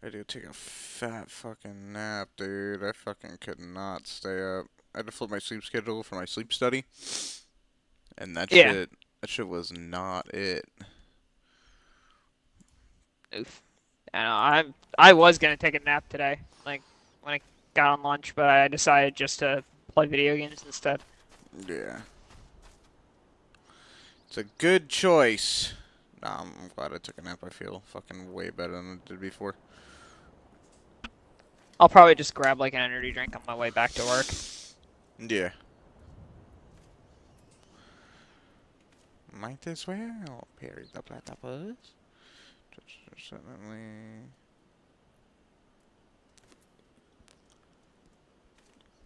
I do take a fat fucking nap, dude. I fucking could not stay up. I had to flip my sleep schedule for my sleep study, and Yeah. that shit was not it. Oof. I was gonna take a nap today, like when I got on lunch, but I decided just to play video games instead. Yeah, it's a good choice. Nah, I'm glad I took a nap. I feel fucking way better than I did before. I'll probably just grab like an energy drink on my way back to work. Yeah, might as well. Parry the platypus. Certainly.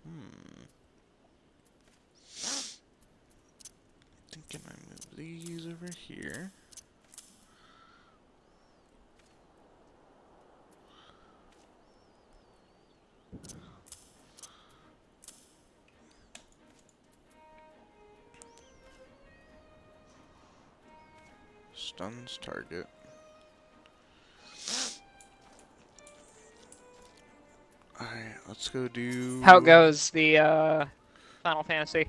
Hmm. Thinking I move these over here. Stuns target. Alright, let's go How do. goes the Final Fantasy?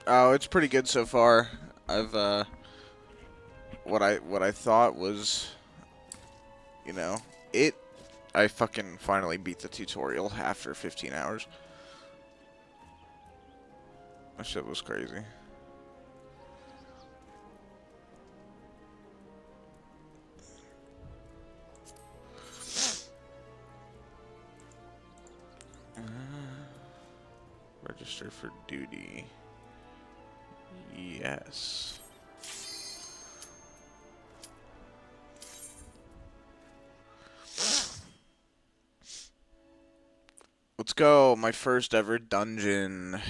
Oh, it's pretty good so far. I've what I thought was, you know, it. I fucking finally beat the tutorial after 15 hours. That shit was crazy. Uh, register for duty. Yes. Let's go. My first ever dungeon.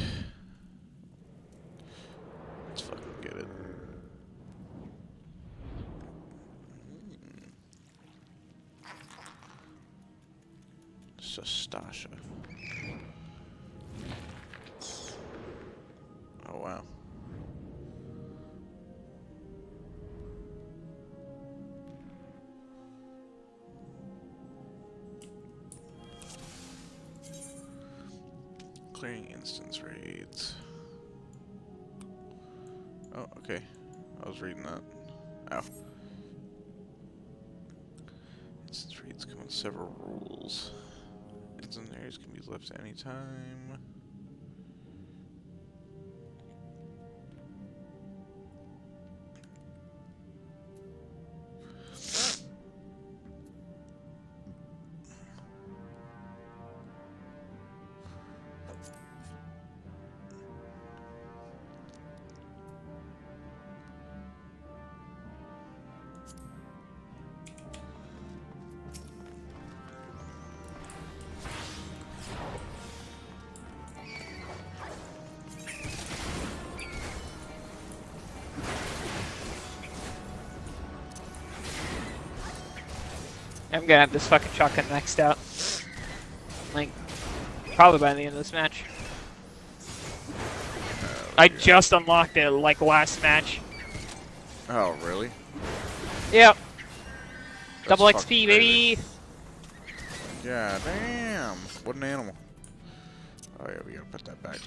Let's fucking get it. Sastasha. Oh wow. Clearing instance raids. Oh, okay. I was reading that. Oh. Instance raids come with several rules. Instance areas can be left at any time. I'm gonna have this fucking shotgun maxed out. Like, probably by the end of this match. Oh I dear. just unlocked it like last match. Oh really? Yep. That's Double fucking XP, crazy. baby. Yeah, damn. What an animal. Oh yeah, we gotta put that back.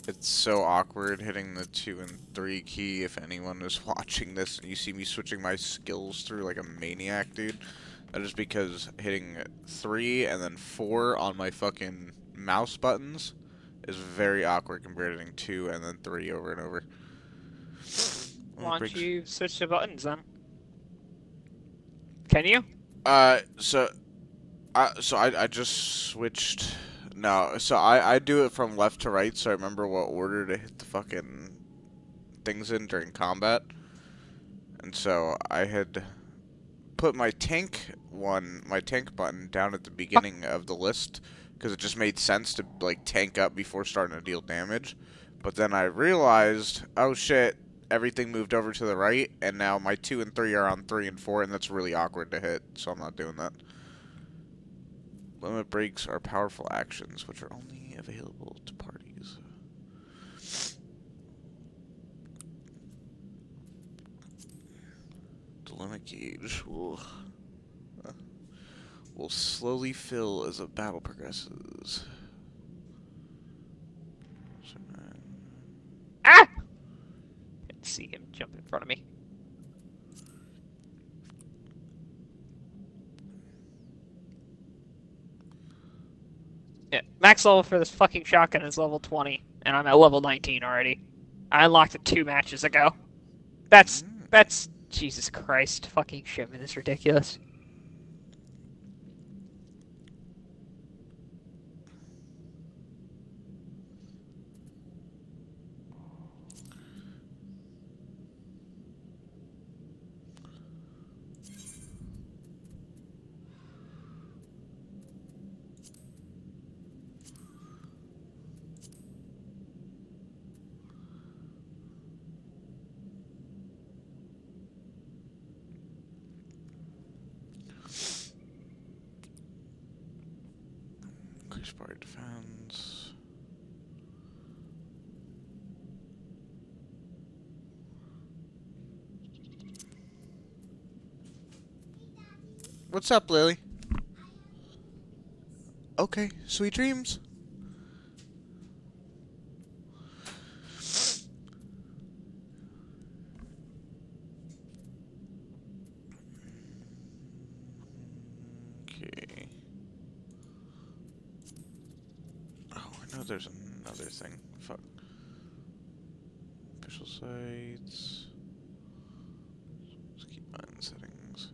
It's so awkward hitting the 2 and 3 key if anyone is watching this and you see me switching my skills through like a maniac, dude. That is because hitting 3 and then 4 on my fucking mouse buttons is very awkward compared to hitting 2 and then 3 over and over. Let me Why don't break. you switch the buttons then? Can you? So I just switched. No, so I do it from left to right, so I remember what order to hit the fucking things in during combat. And so I had put my tank button down at the beginning of the list because it just made sense to like tank up before starting to deal damage. But then I realized, oh shit, everything moved over to the right, and now my 2 and 3 are on 3 and 4, and that's really awkward to hit, so I'm not doing that. Limit breaks are powerful actions, which are only available to parties. limit gauge will slowly fill as the battle progresses. Ah! Can't see him jump in front of me. Yeah, max level for this fucking shotgun is level 20, and I'm at level 19 already. I unlocked it 2 matches ago. That's Jesus Christ, fucking shipment is ridiculous. Increase party defense. What's up, Lily? Okay, sweet dreams. Okay. Oh, I know there's another thing. Fuck. Official sites. Let's keep mine settings.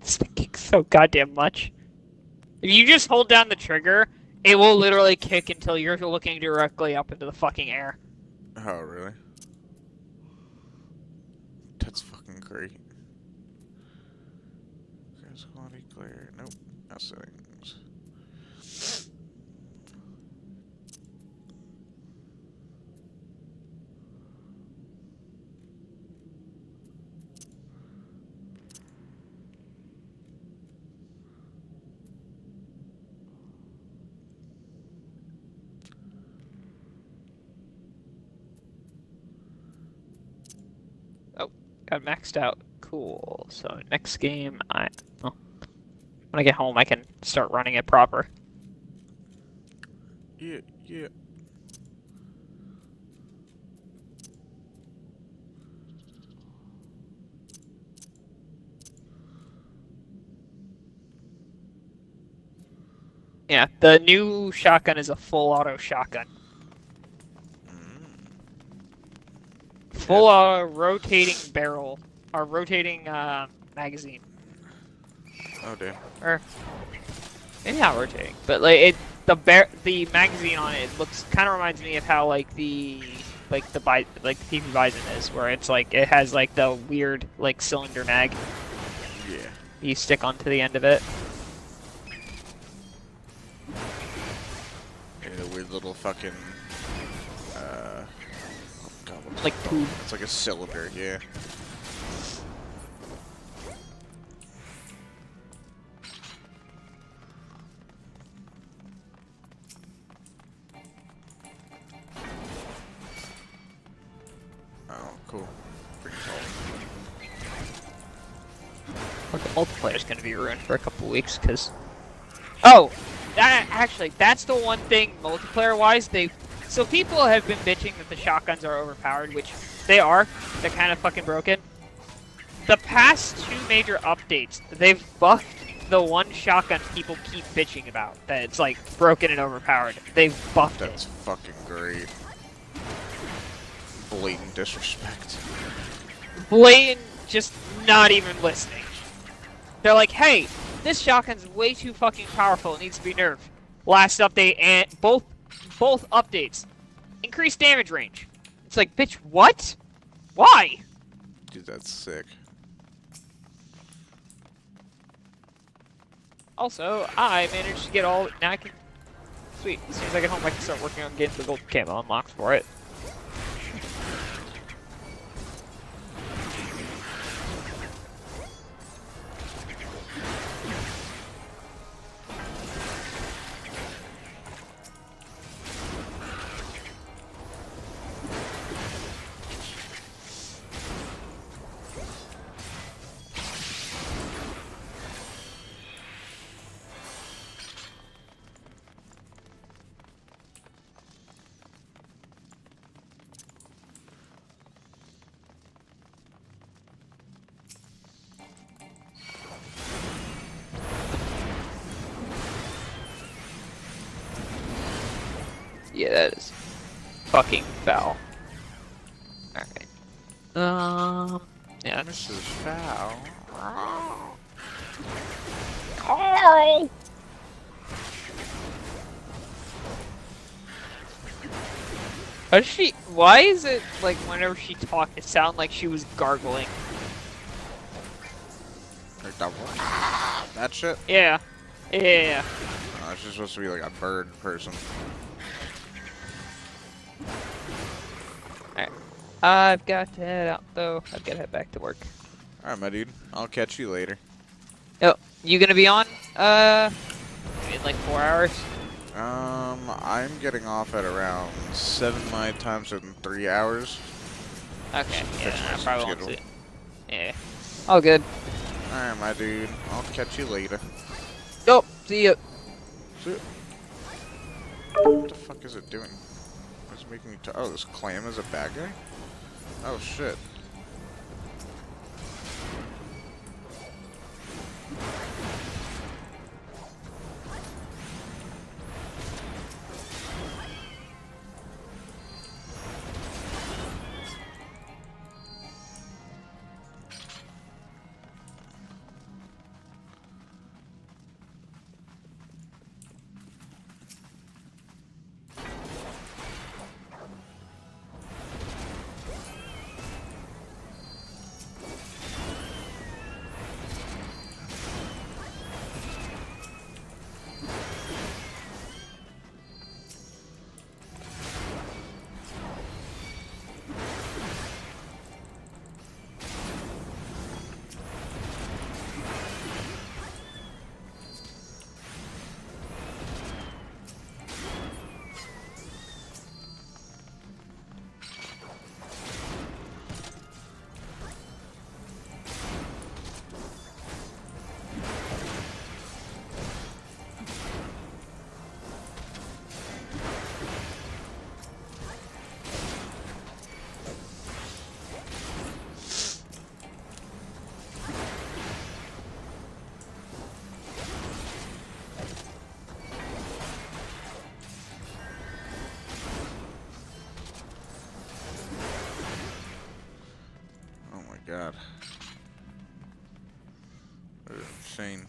It's thinking so goddamn much. If you just hold down the trigger, it will literally kick until you're looking directly up into the fucking air. Oh, really? That's fucking great. Gas quality clear. Nope. Not settings. Oh, got maxed out. Cool. So next game, when I get home, I can start running it proper. Yeah, yeah. Yeah, the new shotgun is a full auto shotgun. Full auto rotating barrel, or rotating magazine. Oh, damn. Or maybe not rotating, but like the magazine on it looks kind of reminds me of how like the PP Bison is, where it's like it has like the weird like cylinder mag Yeah. you stick onto the end of it. Yeah, the weird little fucking, oh God, what's Like it called? poop. It's like a cylinder, yeah. Oh, cool. Pretty tall. But the multiplayer's gonna be ruined for a couple weeks, cause that's the one thing multiplayer-wise so people have been bitching that the shotguns are overpowered, which they are. They're kind of fucking broken. The past 2 major updates, they've buffed the one shotgun people keep bitching about, that it's like broken and overpowered. They've buffed That's it. fucking great. Blatant disrespect. Blatant, just not even listening. They're like, hey, this shotgun's way too fucking powerful. It needs to be nerfed. Last update, and both updates, increased damage range. It's like, bitch, what? Why? Dude, that's sick. Also, I managed to get all. Now I can. Sweet. As soon as I get home, I can start working on getting the gold camo unlocked for it. Yeah, that is fucking foul. Alright. Yeah. Mrs. Foul. Oh! Why is it like whenever she talked, it sounded like she was gargling? Like that shit? Yeah. Yeah. She's supposed to be like a bird person. Alright. I've got to head out though. I've got to head back to work. Alright, my dude. I'll catch you later. Oh, you gonna be on? In like 4 hours? I'm getting off at around 7 my time, so in 3 hours. Okay, Fix yeah, my I probably won't schedule. see it. Yeah. All good. Alright, my dude. I'll catch you later. Oh, see ya. See ya. What the fuck is it doing? It's making me oh, this clam is a bad guy? Oh, shit. Oh my god. That is insane.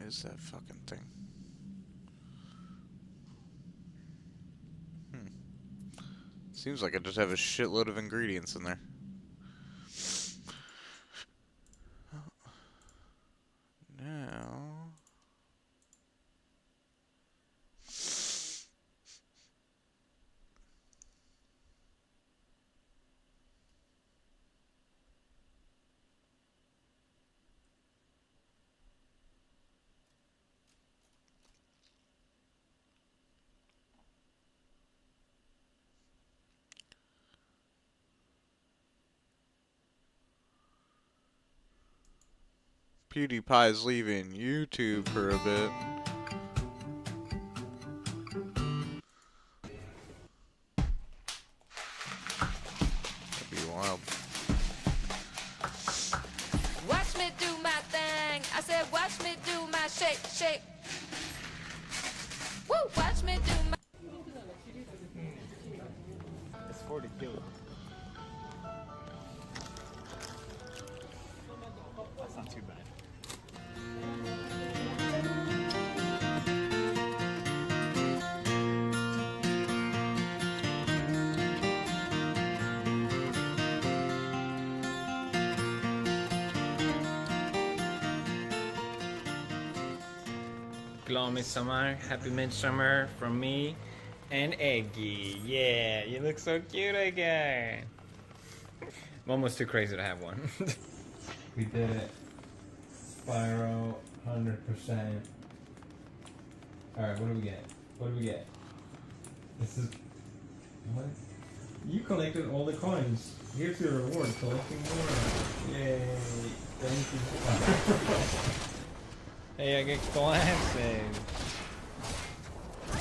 is that fucking thing? Seems like I just have a shitload of ingredients in there. Now... PewDiePie's leaving YouTube for a bit. That'd be wild. Watch me do my thing. I said, watch me do my shake, shake. Woo, watch me do my. It's 40 kills. That's not too bad. Glad midsummer, happy midsummer from me and Eggy. Yeah, you look so cute again. Mom was too crazy to have one. We did it. Spyro, 100%. Alright, what do we get? What do we get? This is... What? You collected all the coins. Here's your reward, collecting more. Yay. Thank you. Hey, I get glasses.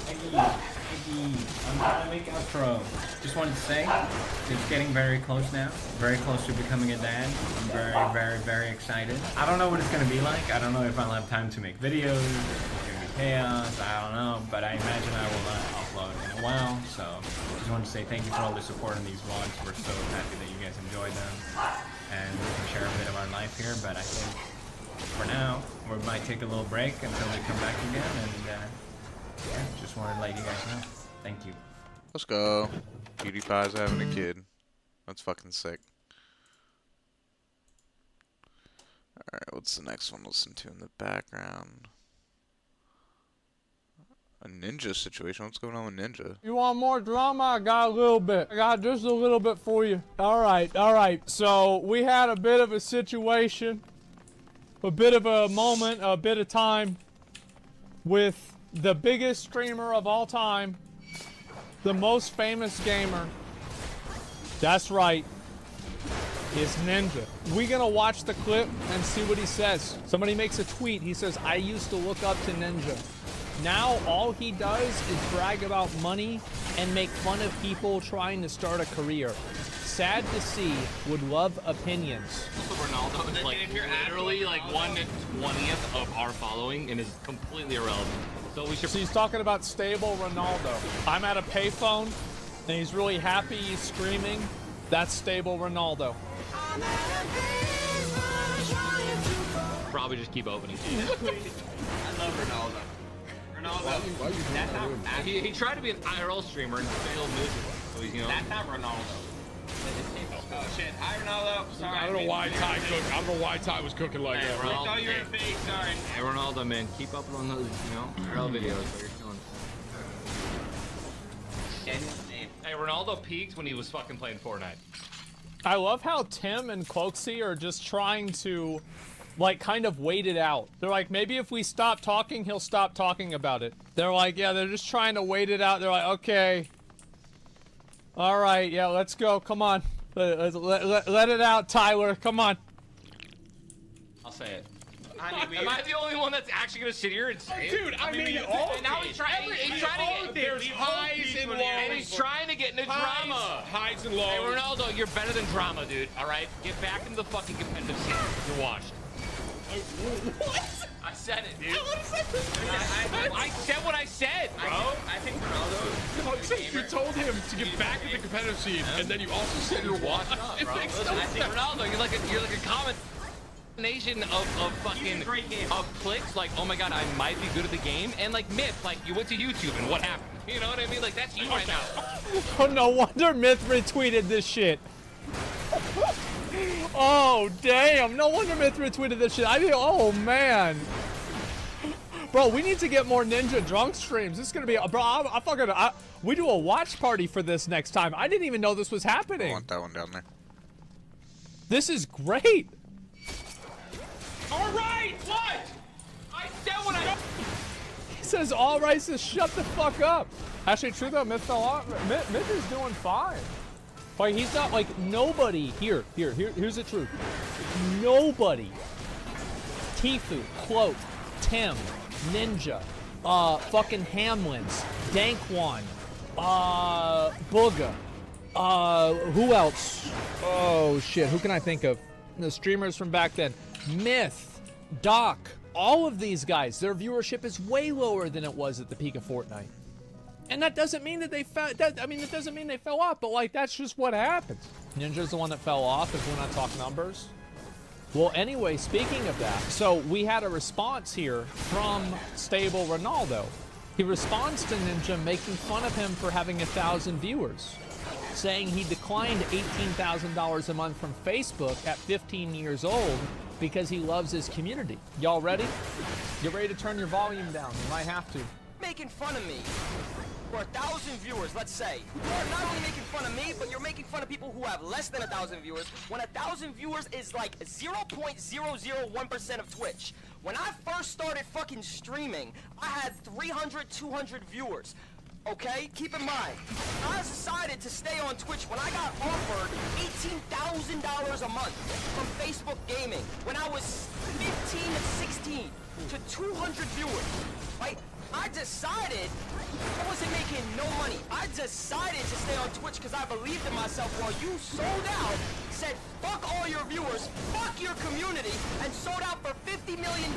Eggy, I'm trying to make outro. Just wanted to say, it's getting very close now. Very close to becoming a dad. I'm very, very, very excited. I don't know what it's gonna be like. I don't know if I'll have time to make videos. It's gonna be chaos. I don't know, but I imagine I will not upload in a while. So, just wanted to say thank you for all the support in these vlogs. We're so happy that you guys enjoyed them, and we can share a bit of our life here. But I think, for now, we might take a little break until we come back again, and yeah, just wanted to let you guys know. Thank you. Let's go. PewDiePie's having a kid. That's fucking sick. Alright, what's the next one to listen to in the background? A ninja situation? What's going on with Ninja? You want more drama? I got a little bit. I got just a little bit for you. All right. So we had a bit of a situation, a bit of a moment, a bit of time with the biggest streamer of all time, the most famous gamer. That's right. It's Ninja. We're gonna watch the clip and see what he says. Somebody makes a tweet. He says, I used to look up to Ninja. Now all he does is brag about money and make fun of people trying to start a career. Sad to see, would love opinions. Ronaldo is like literally like 1/20th of our following and is completely irrelevant. So we should. So he's talking about stable Ronaldo. I'm at a payphone and he's really happy, he's screaming. That's stable Ronaldo. Probably just keep opening. I love Ronaldo. That's not, He tried to be an IRL streamer and failed miserably. So he's, you know. that's not Ronaldo. Oh shit! Hi Ronaldo. Sorry. I don't know why Ty was cooking like Hey, that. Ronaldo. I thought you were fake. Sorry. Hey Ronaldo, man, keep up on those, you know, IRL videos that you're killing. Hey, Ronaldo peaked when he was fucking playing Fortnite. I love how Tim and Cloaksy are just trying to, like, kind of wait it out. They're like, maybe if we stop talking, he'll stop talking about it. They're like, yeah, they're just trying to wait it out. They're like, okay. All right, yeah, let's go. Come on. Let it out, Tyler. Come on. I'll say it. Am I the only one that's actually gonna sit here and say it? Dude, I mean, all And now he's trying to get. there's highs and lows. And he's trying to get into drama. Highs and lows. Hey, Ronaldo, you're better than drama, dude. All right, get back into the fucking competitive scene. You're washed. What? I said it, dude. I said what I said, bro. I think Ronaldo. You told him to get back in the competitive scene, and then you also said you're washed. Bro, listen, I think Ronaldo, you're like a common. Combination of fucking of clicks, like, oh my god, I might be good at the game, and like myth, like you went to YouTube and what happened? You know what I mean? Like that's you right now. Oh, no wonder Myth retweeted this shit. Oh, damn. No wonder Myth retweeted this shit. I mean, oh, man. Bro, we need to get more Ninja drunk streams. This is gonna be, bro. We do a watch party for this next time. I didn't even know this was happening. I want that one down there. This is great. All right, what? I said what I. He says, all right, says shut the fuck up. Actually, true though, Myth fell off. Myth is doing fine. Like, he's not like nobody. Here's the truth. Nobody. Tfue, Cloak, Tim, Ninja, fucking Hamlins, Dankwan, Booga, who else? Oh shit, who can I think of? The streamers from back then. Myth, Doc, all of these guys, their viewership is way lower than it was at the peak of Fortnite. And that doesn't mean that they fell, it doesn't mean they fell off, but like, that's just what happens. Ninja's the one that fell off if we're not talking numbers. Well, anyway, speaking of that, so we had a response here from Stable Ronaldo. He responds to Ninja making fun of him for having 1,000 viewers, saying he declined $18,000 a month from Facebook at 15 years old because he loves his community. Y'all ready? Get ready to turn your volume down. You might have to. Making fun of me for 1,000 viewers, let's say. You're not only making fun of me, but you're making fun of people who have less than 1,000 viewers, when 1,000 viewers is like 0.001% of Twitch. When I first started fucking streaming, I had 300, 200 viewers. Okay, keep in mind, I decided to stay on Twitch when I got offered $18,000 a month from Facebook Gaming when I was 15 and 16 to 200 viewers, right? I decided I wasn't making no money. I decided to stay on Twitch because I believed in myself while you sold out, said fuck all your viewers, fuck your community, and sold out for $50 million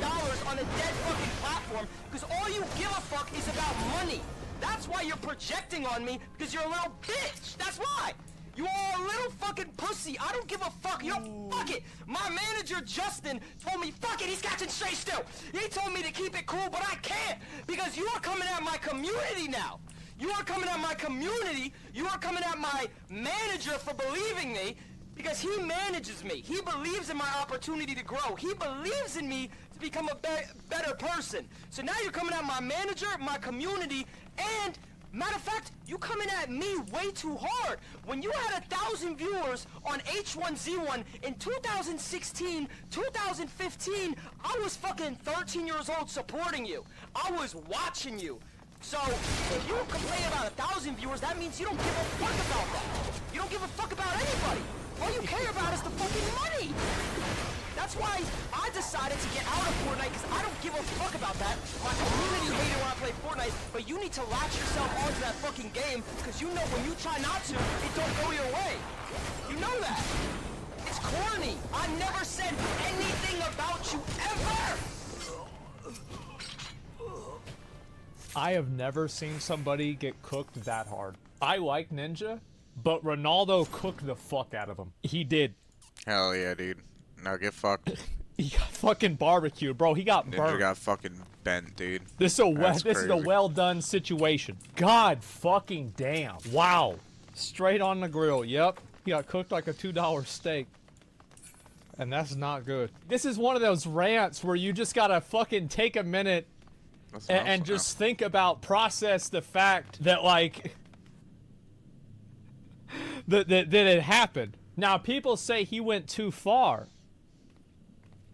on a dead fucking platform because all you give a fuck is about money. That's why you're projecting on me, because you're a little bitch. That's why. You are a little fucking pussy. I don't give a fuck. You don't fuck it. My manager, Justin, told me, fuck it, he's catching straight still. He told me to keep it cool, but I can't, because you are coming at my community now. You are coming at my community. You are coming at my manager for believing me, because he manages me. He believes in my opportunity to grow. He believes in me to become a better person. So now you're coming at my manager, my community, and matter of fact, you coming at me way too hard. When you had 1,000 viewers on H1Z1 in 2016, 2015, I was fucking 13 years old supporting you. I was watching you. So, if you complain about 1,000 viewers, that means you don't give a fuck about that. You don't give a fuck about anybody. All you care about is the fucking money. That's why I decided to get out of Fortnite, because I don't give a fuck about that. My community hated when I play Fortnite, but you need to latch yourself onto that fucking game, because you know when you try not to, it don't go your way. You know that. It's corny. I never said anything about you, ever! I have never seen somebody get cooked that hard. I like Ninja, but Ronaldo cooked the fuck out of him. He did. Hell yeah, dude. Now get fucked. He got fucking barbecued, bro. He got Ninja burnt. got fucking bent, dude. This is a well done situation. God fucking damn. Wow. Straight on the grill. Yep. He got cooked like a $2 steak. And that's not good. This is one of those rants where you just gotta fucking take a minute and just think about, process the fact that, like, that it happened. Now, people say he went too far.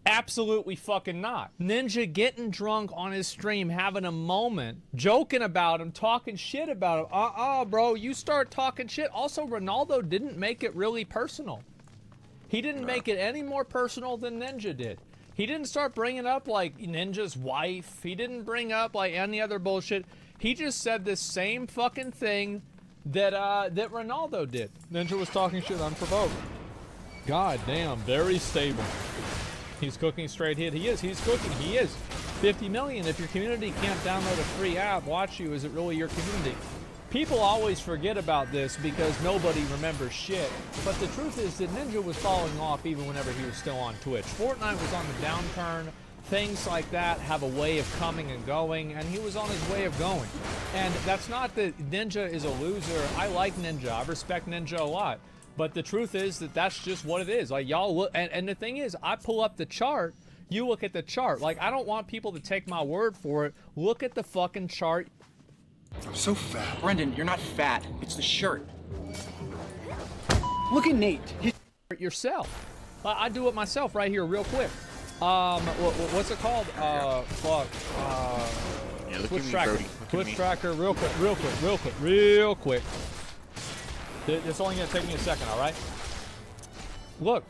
Absolutely fucking not. Ninja getting drunk on his stream, having a moment, joking about him, talking shit about him. Bro, you start talking shit. Also, Ronaldo didn't make it really personal. He didn't make it any more personal than Ninja did. He didn't start bringing up, like, Ninja's wife. He didn't bring up, like, any other bullshit. He just said this same fucking thing that Ronaldo did. Ninja was talking shit unprovoked. God damn, very stable. He's cooking straight hit. He is. He's cooking. He is. 50 million. If your community can't download a free app, watch you, is it really your community? People always forget about this because nobody remembers shit. But the truth is that Ninja was falling off even whenever he was still on Twitch. Fortnite was on the downturn. Things like that have a way of coming and going, and he was on his way of going. And that's not that Ninja is a loser. I like Ninja. I respect Ninja a lot. But the truth is that that's just what it is. Like, y'all look, and the thing is, I pull up the chart, you look at the chart. Like, I don't want people to take my word for it. Look at the fucking chart. I'm so fat. Brendan, you're not fat. It's the shirt. Look at Nate. Yourself. I do it myself right here real quick. What's it called? Fuck. Yeah, look Twitch at me, tracker. Brody. Look at Twitch me. tracker, real quick. It's only gonna take me a second, all right? Look.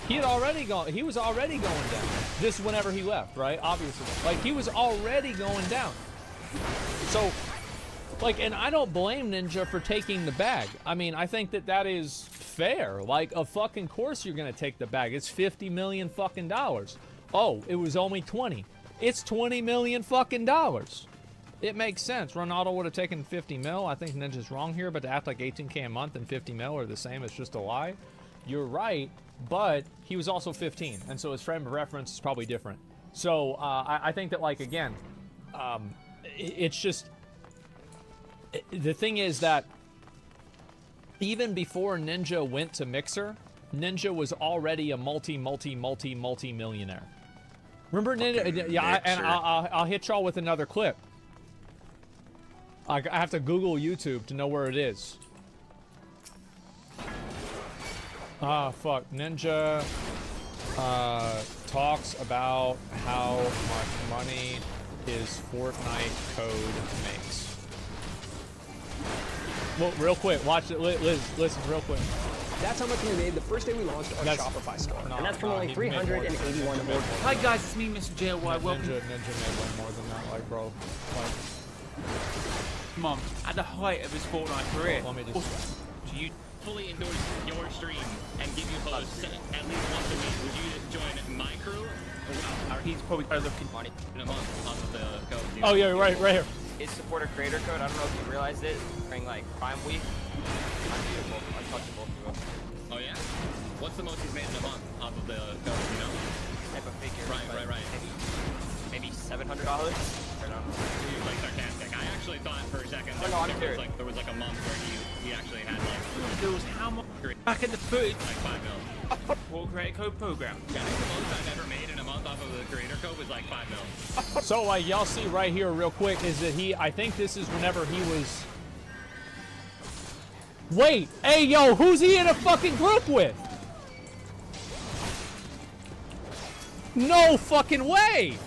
He was already going down. This is whenever he left, right? Obviously. Like, he was already going down. So, like, and I don't blame Ninja for taking the bag. I mean, I think that that is fair. Like, of fucking course you're gonna take the bag. It's $50 million fucking dollars. Oh, it was only 20. It's $20 million fucking dollars. It makes sense. Ronaldo would have taken 50 mil. I think Ninja's wrong here, but to act like 18K a month and 50 mil are the same, it's just a lie. You're right, but he was also 15, and so his frame of reference is probably different. So I think that, like, again, it's just, the thing is that even before Ninja went to Mixer, Ninja was already a multi-millionaire. Remember Ninja? Yeah, and I'll hit y'all with another clip. I have to Google YouTube to know where it is. Fuck. Ninja talks about how much money his Fortnite code makes. Well, real quick, watch it. Listen, real quick. That's how much we made the first day we launched our Shopify store. And that's from only 381 orders. Hi guys, it's me, Mr. JLY. Welcome. Ninja made way more than that, like, bro. Like, come on, at the height of his Fortnite career. Let me just... Do you fully endorse your stream and give you hosts at least once a week? Would you join my crew? He's probably better looking. Money. In a month on the code. Oh, yeah, right here. His supporter creator code, I don't know if you realized it, during like Prime Week. Unbeatable, untouchable. Oh yeah? What's the most he's made in a month off of the code, you know? Type of figure. Right. Maybe $700? Or no? You're like sarcastic. I actually thought for a second Oh, no, I'm serious. there was like a month where he actually had like There was how much? Back in the footage. like 5 mil. War Creator Code program. Yeah, I think the most I've ever made in a month off of the creator code was like 5 mil. So, like, y'all see right here real quick is that I think this is whenever he was... Wait! Hey, yo, who's he in a fucking group with? No fucking way!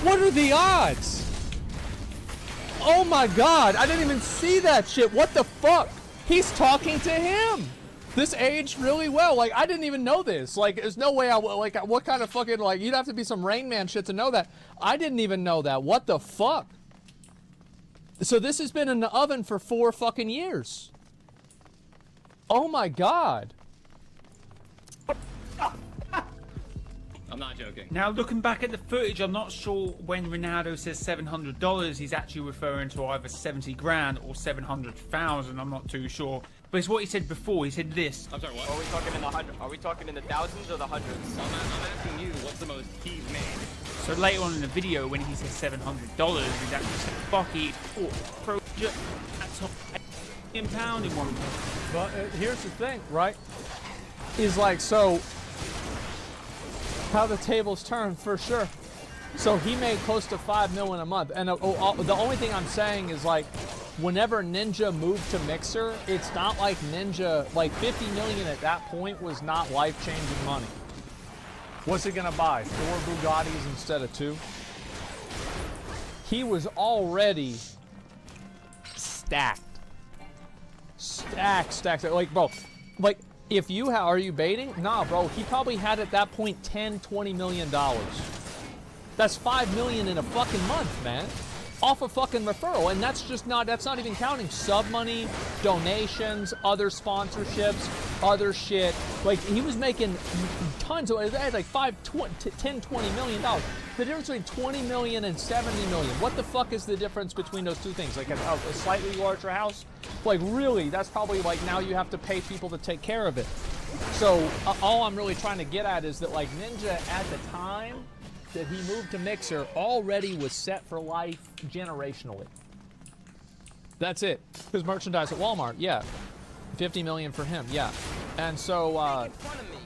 What are the odds? Oh my god, I didn't even see that shit. What the fuck? He's talking to him. This aged really well. Like, I didn't even know this. Like, there's no way like, what kind of fucking, like, you'd have to be some Rain Man shit to know that. I didn't even know that. What the fuck? So this has been in the oven for 4 fucking years. Oh my god. I'm not joking. Now looking back at the footage, I'm not sure when Ronaldo says $700, he's actually referring to either 70 grand or 700,000. I'm not too sure. But it's what he said before. He said this. I'm sorry, what? Are we talking in the Are we talking in the thousands or the hundreds? I'm asking you, what's the most he's made? So later on in the video, when he says $700, he's actually saying, fuck it, project, that's £1 in one. But here's the thing, right? Is like, so how the tables turn for sure. So he made close to 5 mil in a month, and the only thing I'm saying is, like, whenever Ninja moved to Mixer, it's not like Ninja, like 50 million at that point was not life-changing money. What's it gonna buy? 4 Bugattis instead of 2? He was already stacked. Stacked. Like, bro, like, if you are you baiting? Nah, bro, he probably had at that point $10-20 million. That's 5 million in a fucking month, man. Off a fucking referral, and that's not even counting sub money, donations, other sponsorships. other shit. Like, he was making tons of, they had like 10, 20 million dollars. The difference between 20 million and 70 million. What the fuck is the difference between those two things? Like a slightly larger house? Like, really, that's probably like now you have to pay people to take care of it. So all I'm really trying to get at is that like Ninja at the time that he moved to Mixer already was set for life generationally. That's it. His merchandise at Walmart, yeah. 50 million for him, yeah. And so making fun of me.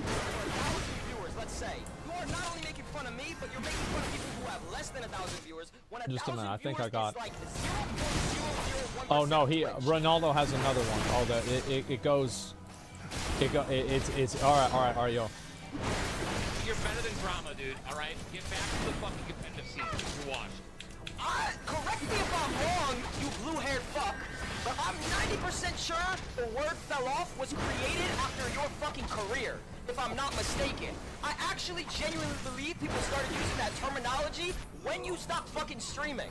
For 1,000 viewers, let's say. You are not only making fun of me, but you're making fun of people who have less than 1,000 viewers. When just a minute, I think I got. Like oh no, Ronaldo has another one. Oh, it goes. It's all right, yo. You're better than drama, dude. All right, get back to the fucking competitive scene. You're washed. Correct me if I'm wrong, you blue-haired fuck, but I'm 90% sure the word fell off was created after your fucking career, if I'm not mistaken. I actually genuinely believe people started using that terminology when you stopped fucking streaming.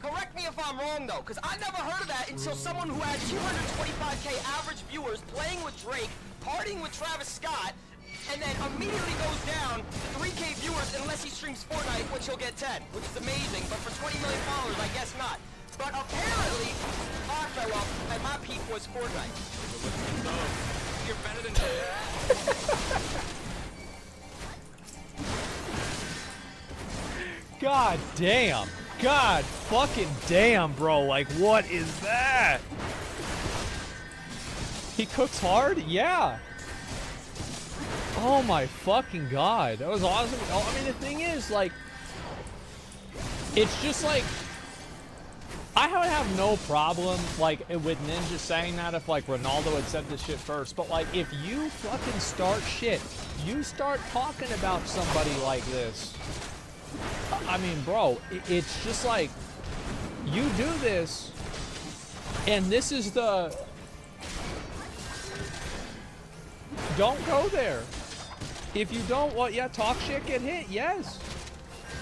Correct me if I'm wrong though, because I never heard of that until someone who had 225k average viewers playing with Drake, partying with Travis Scott, and then immediately goes down to 3k viewers unless he streams Fortnite, which he'll get 10, which is amazing, but for 20 million followers, I guess not. But apparently, I fell off, and my peak was Fortnite. You're better than God damn. God fucking damn, bro. Like, what is that? He cooks hard? Yeah. Oh my fucking God. That was awesome. I mean, the thing is, like, it's just like, I would have no problem, like, with Ninja saying that if, like, Ronaldo had said this shit first. But, like, if you fucking start shit, you start talking about somebody like this. I mean, bro, it's just like, you do this, and this is the... Don't go there. If you don't, well, yeah, talk shit, get hit, yes.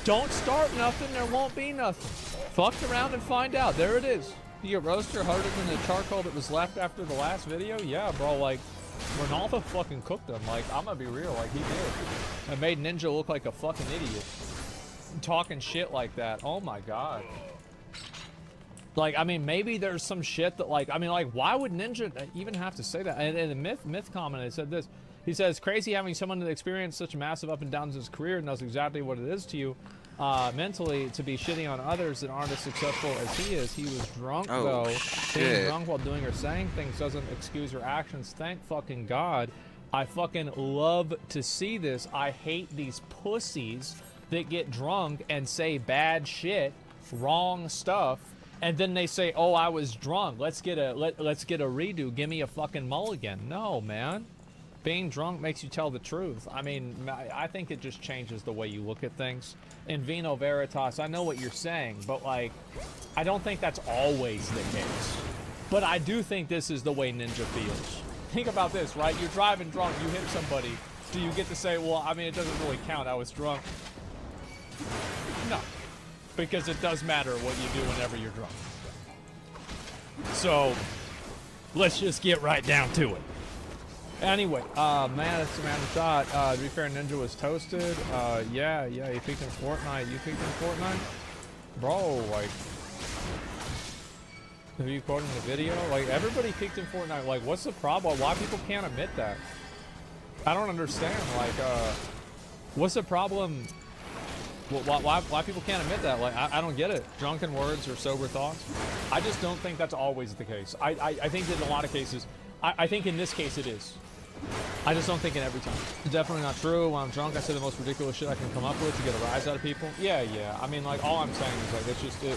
Don't start nothing, there won't be nothing. Fuck around and find out. There it is. You get roaster harder than the charcoal that was left after the last video? Yeah, bro, like, Ronaldo fucking cooked him. Like, I'm gonna be real, like, he did. It made Ninja look like a fucking idiot. Talking shit like that. Oh my God. Like, I mean, maybe there's some shit that, like, I mean, like, why would Ninja even have to say that? And the Myth commented, said this. He says, crazy having someone that experienced such a massive up and downs in his career and knows exactly what it is to you mentally to be shitting on others that aren't as successful as he is. He was drunk, though. Being drunk while doing or saying things doesn't excuse her actions. Thank fucking God. I fucking love to see this. I hate these pussies that get drunk and say bad shit, wrong stuff, and then they say, "Oh, I was drunk. Let's get a redo. Give me a fucking mulligan." No, man. Being drunk makes you tell the truth. I mean, I think it just changes the way you look at things. In Vino Veritas, I know what you're saying, but like, I don't think that's always the case. But I do think this is the way Ninja feels. Think about this, right? You're driving drunk, you hit somebody. Do you get to say, well, I mean, it doesn't really count, I was drunk? No, because it does matter what you do whenever you're drunk. So, let's just get right down to it. Anyway, man, it's Amanda Shot. To be fair, Ninja was toasted. Yeah, he peaked in Fortnite. You peaked in Fortnite? Bro, like, are you quoting the video? Like, everybody peaked in Fortnite. Like, what's the problem? Why people can't admit that? I don't understand. Like, what's the problem? Why people can't admit that? Like, I don't get it. Drunken words or sober thoughts? I just don't think that's always the case. I think that in a lot of cases, I think in this case it is. I just don't think in every time. It's definitely not true. When I'm drunk, I say the most ridiculous shit I can come up with to get a rise out of people. Yeah. I mean, like, all I'm saying is, like, it's just, you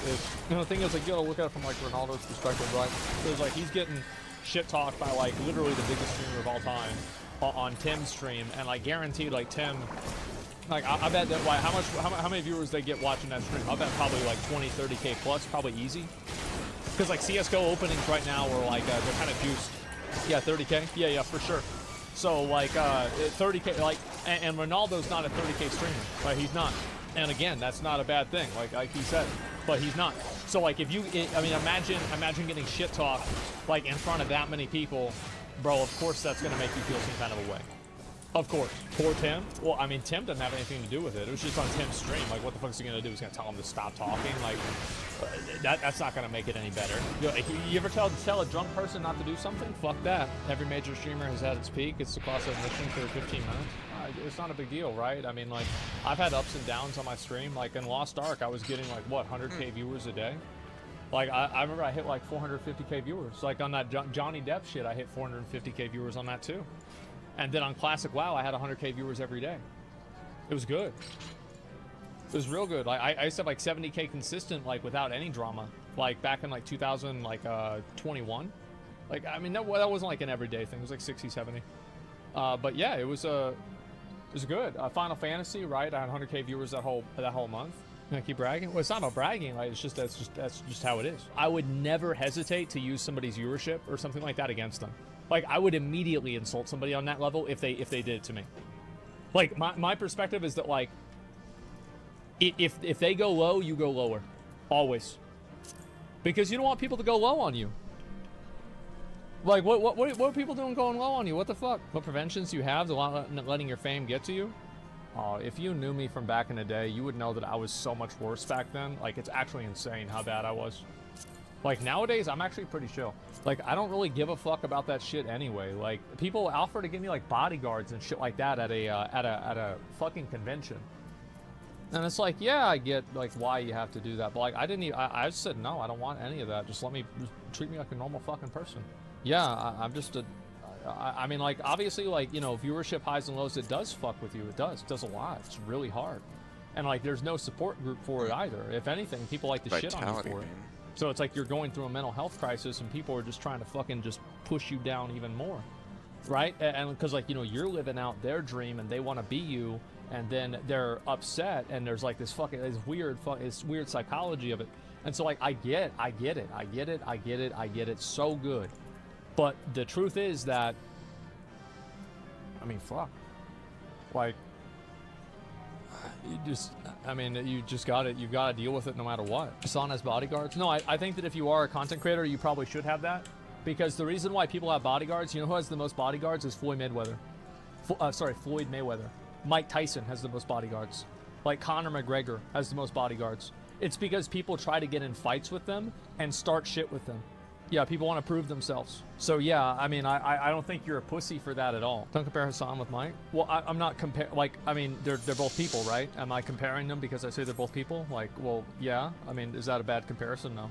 know, the thing is, like, you gotta look at it from, like, Ronaldo's perspective, right? It's like, he's getting shit talked by, like, literally the biggest streamer of all time on Tim's stream, and, like, guaranteed, like, Tim, like, I bet that, like, how many viewers they get watching that stream? I bet probably, like, 20, 30K plus, probably easy. Because, like, CSGO openings right now are, like, they're kind of juiced. Yeah, 30K? Yeah, for sure. So, like, 30K, like, and Ronaldo's not a 30K streamer, right? He's not. And again, that's not a bad thing, like he said, but he's not. So, like, if you, I mean, imagine getting shit talked, like, in front of that many people bro, of course that's gonna make you feel some kind of a way. Of course. Poor Tim. Well, I mean, Tim doesn't have anything to do with it. It was just on Tim's stream. Like, what the fuck is he gonna do? He's gonna tell him to stop talking? Like, that's not gonna make it any better. You ever tell a drunk person not to do something? Fuck that. Every major streamer has had its peak. It's the cost of admission for 15 minutes. It's not a big deal, right? I mean, like, I've had ups and downs on my stream. Like, in Lost Ark, I was getting, like, what, 100K viewers a day? Like, I remember I hit, like, 450K viewers. Like, on that Johnny Depp shit, I hit 450K viewers on that, too. And then on Classic WoW, I had 100K viewers every day. It was good. It was real good. Like, I used to have, like, 70K consistent, like, without any drama. Like, back in, like, 2021. Like, I mean, that wasn't, like, an everyday thing. It was, like, 60, 70. But, yeah, it was good. Final Fantasy, right? I had 100K viewers that whole month. Can I keep bragging? Well, it's not about bragging. Like, it's just that's just how it is. I would never hesitate to use somebody's viewership or something like that against them. Like, I would immediately insult somebody on that level if they did it to me. Like, my perspective is that, like, if they go low, you go lower, always, because you don't want people to go low on you. Like, what are people doing going low on you? What the fuck? What preventions do you have to letting your fame get to you? Oh, if you knew me from back in the day, you would know that I was so much worse back then. Like, it's actually insane how bad I was. Like, nowadays, I'm actually pretty chill. Like, I don't really give a fuck about that shit anyway. Like, people offer to give me, like, bodyguards and shit like that at a fucking convention. And it's like, yeah, I get, like, why you have to do that. But, like, I just said, no, I don't want any of that. Just treat me like a normal fucking person. Yeah, I'm just I mean, like, obviously, like, you know, viewership highs and lows, it does fuck with you. It does a lot. It's really hard. And, like, there's no support group for it either. If anything, people like to shit on you for it. So it's like you're going through a mental health crisis and people are just trying to fucking just push you down even more, right? And because, like, you know, you're living out their dream and they want to be you, and then they're upset, and there's like this weird psychology of it. And so, like, I get it so good. But the truth is that, I mean, fuck, like, you've got to deal with it no matter what. Hassan has bodyguards. No, I think that if you are a content creator, you probably should have that, because the reason why people have bodyguards, you know who has the most bodyguards, is Floyd Mayweather. Mike Tyson has the most bodyguards. Like, Conor McGregor has the most bodyguards. It's because people try to get in fights with them and start shit with them. Yeah, people want to prove themselves. So yeah, I mean, I don't think you're a pussy for that at all. Don't compare Hassan with Mike. Well, I'm not like, I mean, they're both people, right? Am I comparing them because I say they're both people? Like, well, yeah. I mean, is that a bad comparison? No.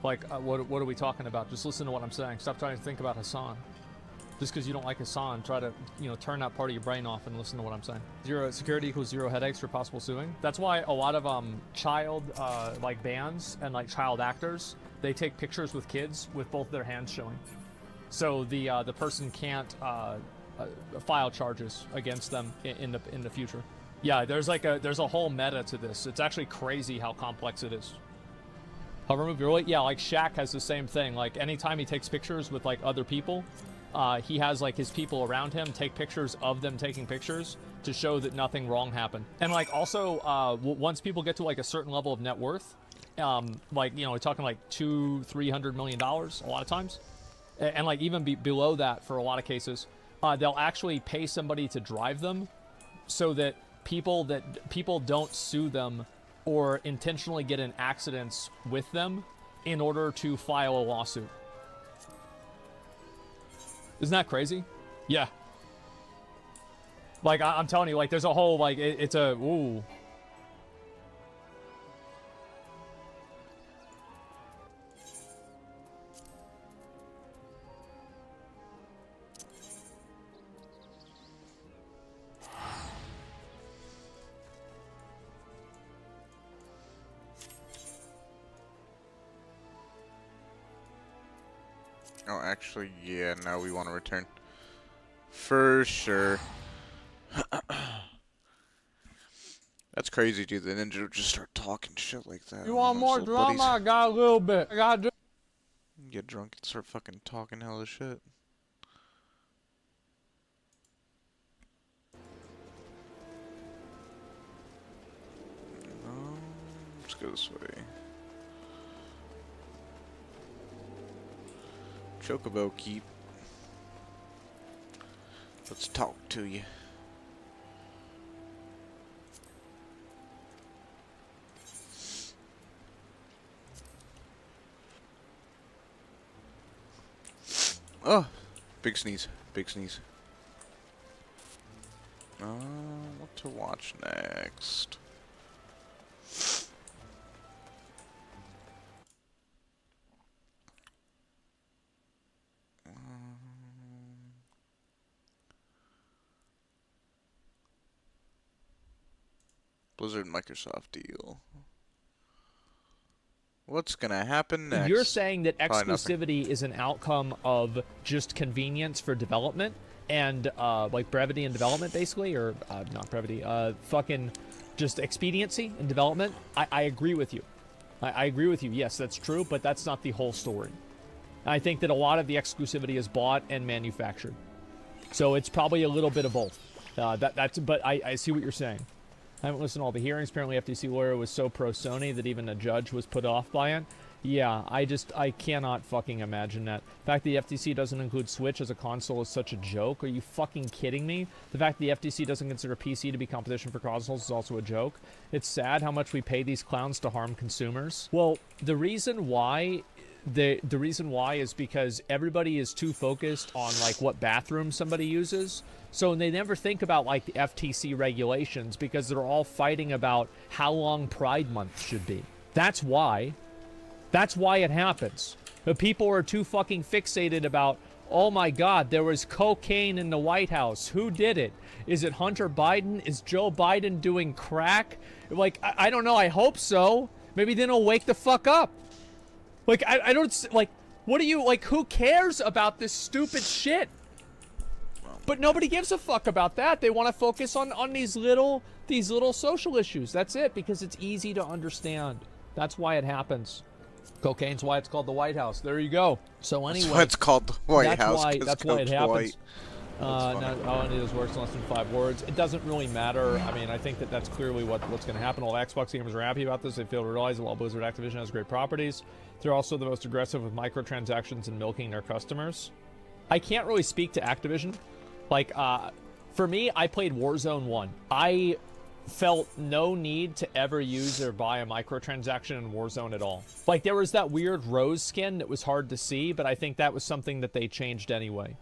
Like, what are we talking about? Just listen to what I'm saying. Stop trying to think about Hassan. Just because you don't like Hassan, try to, you know, turn that part of your brain off and listen to what I'm saying. Zero security equals zero headaches for possible suing. That's why a lot of child like bands and like child actors, they take pictures with kids with both their hands showing, so the person can't file charges against them in the future. Yeah, there's a whole meta to this. It's actually crazy how complex it is. Hover move, really? Yeah, like Shaq has the same thing. Like, anytime he takes pictures with like other people, he has like his people around him take pictures of them taking pictures to show that nothing wrong happened. And like, also, once people get to like a certain level of net worth, like, you know, we're talking like $200-300 million a lot of times, and like even below that for a lot of cases, they'll actually pay somebody to drive them, so that people don't sue them or intentionally get in accidents with them in order to file a lawsuit. Isn't that crazy? Yeah. Like, I'm telling you, like, there's a whole, like, it's a, ooh. Oh, actually, yeah, no, we want to return. For sure. That's crazy, dude. The ninja would just start talking shit like that. You want more drama? I got a little bit. I got get drunk and start fucking talking hella shit. Let's go this way. Chocobo keep. Let's talk to you. Oh, big sneeze. Big sneeze. What to watch next? Blizzard Microsoft deal. What's gonna happen next? You're saying that Probably nothing. exclusivity is an outcome of just convenience for development and like brevity in development, basically, or not brevity, fucking just expediency in development. I agree with you. I agree with you. Yes, that's true, but that's not the whole story. I think that a lot of the exclusivity is bought and manufactured, so it's probably a little bit of both. But I see what you're saying. I haven't listened to all the hearings. Apparently, FTC lawyer was so pro-Sony that even a judge was put off by it. Yeah, I cannot fucking imagine that. The fact the FTC doesn't include Switch as a console is such a joke. Are you fucking kidding me? The fact the FTC doesn't consider PC to be competition for consoles is also a joke. It's sad how much we pay these clowns to harm consumers. Well, the reason why is because everybody is too focused on like what bathroom somebody uses. So they never think about like the FTC regulations because they're all fighting about how long Pride Month should be. That's why. That's why it happens. The people are too fucking fixated about, oh my God, there was cocaine in the White House. Who did it? Is it Hunter Biden? Is Joe Biden doing crack? Like, I don't know. I hope so. Maybe then he'll wake the fuck up. Like, I don't, like, what do you, like, who cares about this stupid shit? But nobody gives a fuck about that. They want to focus on these little social issues. That's it, because it's easy to understand. That's why it happens. Cocaine's why it's called the White House. There you go. So anyway, That's why it's called the White House. That's why it happens. Now, all I need is works in less than 5 words. It doesn't really matter. I mean, I think that that's clearly what's going to happen. All the Xbox gamers are happy about this. They fail to realize that while Blizzard Activision has great properties, they're also the most aggressive with microtransactions and milking their customers. I can't really speak to Activision. Like, for me, I played Warzone 1. I felt no need to ever use or buy a microtransaction in Warzone at all. Like, there was that weird rose skin that was hard to see, but I think that was something that they changed anyway.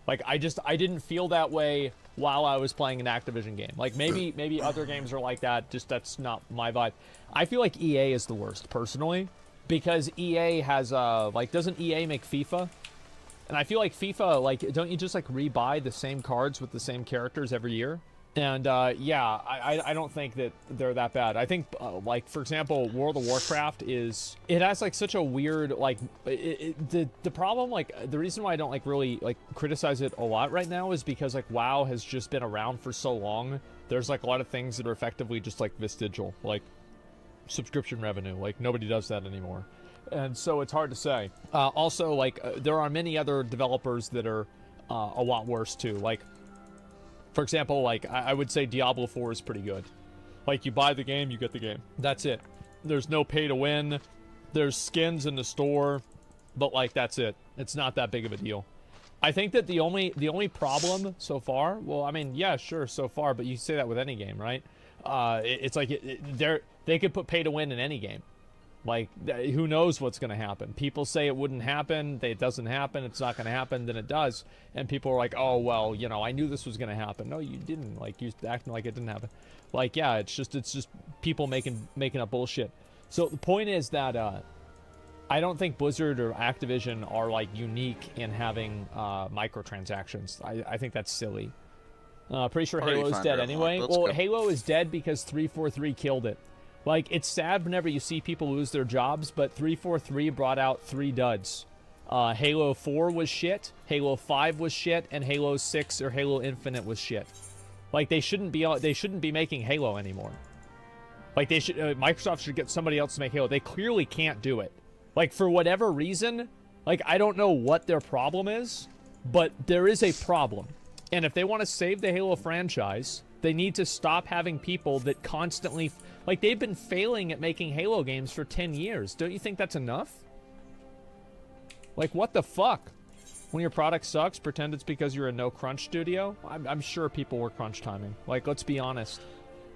Like, I didn't feel that way while I was playing an Activision game. Like, maybe other games are like that, just that's not my vibe. I feel like EA is the worst, personally, because EA has, like, doesn't EA make FIFA? And I feel like FIFA, like, don't you just, like, rebuy the same cards with the same characters every year? And, yeah, I don't think that they're that bad. I think, like, for example, World of Warcraft it has, like, such a weird, like, the problem, like, the reason why I don't, like, really, like, criticize it a lot right now is because, like, WoW has just been around for so long. There's, like, a lot of things that are effectively just, like, vestigial, like, subscription revenue. Like, nobody does that anymore. And so it's hard to say. Also, like, there are many other developers that are a lot worse, too. Like, for example, like, I would say Diablo 4 is pretty good. Like, you buy the game, you get the game. That's it. There's no pay to win. There's skins in the store. But, like, that's it. It's not that big of a deal. I think that the only problem so far, well, I mean, yeah, sure, so far, but you say that with any game, right? It's like, they could put pay to win in any game. Like, who knows what's going to happen? People say it wouldn't happen. It doesn't happen. It's not going to happen. Then it does. And people are like, oh, well, you know, I knew this was going to happen. No, you didn't. Like, you acting like it didn't happen. Like, yeah, it's just people making up bullshit. So the point is that I don't think Blizzard or Activision are, like, unique in having microtransactions. I think that's silly. Pretty sure Halo's dead anyway. Well, Halo is dead because 343 killed it. Like, it's sad whenever you see people lose their jobs, but 343 brought out 3 duds. Halo 4 was shit, Halo 5 was shit, and Halo 6 or Halo Infinite was shit. Like, they shouldn't be making Halo anymore. Like, they should Microsoft should get somebody else to make Halo. They clearly can't do it. Like, for whatever reason, like, I don't know what their problem is, but there is a problem. And if they want to save the Halo franchise, they need to stop having people that constantly... Like, they've been failing at making Halo games for 10 years. Don't you think that's enough? Like, what the fuck? When your product sucks, pretend it's because you're a no-crunch studio. I'm sure people were crunch timing. Like, let's be honest.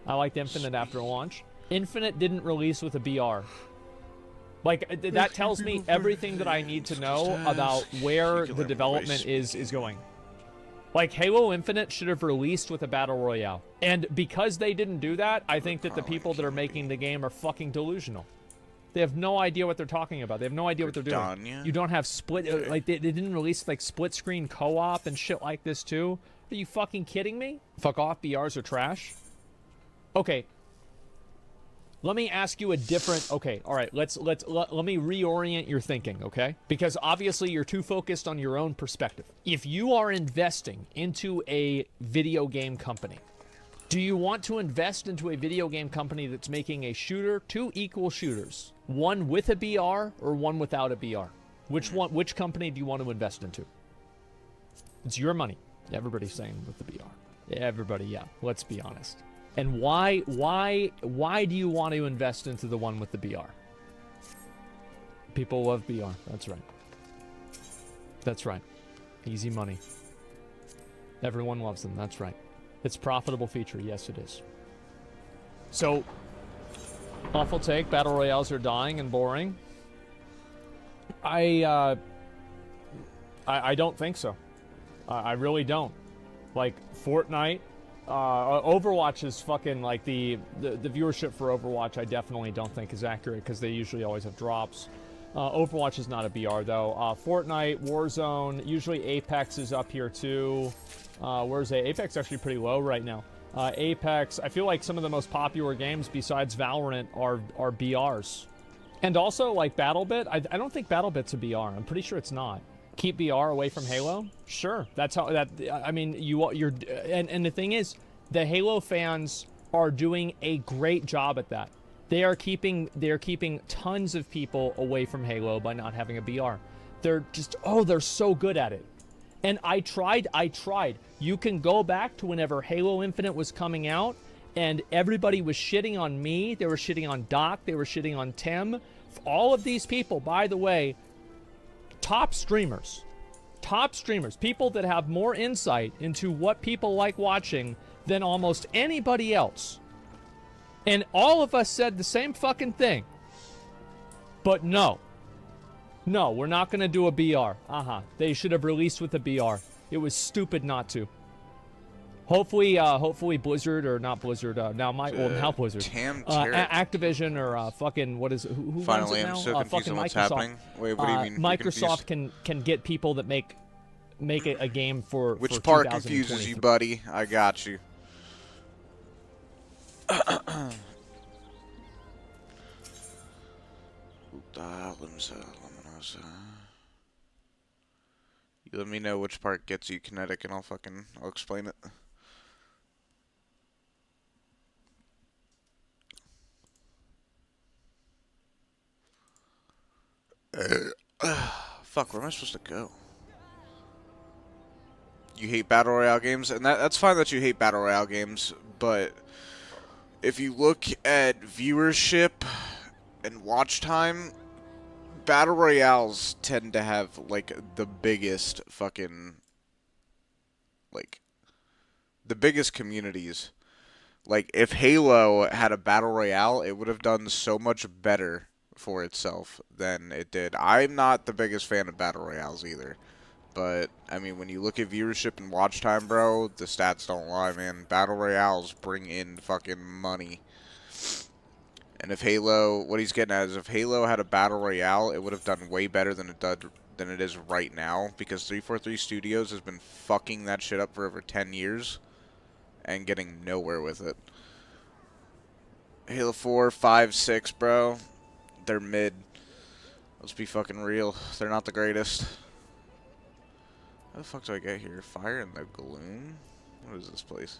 I liked Infinite after launch. Infinite didn't release with a BR. Like, that tells me everything that I need to know about where the development is going. Like, Halo Infinite should have released with a Battle Royale. And because they didn't do that, I think that the people that are making the game are fucking delusional. They have no idea what they're talking about. They have no idea what they're doing. You don't have split... Like, they didn't release, like, split-screen co-op and shit like this, too? Are you fucking kidding me? Fuck off, BRs are trash. Okay. Let me ask you a different... Okay, all right. Let me reorient your thinking, okay? Because obviously you're too focused on your own perspective. If you are investing into a video game company, do you want to invest into a video game company that's making a shooter, two equal shooters, one with a BR or one without a BR? Which company do you want to invest into? It's your money. Everybody's saying with the BR. Everybody, yeah. Let's be honest. And why do you want to invest into the one with the BR? People love BR. That's right. That's right. Easy money. Everyone loves them. That's right. It's a profitable feature. Yes, it is. So, awful take. Battle Royales are dying and boring. I don't think so. I really don't. Like, Fortnite... Overwatch is fucking, like, the viewership for Overwatch I definitely don't think is accurate because they usually always have drops. Overwatch is not a BR, though. Fortnite, Warzone, usually Apex is up here, too. Where's Apex actually pretty low right now. Apex, I feel like some of the most popular games besides Valorant are BRs. And also, like, BattleBit, I don't think BattleBit's a BR. I'm pretty sure it's not. Keep BR away from Halo? Sure. That's how I mean, you're and the thing is, the Halo fans are doing a great job at that. They are keeping tons of people away from Halo by not having a BR. They're just they're so good at it. And I tried. You can go back to whenever Halo Infinite was coming out and everybody was shitting on me, they were shitting on Doc, they were shitting on Tim. All of these people, by the way, top streamers, people that have more insight into what people like watching than almost anybody else. And all of us said the same fucking thing. But no, we're not going to do a BR. They should have released with a BR. It was stupid not to. Hopefully Blizzard, or not Blizzard, now Blizzard. Activision or fucking, what is it? Who Finally, runs it now? I'm so confused on what's happening. Wait, what do you mean? Microsoft can get people that make a game for Which for part confuses you, buddy? I got you. You let me know which part gets you kinetic, and I'll explain it. Fuck, where am I supposed to go? You hate Battle Royale games, and that's fine that you hate Battle Royale games, but if you look at viewership and watch time, Battle Royales tend to have, like, the biggest fucking, like, the biggest communities. Like, if Halo had a Battle Royale, it would have done so much better for itself than it did. I'm not the biggest fan of Battle Royales either. But, I mean, when you look at viewership and watch time, bro, the stats don't lie, man. Battle Royales bring in fucking money. And if Halo, what he's getting at is if Halo had a Battle Royale, it would have done way better than it is right now. Because 343 Studios has been fucking that shit up for over 10 years. And getting nowhere with it. Halo 4, 5, 6, bro. They're mid. Let's be fucking real. They're not the greatest. How the fuck do I get here? Fire in the Gloom? What is this place?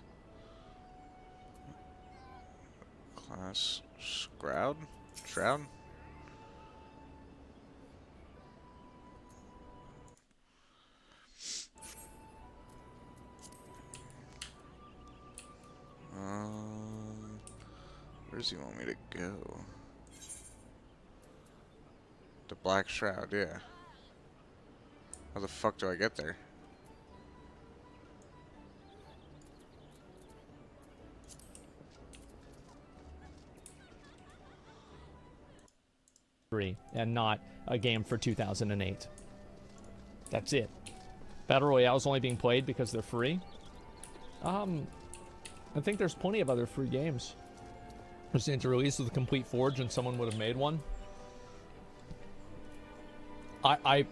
Class Shroud? Shroud? Where does he want me to go? The Black Shroud, yeah. How the fuck do I get there? And not a game for 2008. That's it. Battle Royale is only being played because they're free. I think there's plenty of other free games. Just need to release with a complete forge and someone would have made one. I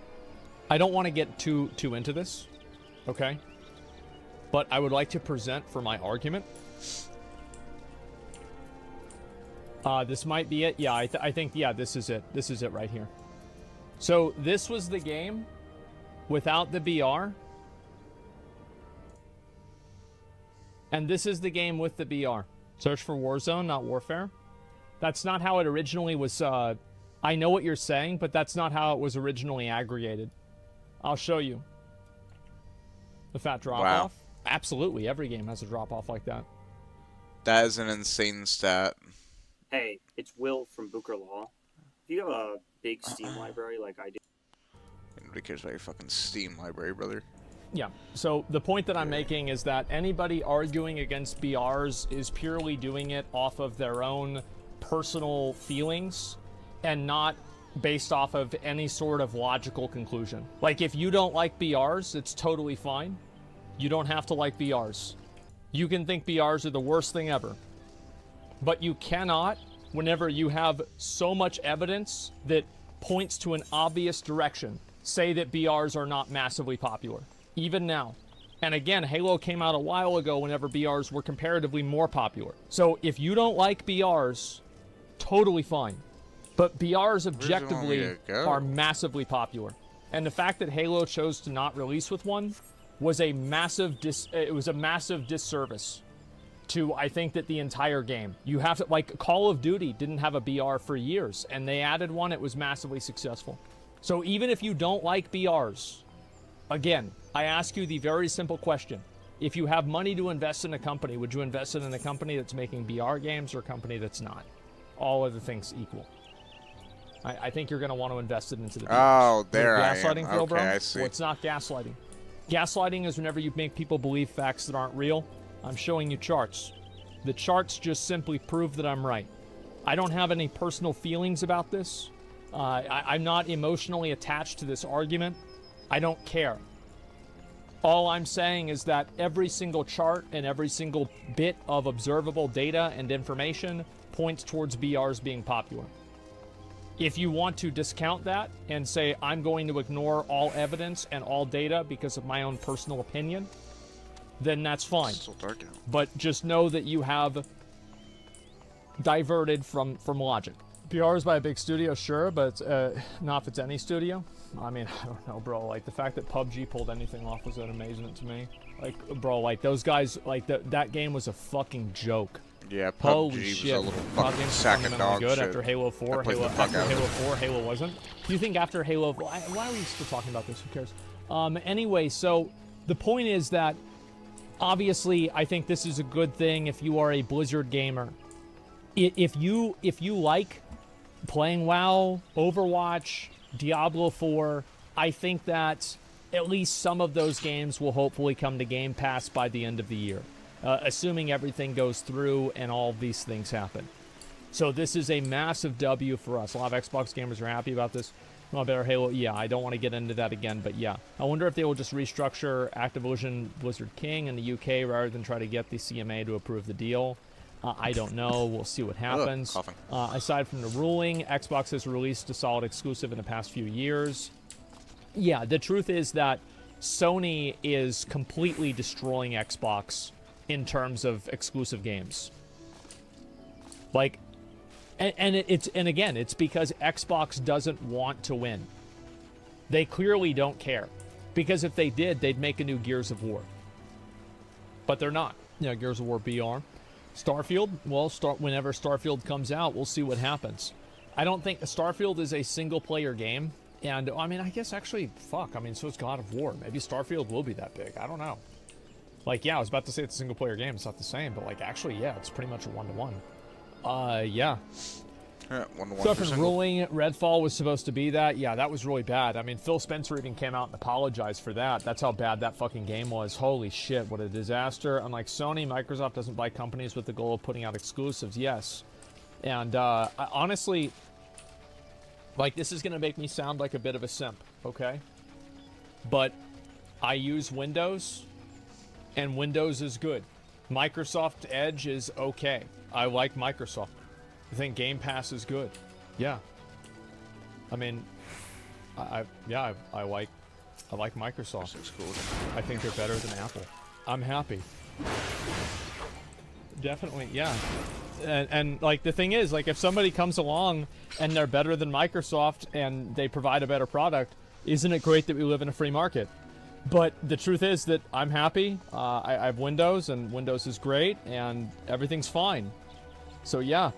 don't want to get too into this, okay? But I would like to present for my argument. This might be it. Yeah, I think, yeah, this is it. This is it right here. So this was the game without the BR. And this is the game with the BR. Search for Warzone, not Warfare. That's not how it originally was. I know what you're saying, but that's not how it was originally aggregated. I'll show you. The fat drop-off. Wow. Absolutely, every game has a drop-off like that. That is an insane stat. Hey, it's Will from Booker Law. If you have a big Steam library like I do... Nobody cares about your fucking Steam library, brother. Yeah, so the point that I'm making is that anybody arguing against BRs is purely doing it off of their own personal feelings and not based off of any sort of logical conclusion. Like, if you don't like BRs, it's totally fine. You don't have to like BRs. You can think BRs are the worst thing ever. But you cannot, whenever you have so much evidence that points to an obvious direction, say that BRs are not massively popular. Even now. And again, Halo came out a while ago whenever BRs were comparatively more popular. So if you don't like BRs, totally fine. But BRs objectively are massively popular. And the fact that Halo chose to not release with one was a massive disservice to, I think, that the entire game. You have to, like, Call of Duty didn't have a BR for years, and they added one. It was massively successful. So even if you don't like BRs, again, I ask you the very simple question. If you have money to invest in a company, would you invest it in a company that's making BR games or a company that's not? All other things equal. I think you're going to want to invest it into the BRs. Oh, there I am. Gaslighting feel, bro? I see. Well, it's not gaslighting. Gaslighting is whenever you make people believe facts that aren't real. I'm showing you charts. The charts just simply prove that I'm right. I don't have any personal feelings about this. I'm not emotionally attached to this argument. I don't care. All I'm saying is that every single chart and every single bit of observable data and information points towards BRs being popular. If you want to discount that and say, I'm going to ignore all evidence and all data because of my own personal opinion, then that's fine. It's still dark out. But just know that you have diverted from logic. BRs by a big studio, sure, but not if it's any studio. I mean, I don't know, bro. Like, the fact that PUBG pulled anything off was an amazement to me. Like, bro, like, those guys, like, that game was a fucking joke. Yeah, PUBG Holy was shit. a little fucking sack of dog good shit. after Halo 4. Halo 4, Halo wasn't. Do you think after Halo... Why are we still talking about this? Who cares? Anyway, so the point is that obviously I think this is a good thing if you are a Blizzard gamer. If you like playing WoW, Overwatch, Diablo 4, I think that at least some of those games will hopefully come to Game Pass by the end of the year. Assuming everything goes through and all of these things happen. So this is a massive W for us. A lot of Xbox gamers are happy about this. Well, better Halo. Yeah, I don't want to get into that again, but yeah. I wonder if they will just restructure Activision Blizzard King in the UK rather than try to get the CMA to approve the deal. I don't know. We'll see what happens. Aside from the ruling, Xbox has released a solid exclusive in the past few years. Yeah, the truth is that Sony is completely destroying Xbox in terms of exclusive games. Like, and again, it's because Xbox doesn't want to win. They clearly don't care. Because if they did, they'd make a new Gears of War. But they're not. Yeah, Gears of War BR. Starfield, well, whenever Starfield comes out, we'll see what happens. I don't think Starfield is a single-player game. And, I mean, I guess actually, fuck, I mean, so is God of War. Maybe Starfield will be that big. I don't know. Like, yeah, I was about to say it's a single-player game. It's not the same, but, like, actually, yeah, it's pretty much a one-to-one. Yeah. 1 Stuff ruling Redfall was supposed to be that. Yeah, that was really bad. I mean, Phil Spencer even came out and apologized for that. That's how bad that fucking game was. Holy shit, what a disaster. Unlike Sony, Microsoft doesn't buy companies with the goal of putting out exclusives. Yes. And honestly, like, this is going to make me sound like a bit of a simp, okay? But I use Windows, and Windows is good. Microsoft Edge is okay. I like Microsoft. I think Game Pass is good. Yeah. I mean, I like Microsoft. I think they're better than Apple. I'm happy. Definitely, yeah. And like, the thing is, like, if somebody comes along and they're better than Microsoft and they provide a better product, isn't it great that we live in a free market? But the truth is that I'm happy. I have Windows, and Windows is great, and everything's fine. So yeah.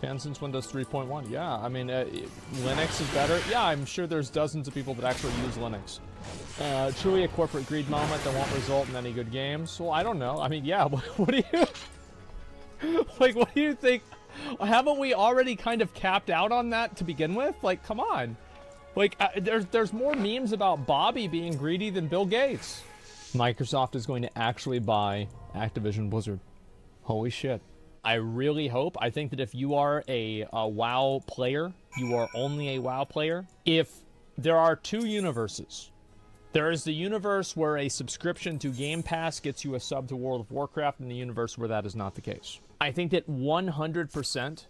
And since Windows 3.1, yeah, I mean, Linux is better. Yeah, I'm sure there's dozens of people that actually use Linux. Truly a corporate greed moment that won't result in any good games. Well, I don't know. I mean, yeah, what do you... like, what do you think? Haven't we already kind of capped out on that to begin with? Like, come on. Like, there's more memes about Bobby being greedy than Bill Gates. Microsoft is going to actually buy Activision Blizzard. Holy shit. I really hope. I think that if you are a WoW player, you are only a WoW player. If there are two universes, there is the universe where a subscription to Game Pass gets you a sub to World of Warcraft, and the universe where that is not the case. I think that 100%,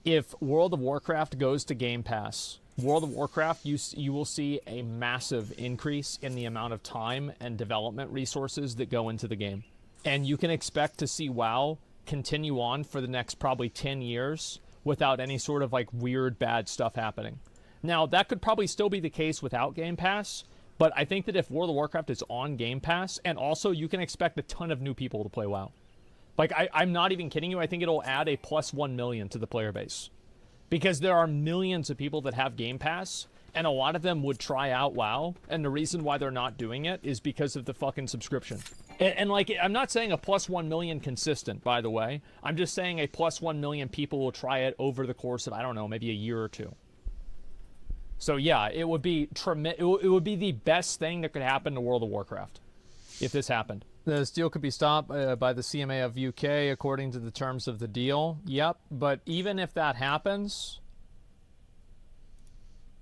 if World of Warcraft goes to Game Pass, World of Warcraft, you will see a massive increase in the amount of time and development resources that go into the game. And you can expect to see WoW continue on for the next probably 10 years without any sort of like weird bad stuff happening. Now, that could probably still be the case without Game Pass, but I think that if World of Warcraft is on Game Pass, and also you can expect a ton of new people to play WoW. Like, I'm not even kidding you, I think it'll add a plus 1 million to the player base. Because there are millions of people that have Game Pass, and a lot of them would try out WoW, and the reason why they're not doing it is because of the fucking subscription. And like, I'm not saying a plus 1 million consistent, by the way. I'm just saying a plus 1 million people will try it over the course of, I don't know, maybe a year or two. So yeah, it would be it would be the best thing that could happen to World of Warcraft if this happened. This deal could be stopped by the CMA of UK according to the terms of the deal. Yep, but even if that happens,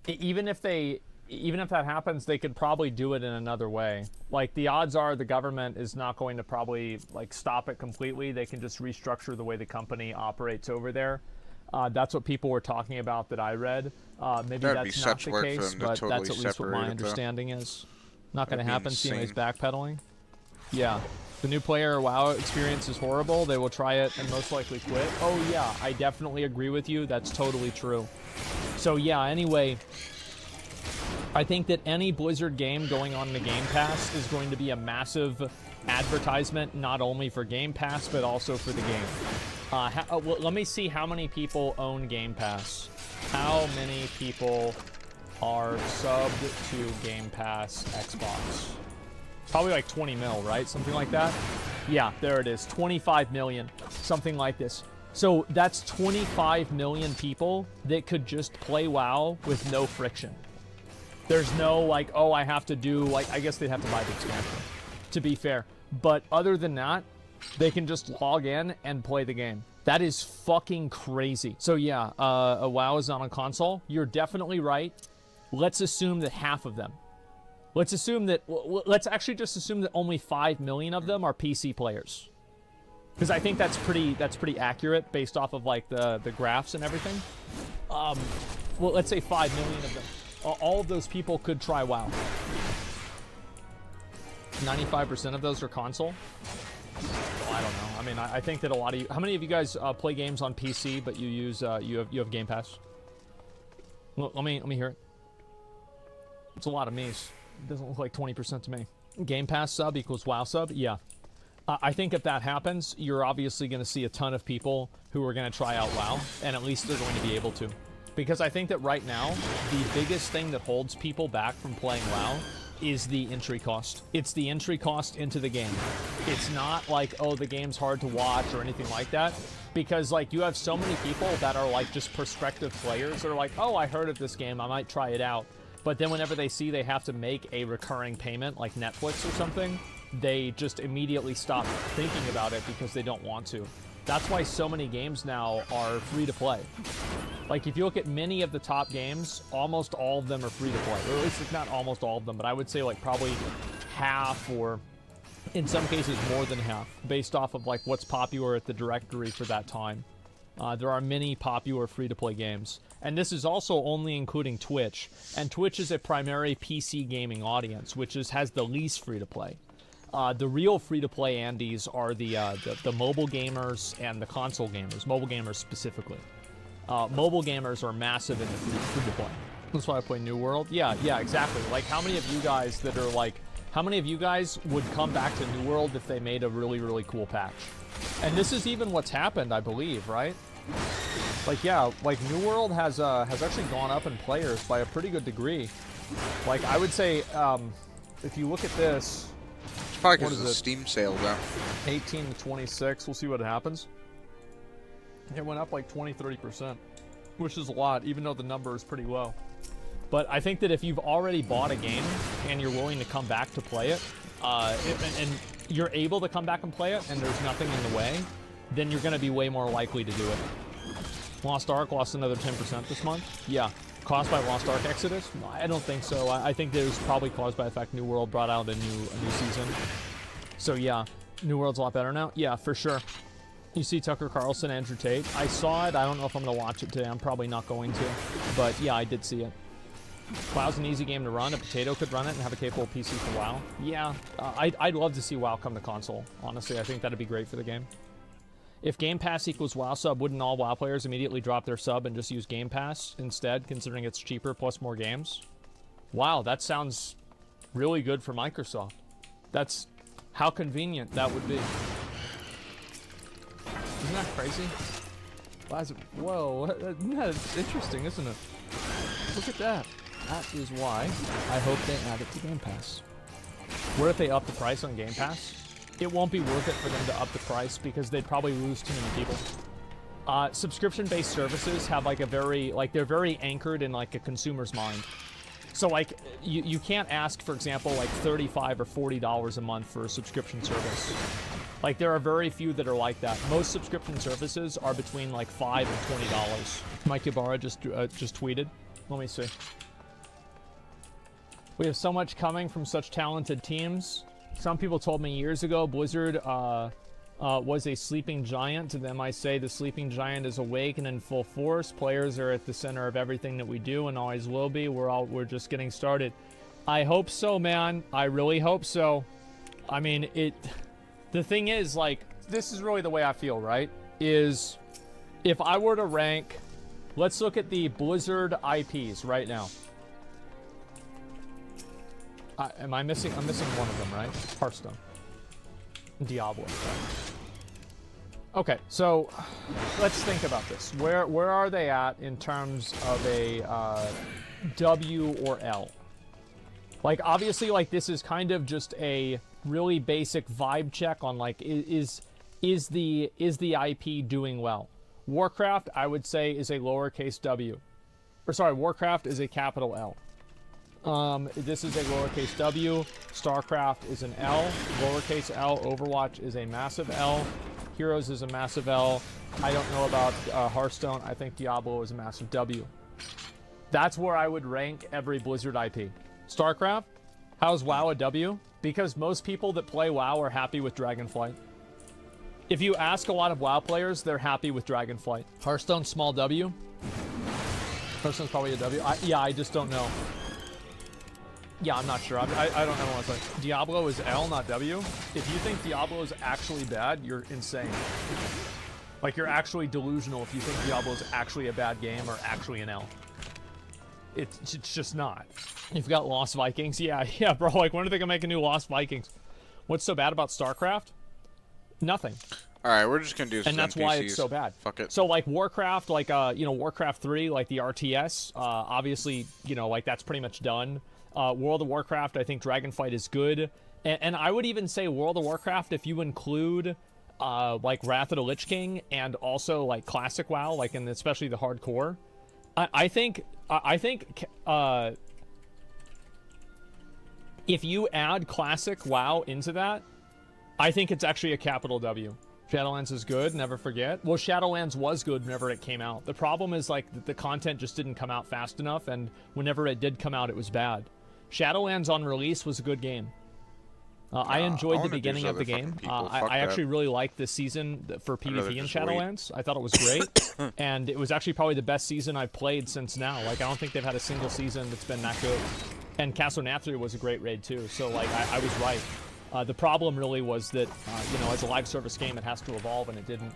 even if that happens, they could probably do it in another way. Like, the odds are the government is not going to probably like stop it completely. They can just restructure the way the company operates over there. That's what people were talking about that I read. Maybe that's not the case, but that's at least what my understanding is. Not going to happen. CMA's backpedaling. Yeah. The new player WoW experience is horrible. They will try it and most likely quit. Oh yeah, I definitely agree with you. That's totally true. So yeah, anyway, I think that any Blizzard game going on the Game Pass is going to be a massive advertisement, not only for Game Pass, but also for the game. Well, let me see how many people own Game Pass. How many people are subbed to Game Pass Xbox? Probably like 20 mil, right? Something like that? Yeah, there it is. 25 million. Something like this. So that's 25 million people that could just play WoW with no friction. There's no, like, oh, I have to do, like, I guess they'd have to buy the expansion, to be fair. But other than that, they can just log in and play the game. That is fucking crazy. So yeah, WoW is not on console. You're definitely right. Let's assume that half of them. Let's assume that, let's actually just assume that only 5 million of them are PC players. Because I think that's pretty accurate based off of like the graphs and everything. Well, let's say 5 million of them. All of those people could try WoW. 95% of those are console. Well, I don't know. I mean, I think that a lot of you. How many of you guys play games on PC, but you use you have Game Pass? Let me hear it. It's a lot of me's. It doesn't look like 20% to me. Game Pass sub equals WoW sub. Yeah. I think if that happens, you're obviously going to see a ton of people who are going to try out WoW, and at least they're going to be able to. Because I think that right now, the biggest thing that holds people back from playing WoW is the entry cost. It's the entry cost into the game. It's not like, oh, the game's hard to watch or anything like that. Because, like, you have so many people that are, like, just prospective players that are like, oh, I heard of this game, I might try it out. But then whenever they see they have to make a recurring payment, like Netflix or something, they just immediately stop thinking about it because they don't want to. That's why so many games now are free to play. Like, if you look at many of the top games, almost all of them are free to play. Or at least it's not almost all of them, but I would say, like, probably half, or in some cases more than half, based off of, like, what's popular at the directory for that time. There are many popular free-to-play games. And this is also only including Twitch. And Twitch is a primary PC gaming audience, which has the least free-to-play. The real free-to-play Andes are the mobile gamers and the console gamers, mobile gamers specifically. Mobile gamers are massive into free-to-play. That's why I play New World. Yeah, exactly. Like, how many of you guys that are like, how many of you guys would come back to New World if they made a really, really cool patch? And this is even what's happened, I believe, right? Like, yeah, like New World has actually gone up in players by a pretty good degree. Like, I would say, if you look at this, it's probably because of the Steam sale, though. 18 to 26. We'll see what happens. It went up like 20-30%, which is a lot, even though the number is pretty low. But I think that if you've already bought a game and you're willing to come back to play it, and you're able to come back and play it, and there's nothing in the way, then you're going to be way more likely to do it. Lost Ark lost another 10% this month. Yeah. Caused by Lost Ark Exodus? No, I don't think so. I think it was probably caused by the fact New World brought out a new season. So yeah, New World's a lot better now. Yeah, for sure. You see Tucker Carlson, Andrew Tate. I saw it. I don't know if I'm going to watch it today. I'm probably not going to. But yeah, I did see it. WoW's an easy game to run. A potato could run it and have a capable PC for WoW. Yeah, I'd love to see WoW come to console. Honestly, I think that'd be great for the game. If Game Pass equals WoW sub, wouldn't all WoW players immediately drop their sub and just use Game Pass instead, considering it's cheaper plus more games? Wow, that sounds really good for Microsoft. That's how convenient that would be. Isn't that crazy? Whoa, that's interesting, isn't it? Look at that. That is why I hope they add it to Game Pass. What if they up the price on Game Pass? It won't be worth it for them to up the price because they'd probably lose too many people. Subscription-based services have like a very, like, they're very anchored in like a consumer's mind. So like, you can't ask, for example, like $35 or $40 a month for a subscription service. Like, there are very few that are like that. Most subscription services are between like $5 and $20. Mike Ybarra just tweeted. Let me see. We have so much coming from such talented teams. Some people told me years ago Blizzard was a sleeping giant. To them I say the sleeping giant is awake and in full force. Players are at the center of everything that we do and always will be. We're just getting started. I hope so, man. I really hope so. I mean, the thing is, like, this is really the way I feel, right? Is if I were to rank, let's look at the Blizzard IPs right now. I'm missing one of them, right? Hearthstone. Diablo. Okay, so let's think about this. Where are they at in terms of a W or L? Like, obviously, like, this is kind of just a really basic vibe check on, like, is the IP doing well? Warcraft, I would say, is a lowercase W. Or sorry, Warcraft is a capital L. This is a lowercase W. StarCraft is an L. Lowercase L. Overwatch is a massive L. Heroes is a massive L. I don't know about Hearthstone. I think Diablo is a massive W. That's where I would rank every Blizzard IP. StarCraft, how's WoW a W? Because most people that play WoW are happy with Dragonflight. If you ask a lot of WoW players, they're happy with Dragonflight. Hearthstone, small W. Hearthstone's probably a W. Yeah, I just don't know. Yeah, I'm not sure. I don't know what to say. Diablo is L, not W. If you think Diablo is actually bad, you're insane. Like, you're actually delusional if you think Diablo is actually a bad game or actually an L. It's just not. You've got Lost Vikings. Yeah, bro. Like, when are they gonna make a new Lost Vikings? What's so bad about StarCraft? Nothing. All right, we're just gonna do this. And that's why it's so bad. Fuck it. So like Warcraft, like Warcraft 3, like the RTS, obviously, like that's pretty much done. World of Warcraft, I think Dragonflight is good. And I would even say World of Warcraft, if you include like Wrath of the Lich King and also like classic WoW, like and especially the hardcore, I think if you add classic WoW into that, I think it's actually a capital W. Shadowlands is good, never forget. Well, Shadowlands was good whenever it came out. The problem is like the content just didn't come out fast enough, and whenever it did come out, it was bad. Shadowlands on release was a good game. I enjoyed the beginning of the game. I actually really liked this season for PvP in Shadowlands. I thought it was great, and it was actually probably the best season I've played since now. Like, I don't think they've had a single season that's been that good. And Castle Nathria was a great raid too, so like I was right. The problem really was that, you know, as a live service game, it has to evolve, and it didn't.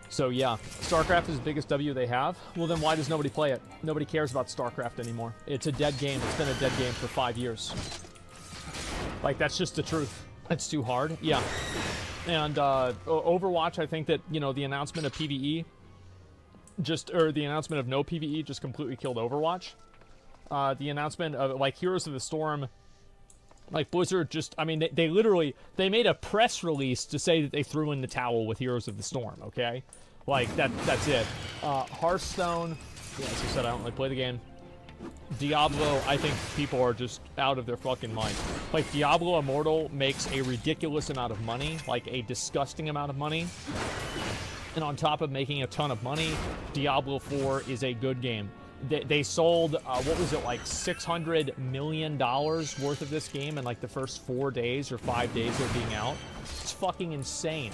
So yeah, StarCraft is the biggest W they have. Well, then why does nobody play it? Nobody cares about StarCraft anymore. It's a dead game. It's been a dead game for 5 years. Like, that's just the truth. It's too hard. Yeah. And Overwatch, I think that, you know, the announcement of PvE or the announcement of no PvE just completely killed Overwatch. The announcement of, like, Heroes of the Storm, like, Blizzard just, I mean, they literally, they made a press release to say that they threw in the towel with Heroes of the Storm, okay? Like, that's it. Hearthstone, yeah, as I said, I don't really play the game. Diablo, I think people are just out of their fucking mind. Like, Diablo Immortal makes a ridiculous amount of money, like a disgusting amount of money. And on top of making a ton of money, Diablo 4 is a good game. They sold, what was it, like $600 million worth of this game in like the first 4 days or 5 days of being out. It's fucking insane.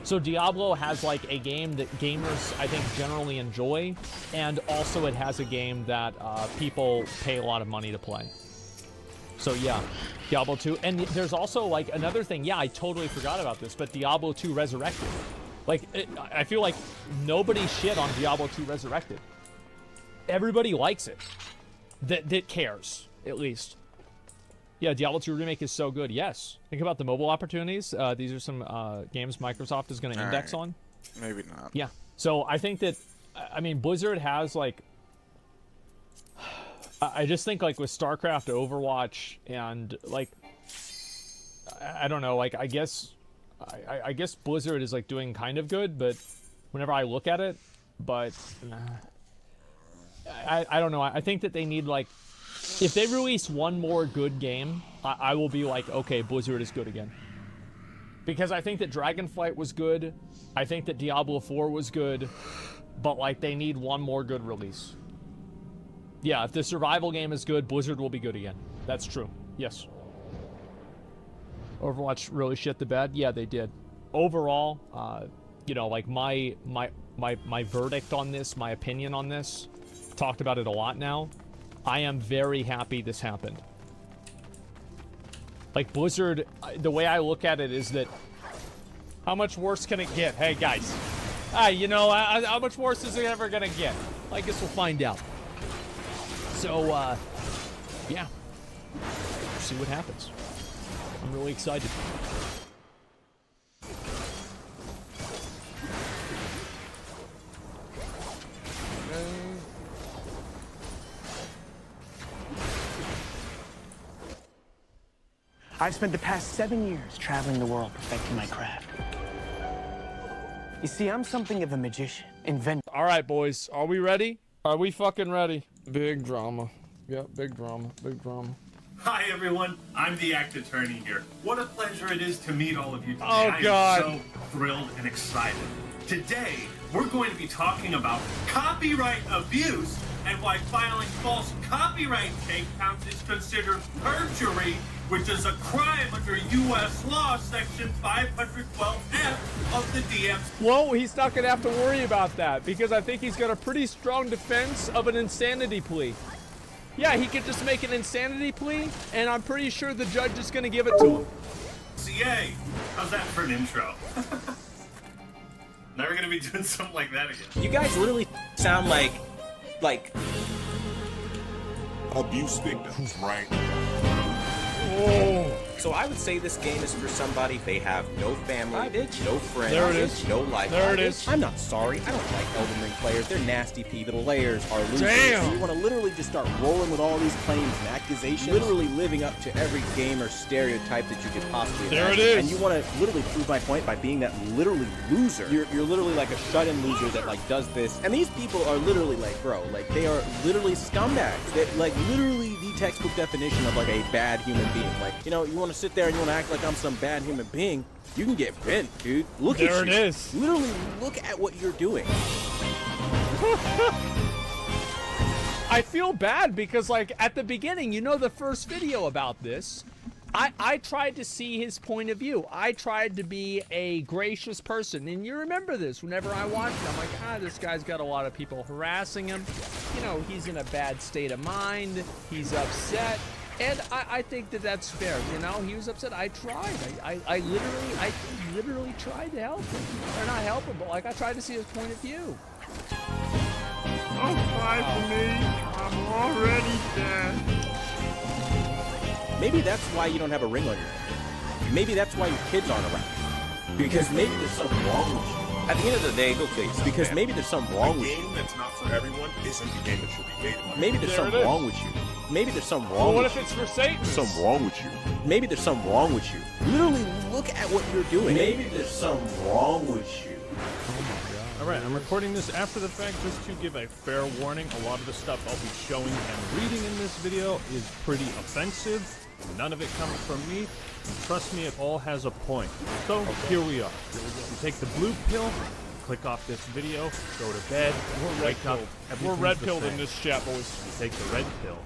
So Diablo has like a game that gamers, I think, generally enjoy, and also it has a game that people pay a lot of money to play. So yeah, Diablo 2. And there's also like another thing, yeah, I totally forgot about this, but Diablo 2 Resurrected. Like, I feel like nobody shit on Diablo 2 Resurrected. Everybody likes it. That cares, at least. Yeah, Diablo 2 Remake is so good. Yes. Think about the mobile opportunities. These are some games Microsoft is going to index on. Maybe not. Yeah. So I think that, I mean, Blizzard has, like, I just think, like, with StarCraft, Overwatch, and, like, I don't know, like, I guess Blizzard is, like, doing kind of good, but whenever I look at it, but... I don't know. I think that they need, like, if they release one more good game, I will be like, okay, Blizzard is good again. Because I think that Dragonflight was good. I think that Diablo 4 was good. But, like, they need one more good release. Yeah, if the survival game is good, Blizzard will be good again. That's true. Yes. Overwatch really shit the bed? Yeah, they did. Overall, you know, like, my verdict on this, my opinion on this, talked about it a lot now. I am very happy this happened. Like, Blizzard, the way I look at it is that, how much worse can it get? Hey, guys. You know, how much worse is it ever gonna get? I guess we'll find out. So, yeah. See what happens. I'm really excited. I've spent the past 7 years traveling the world perfecting my craft. You see, I'm something of a magician, inventor. All right, boys. Are we ready? Are we fucking ready? Big drama. Yep, big drama. Big drama. Hi, everyone. I'm the act attorney here. What a pleasure it is to meet all of you today. Oh, God. I am so thrilled and excited. Today, we're going to be talking about copyright abuse and why filing false copyright takedowns is considered perjury, which is a crime under U.S. law, section 512F of the DMC. Well, he's not going to have to worry about that because I think he's got a pretty strong defense of an insanity plea. Yeah, he could just make an insanity plea, and I'm pretty sure the judge is going to give it to him. CA, how's that for an intro? Never going to be doing something like that again. You guys literally sound like abuse victims, right? Oh. So I would say this game is for somebody, they have no family, no friends, There it is. no life. There it is. I'm not sorry. I don't like Elden Ring players. They're nasty people. The players are losers. Damn. So you want to literally just start rolling with all these claims and accusations, literally living up to every gamer stereotype that you could possibly There imagine. it is. And you want to literally prove my point by being that literally loser. You're literally like a shut-in loser that like does this. And these people are literally like, bro, like they are literally scumbags. They're like literally the textbook definition of like a bad human being. Like, you know, you want to sit there and you want to act like I'm some bad human being, you can get bent, dude. Look at you. There it is. Literally look at what you're doing. I feel bad because, like, at the beginning, you know, the first video about this, I tried to see his point of view. I tried to be a gracious person. And you remember this. Whenever I watched it, I'm like, this guy's got a lot of people harassing him. You know, he's in a bad state of mind. He's upset. And I think that that's fair. You know, he was upset. I tried. I literally tried to help him. Or not help him, but, like, I tried to see his point of view. Don't cry for me. I'm already dead. Maybe that's why you don't have a ring on your head. Maybe that's why your kids aren't around. Because maybe there's something wrong with you. At the end of the day, go kill yourself. Because maybe there's something wrong with you. A game that's not for everyone isn't the game that should be made. Maybe there's something wrong with you. Maybe there's something wrong Well, what with if it's for Satan? Something wrong with you. Maybe there's something wrong with you. Literally look at what you're doing. Maybe there's something wrong with you. Alright, I'm recording this after the fact just to give a fair warning. A lot of the stuff I'll be showing and reading in this video is pretty offensive. None of it comes from me. And trust me, it all has a point. So, here we are. You take the blue pill, click off this video, go to bed, wake up, We're red everything's the pilled in same. this chat, boys. You take the red pill,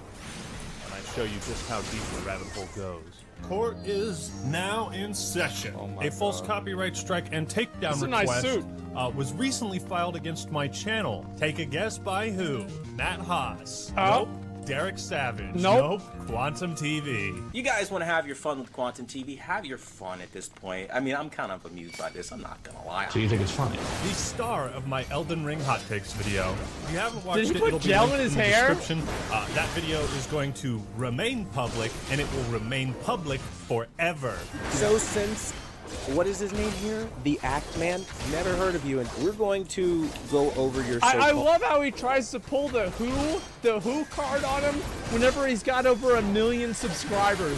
and I show you just how deep the rabbit hole goes. Court is now in session. A false copyright strike and takedown That's a nice request suit. was recently filed against my channel. Take a guess by who? Matt Haas. Oh. Nope. Derek Savage. Nope. Quantum TV. You guys want to have your fun with Quantum TV? Have your fun at this point. I mean, I'm kind of amused by this. I'm not gonna lie. So you think it's funny? The star of my Elden Ring hot takes video. If you haven't watched Did he it, put it'll be gel linked in his the hair? description. That video is going to remain public, and it will remain public forever. So since, what is his name here? The Act Man? Never heard of you, and we're going to go over your I love how he tries to pull the Who card on him whenever he's got over 1 million subscribers.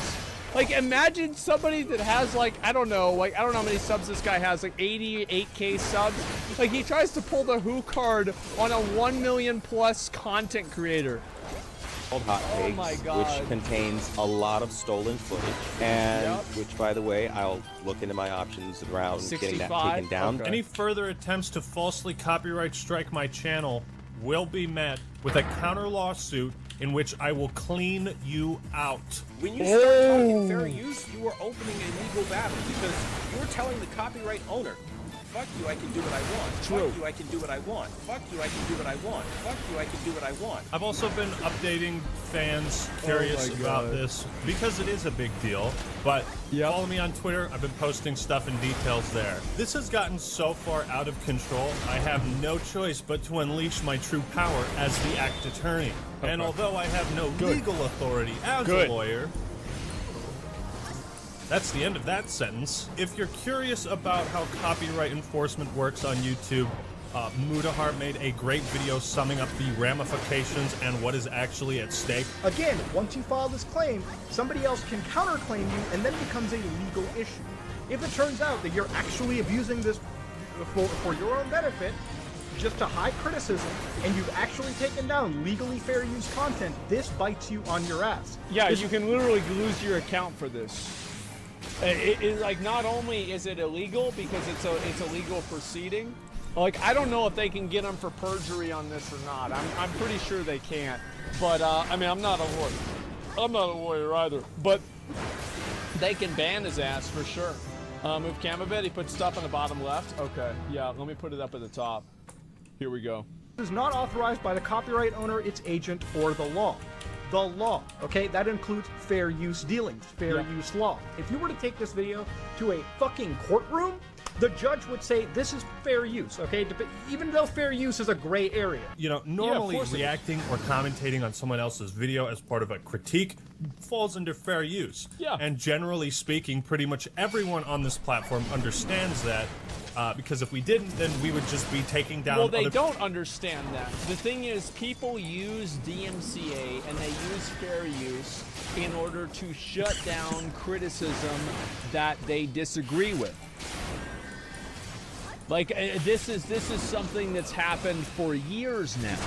Like, imagine somebody that has, like, I don't know how many subs this guy has, like 88K subs. Like, he tries to pull the Who card on a 1 million plus content creator. called Hot Takes, my God. which contains a lot of stolen footage, and which, by the way, I'll look into my options around getting that taken down. Any further attempts to falsely copyright strike my channel will be met with a counter lawsuit in which I will clean you out. When you start talking fair use, you are opening a legal battle because you're telling the copyright owner, fuck you, I can do what I want. True. Fuck you, I can do what I want. Fuck you, I can do what I want. Fuck you, I can do what I want. I've also been updating fans curious my about God. this because it is a big deal. But follow me on Twitter. I've been posting stuff and details there. This has gotten so far out of control, I have no choice but to unleash my true power as the act attorney. And although I have no legal authority as a lawyer, that's the end of that sentence. If you're curious about how copyright enforcement works on YouTube, Mudahar made a great video summing up the ramifications and what is actually at stake. Again, once you file this claim, somebody else can counterclaim you and then it becomes a legal issue. If it turns out that you're actually abusing this for your own benefit, just to hide criticism, and you've actually taken down legally fair use content, this bites you on your ass. Yeah, This- you can literally lose your account for this. It like not only is it illegal because it's a legal proceeding. Like I don't know if they can get him for perjury on this or not. I'm pretty sure they can't. But I mean I'm not a lawyer. I'm not a lawyer either. But they can ban his ass for sure. Move cam a bit. He put stuff on the bottom left. Okay. Yeah. Let me put it up at the top. Here we go. is not authorized by the copyright owner, its agent, or the law. The law, okay? That includes fair use dealings, fair use law. If you were to take this video to a fucking courtroom, the judge would say this is fair use, okay? Even though fair use is a gray area. You know, normally reacting or commentating on someone else's video as part of a critique falls under fair use. Yeah. And generally speaking, pretty much everyone on this platform understands that. Because if we didn't, then we would just be taking down. Well, they don't understand that. The thing is, people use DMCA and they use fair use in order to shut down criticism that they disagree with. Like this is something that's happened for years now,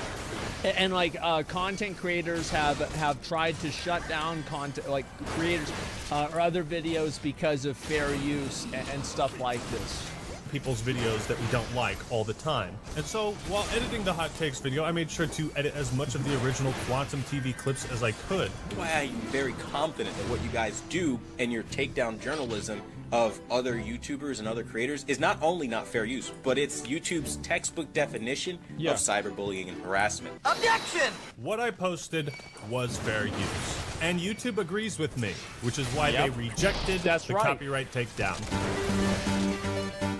and like content creators have tried to shut down content, like creators or other videos because of fair use and stuff like this. People's videos that we don't like all the time. And so, while editing the Hot Takes video, I made sure to edit as much of the original Quantum TV clips as I could. Why I'm very confident that what you guys do and your takedown journalism of other YouTubers and other creators is not only not fair use, but it's YouTube's textbook definition of cyberbullying and harassment. Objection! What I posted was fair use. And YouTube agrees with me, which is why they rejected the copyright takedown.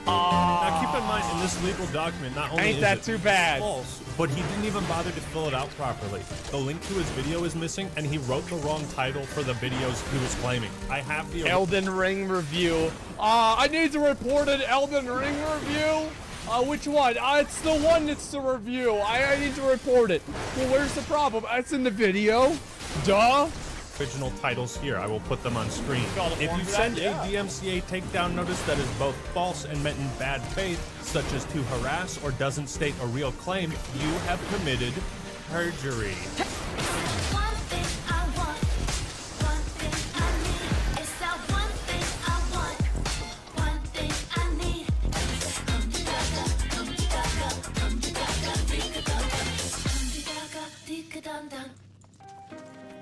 Now keep in mind, in this legal document, not only Ain't is that it too bad? false, but he didn't even bother to fill it out properly. The link to his video is missing, and he wrote the wrong title for the videos he was claiming. I have the Elden Ring review. I need to report an Elden Ring review. Which one? It's the one that's the review. I need to report it. Well, where's the problem? It's in the video. Duh. original titles here. I will put them on screen. If you send a DMCA takedown notice that is both false and meant in bad faith, such as to harass or doesn't state a real claim, you have committed perjury.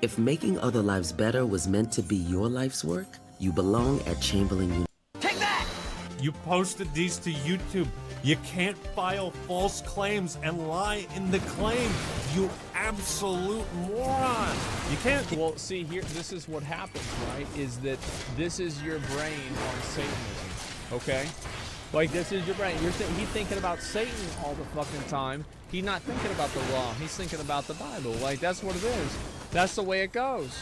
If making other lives better was meant to be your life's work, you belong at Chamberlain University. Take that! You posted these to YouTube. You can't file false claims and lie in the claim. You absolute moron. You can't. Well, see here, this is what happens, right? Is that this is your brain on Satanism, okay? Like, this is your brain. He's thinking about Satan all the fucking time. He's not thinking about the law. He's thinking about the Bible. Like, that's what it is. That's the way it goes.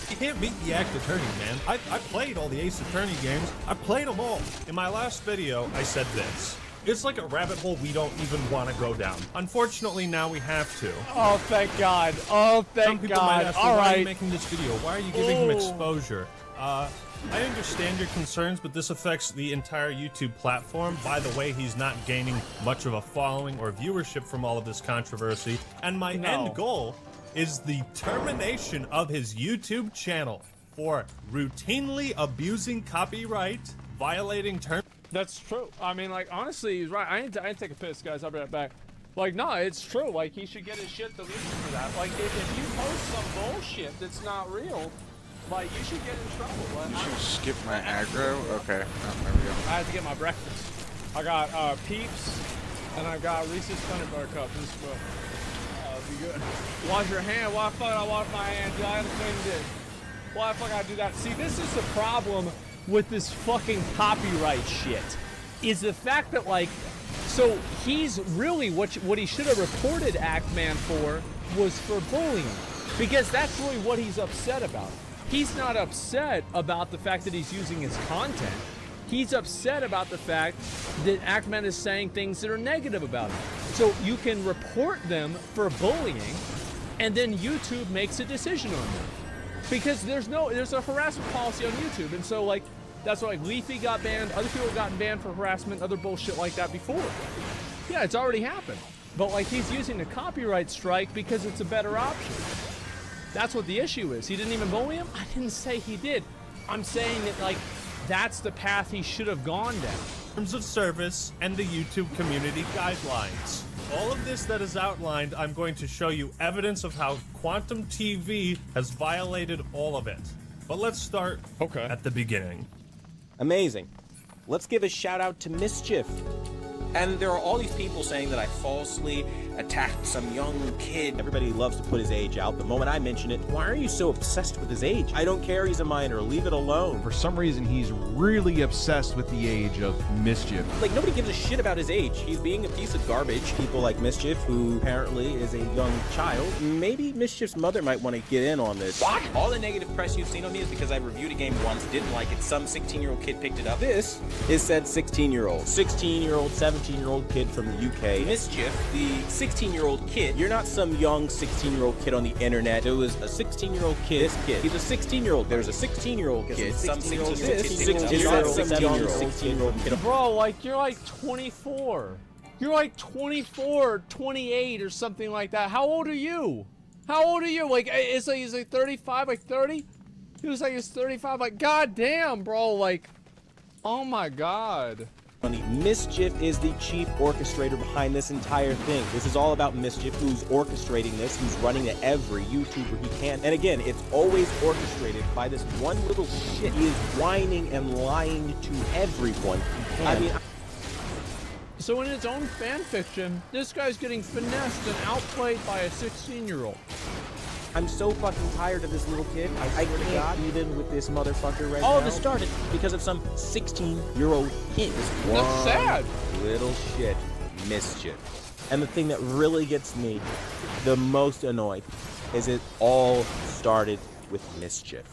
You can't beat the Act Attorney, man. I played all the Ace Attorney games. I played them all. In my last video, I said this. It's like a rabbit hole we don't even want to go down. Unfortunately, now we have to. Oh, thank God. Oh, thank God. Some people might ask, all why right. are you making this video? Why are you giving him exposure? I understand your concerns, but this affects the entire YouTube platform. By the way, he's not gaining much of a following or viewership from all of this controversy. And my end goal is the termination of his YouTube channel for routinely abusing copyright, violating terms. That's true. I mean, like, honestly, he's right. I need to take a piss, guys. I'll be right back. Like, no, it's true. Like, he should get his shit deleted for that. Like, if you post some bullshit that's not real, like, you should get in trouble. Like, you should skip my aggro? Okay. Oh, there we go. I had to get my breakfast. I got Peeps, and I got Reese's Peanut Butter Cup. This will be good. Wash your hand. Why the fuck I wash my hands? I gotta clean this. Why the fuck I do that? See, this is the problem with this fucking copyright shit. Is the fact that, like, so he's really what he should have reported Actman for was for bullying, because that's really what he's upset about. He's not upset about the fact that he's using his content. He's upset about the fact that Actman is saying things that are negative about him. So you can report them for bullying, and then YouTube makes a decision on them. Because there's a harassment policy on YouTube, and so, like, that's why, like, Leafy got banned, other people have gotten banned for harassment, other bullshit like that before. Yeah, it's already happened. But, like, he's using the copyright strike because it's a better option. That's what the issue is. He didn't even bully him? I didn't say he did. I'm saying that, like, that's the path he should have gone down. Terms of service and the YouTube community guidelines. All of this that is outlined, I'm going to show you evidence of how Quantum TV has violated all of it. But let's start at the beginning. Amazing. Let's give a shout out to Mischief. And there are all these people saying that I falsely attacked some young kid. Everybody loves to put his age out. The moment I mention it, why are you so obsessed with his age? I don't care, he's a minor, leave it alone. For some reason, he's really obsessed with the age of Mischief. Like, nobody gives a shit about his age. He's being a piece of garbage. People like Mischief, who apparently is a young child. Maybe Mischief's mother might want to get in on this. What? All the negative press you've seen on me is because I reviewed a game once, didn't like it, some 16-year-old kid picked it up. This is said 16-year-old. 16-year-old, 17-year-old kid from the UK. Mischief, the 16-year-old kid. You're not some young 16-year-old kid on the internet. It was a 16-year-old kid. This kid. He's a 16-year-old. There's a 16-year-old kid. Some 16-year-old kid. Bro, like, you're like 24. You're like 24, 28 or something like that. How old are you? How old are you? Like, it's like, he's like 35, like 30? He was like, he's 35. Like, goddamn, bro. Like, oh my god. Mischief is the chief orchestrator behind this entire thing. This is all about Mischief, who's orchestrating this, who's running to every YouTuber he can. And again, it's always orchestrated by this one little shit. He is whining and lying to everyone. I mean, so in his own fan fiction, this guy's getting finessed and outplayed by a 16-year-old. I'm so fucking tired of this little kid. I can't even with this motherfucker right now. All of this started because of some 16-year-old kid. That's sad. Little shit, Mischief. And the thing that really gets me the most annoyed is it all started with Mischief.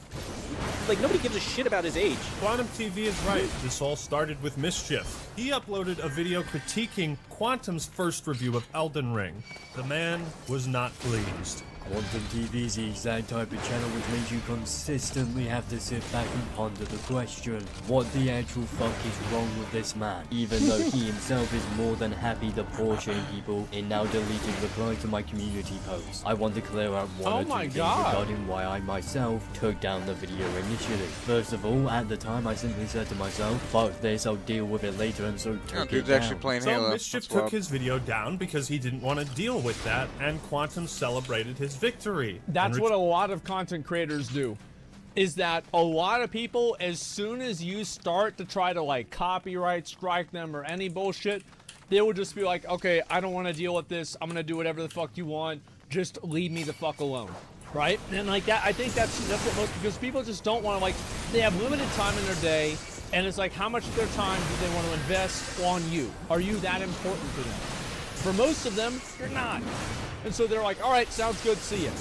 Like, nobody gives a shit about his age. Quantum TV is right. This all started with Mischief. He uploaded a video critiquing Quantum's first review of Elden Ring. The man was not pleased. Quantum TV is the exact type of channel which makes you consistently have to sit back and ponder the question, what the actual fuck is wrong with this man? Even though he himself is more than happy to portion people in now deleted reply to my community post. I want to clear out one or two things regarding why I myself took down the video initially. First of all, at the time I simply said to myself, fuck this, I'll deal with it later, and so took it down. Actually playing so Halo. Mischief took his video down because he didn't want to deal with that, and Quantum celebrated his victory. That's what a lot of content creators do, is that a lot of people, as soon as you start to try to like copyright strike them or any bullshit, they will just be like, okay, I don't want to deal with this, I'm gonna do whatever the fuck you want, just leave me the fuck alone, right? And like that, I think that's what most, because people just don't want to, like, they have limited time in their day, and it's like, how much of their time do they want to invest on you? Are you that important to them? For most of them, you're not. And so they're like, all right, sounds good, see ya.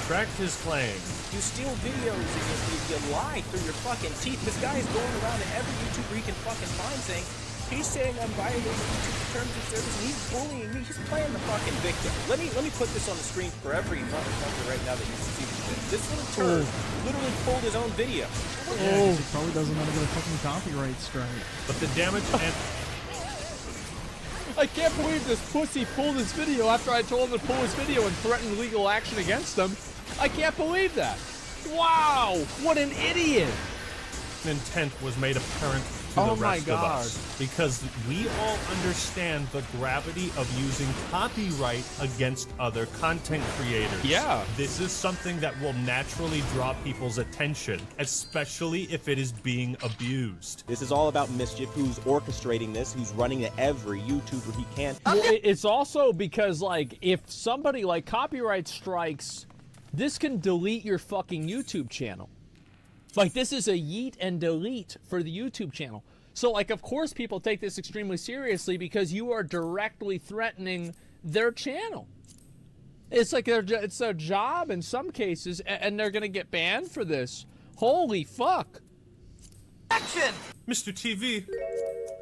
Tracked his claim. You steal videos and you lie through your fucking teeth. This guy is going around to every YouTuber he can fucking find saying, he's saying I'm violating YouTube terms of service and he's bullying me. He's playing the fucking victim. Let me put this on the screen for every motherfucker right now that you see this. This little turd literally pulled his own video. Yeah, he probably doesn't want to get a fucking copyright strike. But the damage and... I can't believe this pussy pulled his video after I told him to pull his video and threatened legal action against him. I can't believe that. Wow, what an idiot. Intent was made apparent to the rest of us, because we all understand the gravity of using copyright against other content creators. Yeah. This is something that will naturally draw people's attention, especially if it is being abused. This is all about Mischief, who's orchestrating this, who's running to every YouTuber he can. Well, it's also because, like, if somebody, like, copyright strikes, this can delete your fucking YouTube channel. Like, this is a yeet and delete for the YouTube channel. So, like, of course people take this extremely seriously because you are directly threatening their channel. It's like it's their job in some cases, and they're gonna get banned for this. Holy fuck. Action! Mr. TV,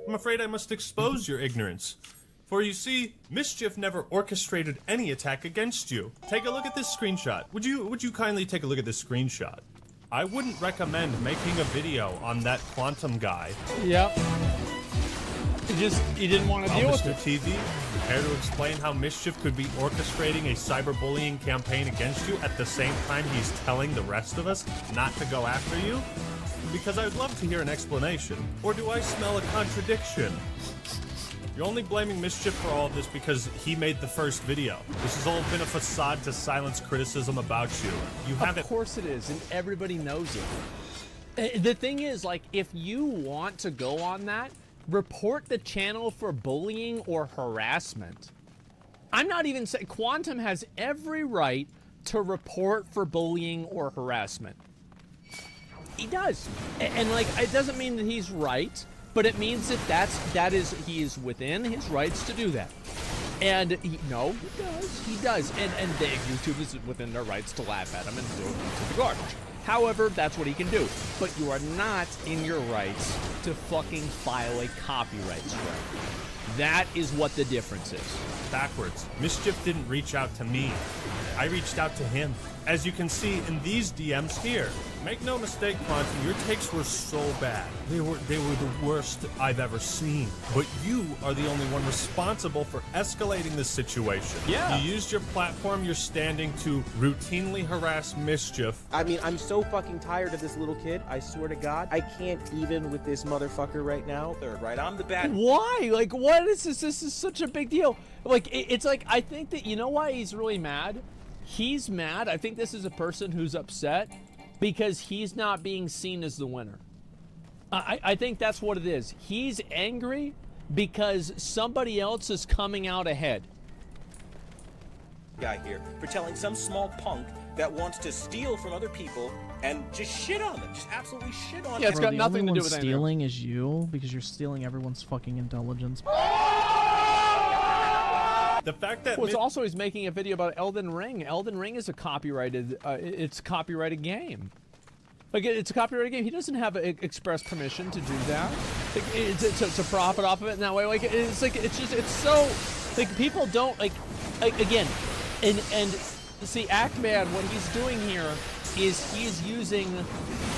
I'm afraid I must expose your ignorance. For you see, Mischief never orchestrated any attack against you. Take a look at this screenshot. Would you kindly take a look at this screenshot? I wouldn't recommend making a video on that Quantum guy. Yep. You didn't want to deal with Mr. it. TV, prepare to explain how Mischief could be orchestrating a cyberbullying campaign against you at the same time he's telling the rest of us not to go after you? Because I'd love to hear an explanation. Or do I smell a contradiction? You're only blaming Mischief for all of this because he made the first video. This has all been a facade to silence criticism about you. You haven't... Of course it is, and everybody knows it. The thing is, like, if you want to go on that, report the channel for bullying or harassment. I'm not even saying Quantum has every right to report for bullying or harassment. He does, and like it doesn't mean that he's right, but it means that he is within his rights to do that. And he does, and YouTube is within their rights to laugh at him and throw him into the garbage. However, that's what he can do. But you are not in your rights to fucking file a copyright strike. That is what the difference is. Backwards. Mischief didn't reach out to me. I reached out to him. As you can see in these DMs here. Make no mistake, Quantum, your takes were so bad. They were the worst I've ever seen. But you are the only one responsible for escalating this situation. Yeah. You used your platform, your standing to routinely harass Mischief. I mean, I'm so fucking tired of this little kid. I swear to God, I can't even with this motherfucker right now. Third, right? I'm the bad. Why? Like, what is this? This is such a big deal. Like, it's like, I think that, you know why he's really mad? He's mad. I think this is a person who's upset because he's not being seen as the winner. I think that's what it is. He's angry because somebody else is coming out ahead. Guy here for telling some small punk that wants to steal from other people and just shit on them, just absolutely shit on them. Yeah, it's got nothing to do with anything. Stealing is you because you're stealing everyone's fucking intelligence. The fact that it's also he's making a video about Elden Ring. Elden Ring is a copyrighted, it's a copyrighted game. Like it's a copyrighted game. He doesn't have express permission to do that. Like, to profit off of it in that way. Like it's so like people don't like again, and see Actman. What he's doing here is he's using,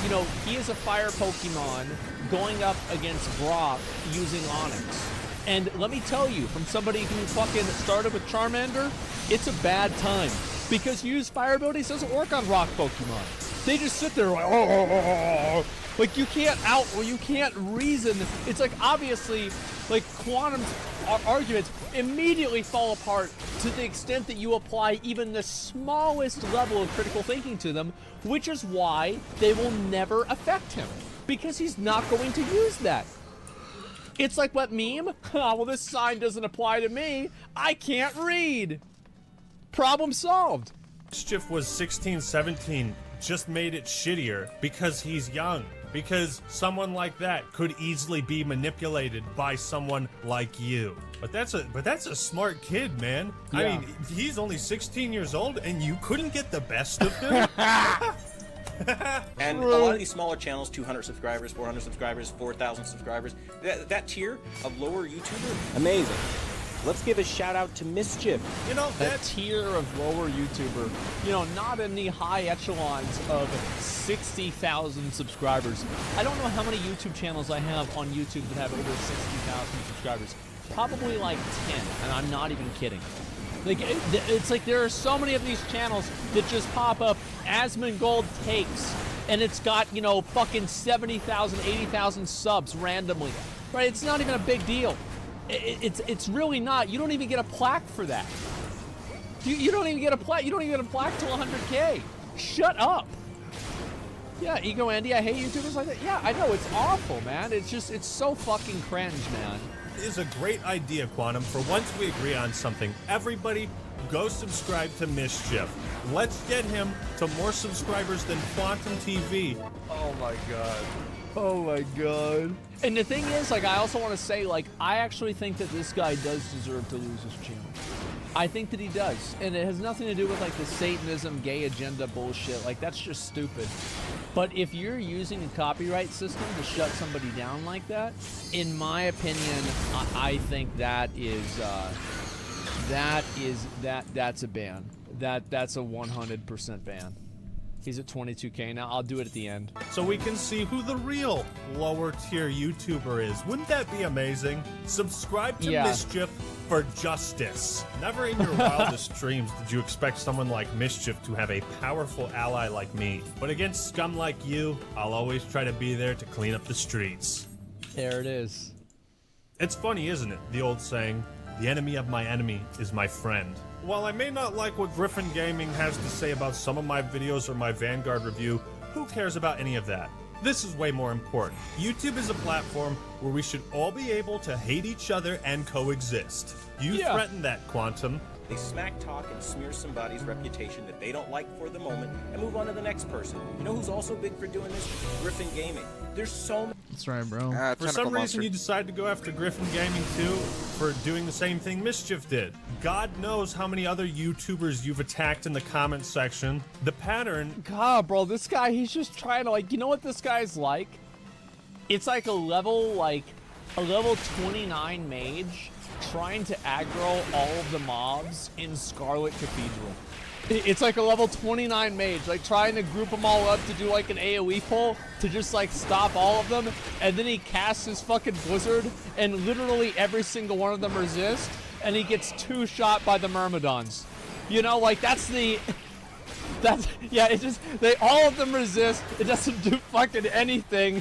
you know, he is a fire Pokemon going up against Brock using Onyx. And let me tell you, from somebody who fucking started with Charmander, it's a bad time. Because use fire abilities doesn't work on rock Pokemon. They just sit there like, oh. Like you can't reason. It's like obviously, like Quantum's arguments immediately fall apart to the extent that you apply even the smallest level of critical thinking to them, which is why they will never affect him. Because he's not going to use that. It's like what meme? Oh, well, this sign doesn't apply to me. I can't read. Problem solved. Mischief was 16, 17, just made it shittier because he's young. Because someone like that could easily be manipulated by someone like you. But that's a smart kid, man. Yeah. I mean, he's only 16 years old and you couldn't get the best of him? And a lot of these smaller channels, 200 subscribers, 400 subscribers, 4,000 subscribers, that tier of lower YouTuber, amazing. Let's give a shout out to Mischief. You know, that tier of lower YouTuber, you know, not in the high echelons of 60,000 subscribers. I don't know how many YouTube channels I have on YouTube that have over 60,000 subscribers. Probably like 10, and I'm not even kidding. Like, it's like there are so many of these channels that just pop up, Asmongold Takes, and it's got, you know, fucking 70,000, 80,000 subs randomly. Right? It's not even a big deal. It's really not. You don't even get a plaque for that. You don't even get a plaque. You don't even get a plaque till 100K. Shut up. Yeah, Ego Andy, I hate YouTubers like that. Yeah, I know, it's awful, man. It's just, it's so fucking cringe, man. Is a great idea, Quantum. For once we agree on something, everybody go subscribe to Mischief. Let's get him to more subscribers than Quantum TV. Oh my god. Oh my god. And the thing is, like, I also want to say, like, I actually think that this guy does deserve to lose his channel. I think that he does. And it has nothing to do with, like, the Satanism, gay agenda bullshit. Like, that's just stupid. But if you're using a copyright system to shut somebody down like that, in my opinion, I think that's a ban. That's a 100% ban. He's at 22K now. I'll do it at the end. So we can see who the real lower tier YouTuber is. Wouldn't that be amazing? Subscribe to Mischief for justice. Never in your wildest dreams did you expect someone like Mischief to have a powerful ally like me. But against scum like you, I'll always try to be there to clean up the streets. There it is. It's funny, isn't it? The old saying, the enemy of my enemy is my friend. While I may not like what Griffin Gaming has to say about some of my videos or my Vanguard review, who cares about any of that? This is way more important. YouTube is a platform where we should all be able to hate each other and coexist. You threaten that, Quantum. They smack talk and smear somebody's reputation that they don't like for the moment and move on to the next person. You know who's also big for doing this? Griffin Gaming. There's so many. That's right, bro. For some reason, you decide to go after Griffin Gaming too for doing the same thing Mischief did. God knows how many other YouTubers you've attacked in the comment section. The pattern. God, bro, this guy, he's just trying to, like, you know what this guy's like? It's like a level 29 mage trying to aggro all of the mobs in Scarlet Cathedral. It's like a level 29 mage, like trying to group them all up to do like an AoE pull to just like stop all of them, and then he casts his fucking blizzard and literally every single one of them resist, and he gets 2-shot by the Myrmidons. You know, like that's yeah, it just, all of them resist, it doesn't do fucking anything.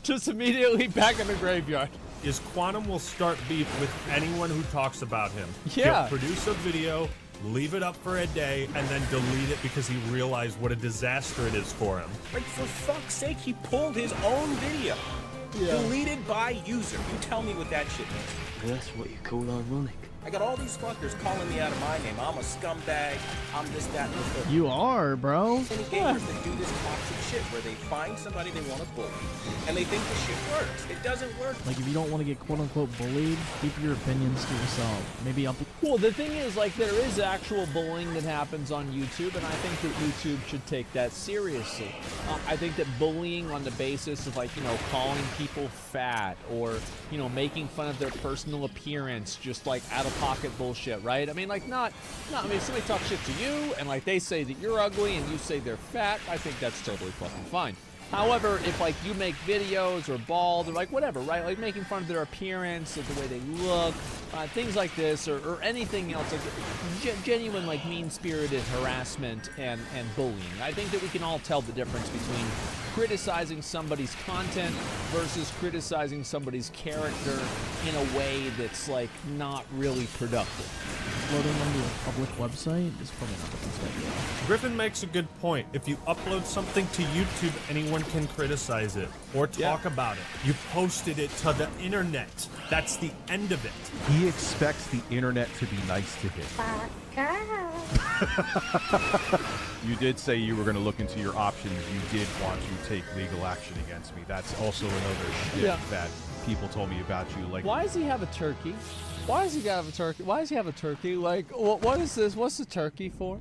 Just immediately back in the graveyard. Is Quantum will start beef with anyone who talks about him. Yeah. He'll produce a video, leave it up for a day, and then delete it because he realized what a disaster it is for him. Like, for fuck's sake, he pulled his own video. Deleted by user. You tell me what that shit means. That's what you call ironic. I got all these fuckers calling me out of my name. I'm a scumbag. I'm this, that, and the third. You are, bro. Many gamers that do this toxic shit where they find somebody they want to bully, and they think the shit works. It doesn't work. Like, if you don't want to get quote-unquote bullied, keep your opinions to yourself. Maybe up. Well, the thing is, like, there is actual bullying that happens on YouTube, and I think that YouTube should take that seriously. I think that bullying on the basis of, like, you know, calling people fat or, you know, making fun of their personal appearance, just like out of pocket bullshit, right? I mean, like, I mean, if somebody talks shit to you and like they say that you're ugly and you say they're fat, I think that's totally fucking fine. However, if like you make videos or bald or like whatever, right? Like making fun of their appearance or the way they look, things like this, or anything else, like genuine like mean-spirited harassment and bullying. I think that we can all tell the difference between criticizing somebody's content versus criticizing somebody's character in a way that's like not really productive. Uploading them to a public website is probably not the best idea. Griffin makes a good point. If you upload something to YouTube, anyone can criticize it or talk about it. You posted it to the internet. That's the end of it. He expects the internet to be nice to him. You did say you were going to look into your options. You did want to take legal action against me. That's also another shit that people told me about you. Like, why does he have a turkey? Why does he have a turkey? Why does he have a turkey? Like, what is this? What's the turkey for?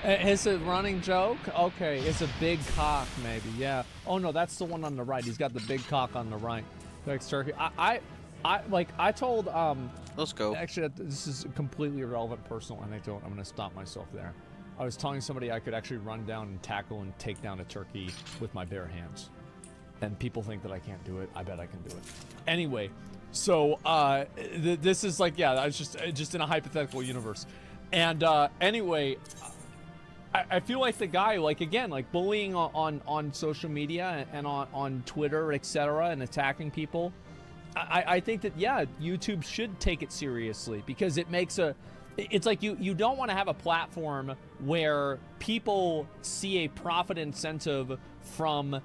Is it a running joke? Okay, it's a big cock, maybe. Yeah. Oh no, that's the one on the right. He's got the big cock on the right. Likes turkey. I told Let's go. Actually, this is a completely irrelevant personal anecdote. I'm gonna stop myself there. I was telling somebody I could actually run down and tackle and take down a turkey with my bare hands. And people think that I can't do it. I bet I can do it. Anyway, so this is like, yeah, I was just in a hypothetical universe. And anyway, I feel like the guy, like, again, like bullying on social media and on Twitter, etc., and attacking people. I think that, yeah, YouTube should take it seriously because it makes it's like you don't want to have a platform where people see a profit incentive from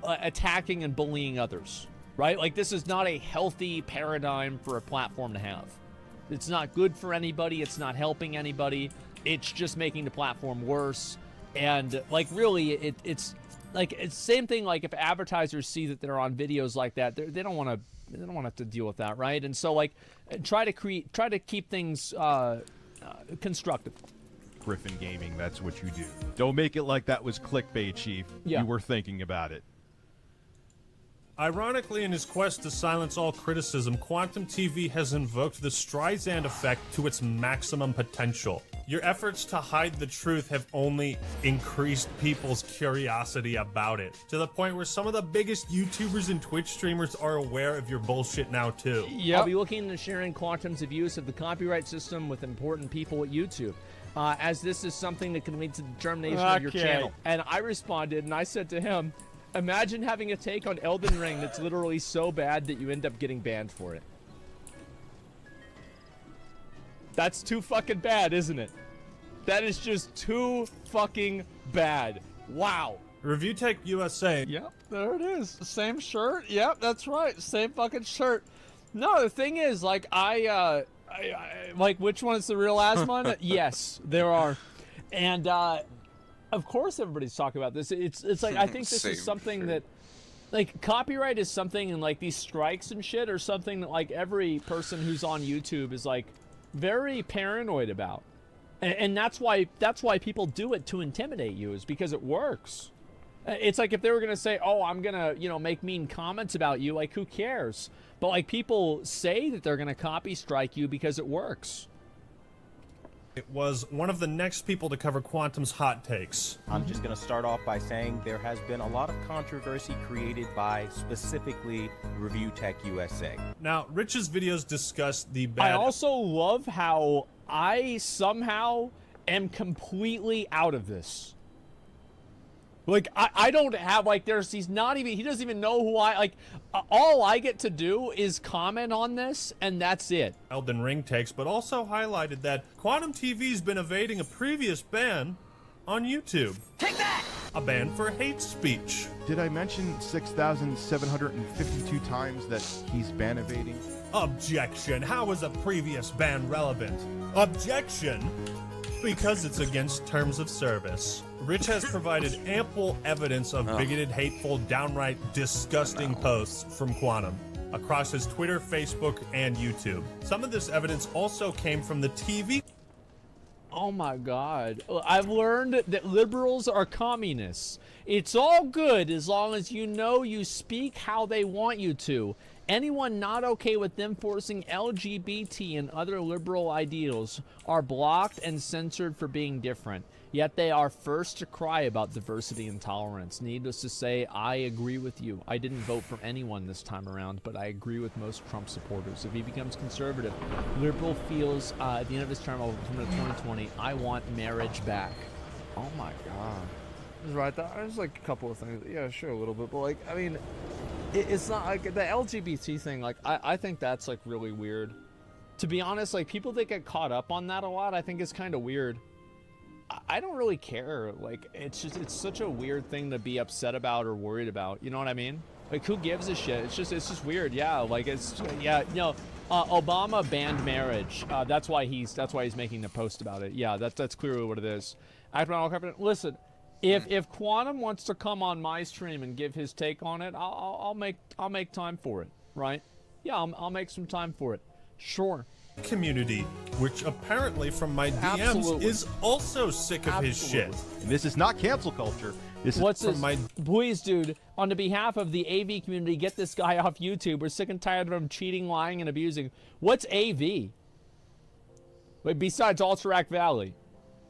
attacking and bullying others, right? Like, this is not a healthy paradigm for a platform to have. It's not good for anybody. It's not helping anybody. It's just making the platform worse. And like, really, it's like, it's same thing. Like, if advertisers see that they're on videos like that, they don't want to have to deal with that, right? And so, like, try to keep things constructive. Griffin Gaming, that's what you do. Don't make it like that was clickbait, Chief. Yeah. You were thinking about it. Ironically, in his quest to silence all criticism, Quantum TV has invoked the Streisand effect to its maximum potential. Your efforts to hide the truth have only increased people's curiosity about it, to the point where some of the biggest YouTubers and Twitch streamers are aware of your bullshit now too. Yep. I'll be looking into sharing Quantum's abuse of the copyright system with important people at YouTube, as this is something that can lead to the termination of your channel. And I responded, and I said to him, imagine having a take on Elden Ring that's literally so bad that you end up getting banned for it. That's too fucking bad, isn't it? That is just too fucking bad. Wow. Review Tech USA. Yep, there it is. Same shirt. Yep, that's right. Same fucking shirt. No, the thing is, like, I like, which one is the real Asmon? Yes, there are. And, of course everybody's talking about this. It's like, I think this is something that, like, copyright is something, and, like, these strikes and shit are something that, like, every person who's on YouTube is, like, very paranoid about. And that's why people do it, to intimidate you, is because it works. It's like if they were going to say, oh, I'm going to, you know, make mean comments about you, like, who cares? But, like, people say that they're going to copy strike you because it works. It was one of the next people to cover Quantum's hot takes. I'm just going to start off by saying there has been a lot of controversy created by specifically Review Tech USA. Now, Rich's videos discuss the bad... I also love how I somehow am completely out of this. Like, I don't have, like, he doesn't even know who all I get to do is comment on this, and that's it. Elden Ring takes, but also highlighted that Quantum TV's been evading a previous ban on YouTube. Take that! A ban for hate speech. Did I mention 6,752 times that he's ban evading? Objection. How is a previous ban relevant? Objection. Because it's against terms of service. Rich has provided ample evidence of bigoted, hateful, downright disgusting posts from Quantum across his Twitter, Facebook, and YouTube. Some of this evidence also came from the TV. Oh my God. I've learned that liberals are communists. It's all good as long as you know you speak how they want you to. Anyone not okay with them forcing LGBT and other liberal ideals are blocked and censored for being different. Yet they are first to cry about diversity and tolerance. Needless to say, I agree with you. I didn't vote for anyone this time around, but I agree with most Trump supporters. If he becomes conservative, liberal feels at the end of his term from 2020, I want marriage back. Oh my God. Right, there's like a couple of things. Yeah, sure, a little bit, but like, I mean, it's not like the LGBT thing. Like, I think that's like really weird. To be honest, like, people that get caught up on that a lot, I think is kind of weird. I don't really care. Like, it's such a weird thing to be upset about or worried about. You know what I mean? Like, who gives a shit? It's just weird. Yeah, like, Obama banned marriage. That's why he's making the post about it. Yeah, that's clearly what it is. Listen, if Quantum wants to come on my stream and give his take on it, I'll make time for it. Right? Yeah, I'll make some time for it. Sure. Community, which apparently from my DMs is also sick of his shit. And this is not cancel culture. This What's is this? Please, dude, on the behalf of the AV community, get this guy off YouTube. We're sick and tired of him cheating, lying, and abusing. What's AV? Wait, besides Alterac Valley?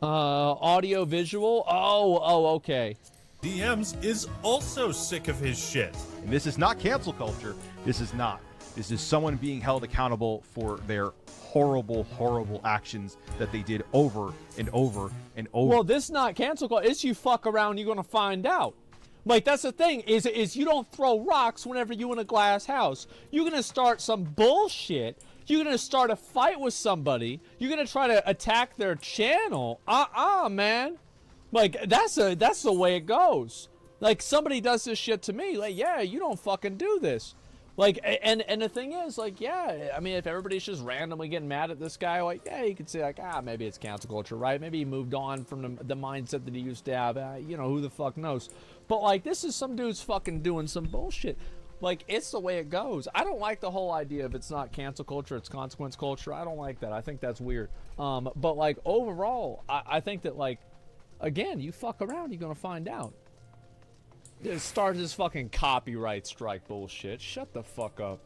Audio visual? Oh, okay. DMs is also sick of his shit. And this is not cancel culture. This is not. This is someone being held accountable for their horrible, horrible actions that they did over and over and over. Well, this is not cancel culture. It's you fuck around, you're gonna find out. Like, that's the thing, is you don't throw rocks whenever you in a glass house. You're gonna start some bullshit. You're gonna start a fight with somebody. You're gonna try to attack their channel. Man. Like, that's the way it goes. Like, somebody does this shit to me. Like, yeah, you don't fucking do this. Like, and the thing is, like, yeah, I mean, if everybody's just randomly getting mad at this guy, like, yeah, you could say, like, maybe it's cancel culture, right? Maybe he moved on from the mindset that he used to have. You know, who the fuck knows? But, like, this is some dude's fucking doing some bullshit. Like, it's the way it goes. I don't like the whole idea of it's not cancel culture, it's consequence culture. I don't like that. I think that's weird. But, like, overall, I think that, like, again, you fuck around, you're gonna find out. Start this fucking copyright strike bullshit. Shut the fuck up.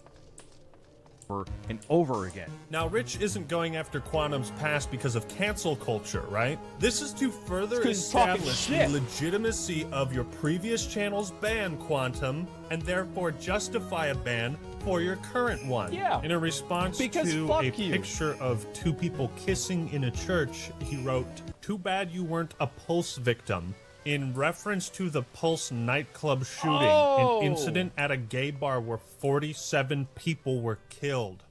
Over and over again. Now, Rich isn't going after Quantum's past because of cancel culture, right? This is to further establish the legitimacy of your previous channel's ban, Quantum, and therefore justify a ban for your current one. Yeah. In a response to a picture of two people kissing in a church, he wrote, "Too bad you weren't a Pulse victim." In reference to the Pulse nightclub shooting, an incident at a gay bar where 47 people were killed.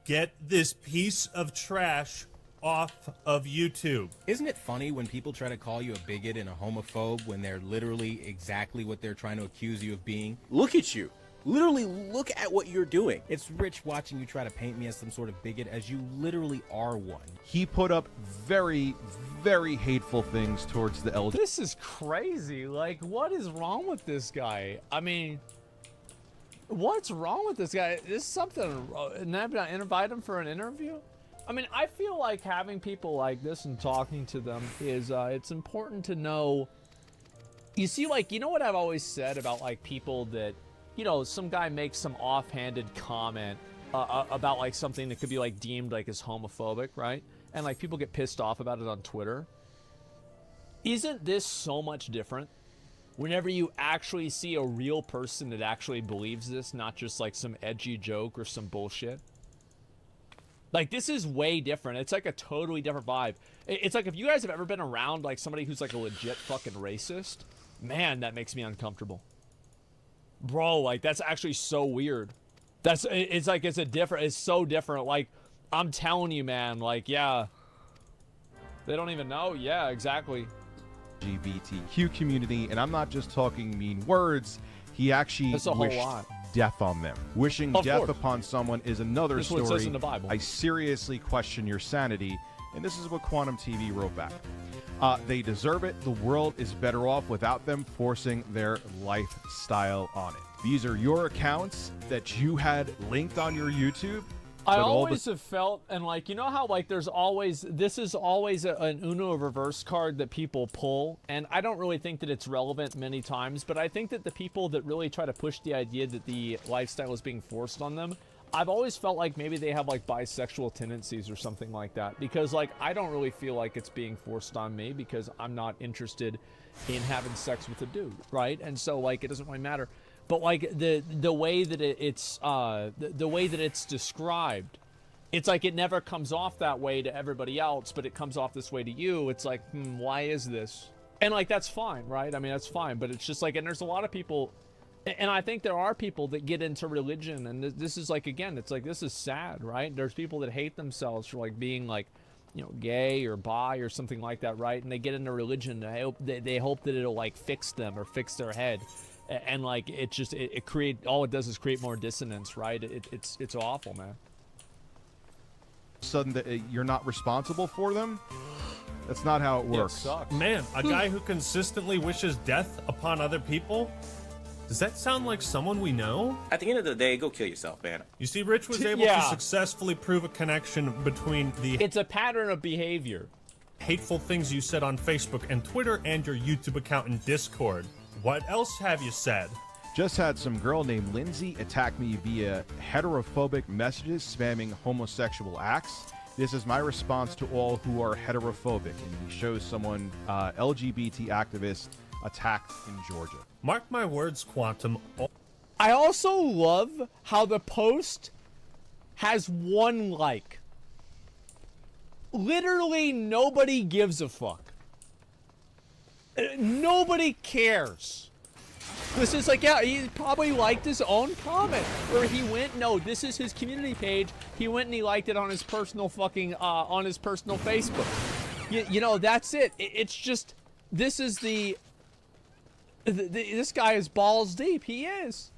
Get this piece of trash off of YouTube. Isn't it funny when people try to call you a bigot and a homophobe when they're literally exactly what they're trying to accuse you of being? Look at you. Literally look at what you're doing. It's rich watching you try to paint me as some sort of bigot, as you literally are one. He put up very, very hateful things towards the LGBT. This is crazy. Like, what is wrong with this guy? I mean, what's wrong with this guy? This is something. Not invite him for an interview? I mean, I feel like having people like this and talking to them is, it's important to know. You see, like, you know what I've always said about, like, people that, you know, some guy makes some offhanded comment about, like, something that could be, like, deemed, like, as homophobic, right? And, like, people get pissed off about it on Twitter. Isn't this so much different? Whenever you actually see a real person that actually believes this, not just, like, some edgy joke or some bullshit. Like, this is way different. It's, like, a totally different vibe. It's like, if you guys have ever been around, like, somebody who's, like, a legit fucking racist, man, that makes me uncomfortable. Bro, like, that's actually so weird. It's like, it's so different. Like, I'm telling you, man, like, yeah. They don't even know. Yeah, exactly. LGBTQ community, and I'm not just talking mean words. He actually That's a whole lot. death on them. Wishing Of death course. upon someone is another That's what it story. says in the Bible. I seriously question your sanity, and this is what Quantum TV wrote back. They deserve it. The world is better off without them forcing their lifestyle on it. These are your accounts that you had linked on your YouTube. I but all always have felt, and like, you know how like there's always, this is always an Uno reverse card that people pull, and I don't really think that it's relevant many times, but I think that the people that really try to push the idea that the lifestyle is being forced on them, I've always felt like maybe they have like bisexual tendencies or something like that, because like I don't really feel like it's being forced on me because I'm not interested in having sex with a dude, right? And so like it doesn't really matter. But like the way that the way that it's described, it's like it never comes off that way to everybody else, but it comes off this way to you. It's like, why is this? And like that's fine, right? I mean that's fine, but it's just like, and there's a lot of people. And I think there are people that get into religion, and this is like, again, it's like, this is sad, right? There's people that hate themselves for like being like, you know, gay or bi or something like that, right? And they get into religion, and they hope that it'll like fix them or fix their head, and like it just it create, all it does is create more dissonance, right? It's awful, man. Sudden that you're not responsible for them. That's not how it works. Man, a guy who consistently wishes death upon other people. Does that sound like someone we know? At the end of the day, go kill yourself, man. You see, Rich was able to successfully prove a connection between the... It's a pattern of behavior. ...hateful things you said on Facebook and Twitter and your YouTube account and Discord. What else have you said? Just had some girl named Lindsay attack me via heterophobic messages spamming homosexual acts. This is my response to all who are heterophobic. And he shows someone, LGBT activist, attacked in Georgia. Mark my words, Quantum. I also love how the post has 1 like. Literally nobody gives a fuck. Nobody cares. This is like, yeah, he probably liked his own comment where he went, no, this is his community page. He went and he liked it on his personal fucking, on his personal Facebook. You know, that's it. It's just, this is this guy is balls deep. He is.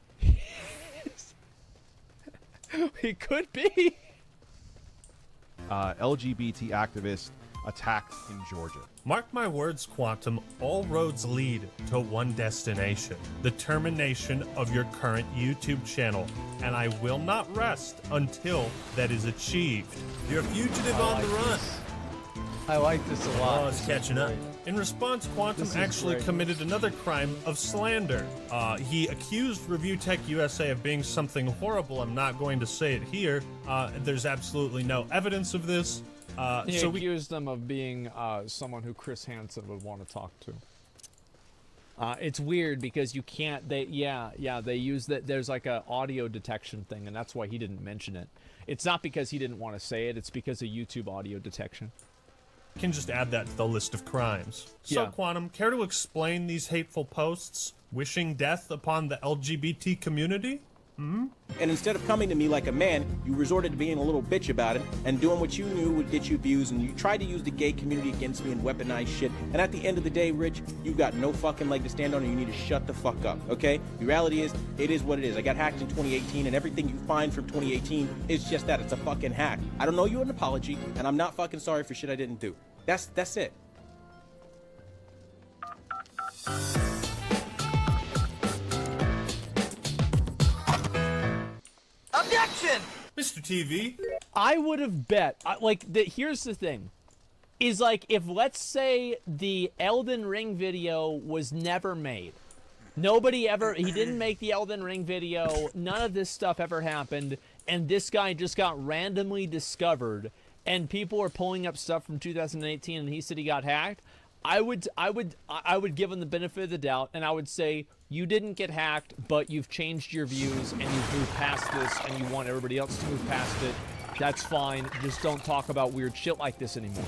He could be. LGBT activist attacked in Georgia. Mark my words, Quantum, all roads lead to one destination, the termination of your current YouTube channel, and I will not rest until that is achieved. You're a fugitive on the run. I like this a lot. Oh, it's catching up. In response, Quantum actually committed another crime of slander. He accused Review Tech USA of being something horrible. I'm not going to say it here. There's absolutely no evidence of this. He accused them of being someone who Chris Hansen would want to talk to. It's weird because you can't. They use that. There's like a audio detection thing, and that's why he didn't mention it. It's not because he didn't want to say it. It's because of YouTube audio detection. Can just add that to the list of crimes. So, Quantum, care to explain these hateful posts wishing death upon the LGBT community? And instead of coming to me like a man, you resorted to being a little bitch about it and doing what you knew would get you views, and you tried to use the gay community against me and weaponize shit. And at the end of the day, Rich, you got no fucking leg to stand on, and you need to shut the fuck up, okay? The reality is, it is what it is. I got hacked in 2018, and everything you find from 2018 is just that. It's a fucking hack. I don't owe you an apology, and I'm not fucking sorry for shit I didn't do. That's it. Objection! Mr. TV. I would have bet, here's the thing, is like, if let's say the Elden Ring video was never made, he didn't make the Elden Ring video, none of this stuff ever happened, and this guy just got randomly discovered, and people are pulling up stuff from 2018, and he said he got hacked, I would give him the benefit of the doubt, and I would say, you didn't get hacked, but you've changed your views, and you've moved past this, and you want everybody else to move past it. That's fine. Just don't talk about weird shit like this anymore.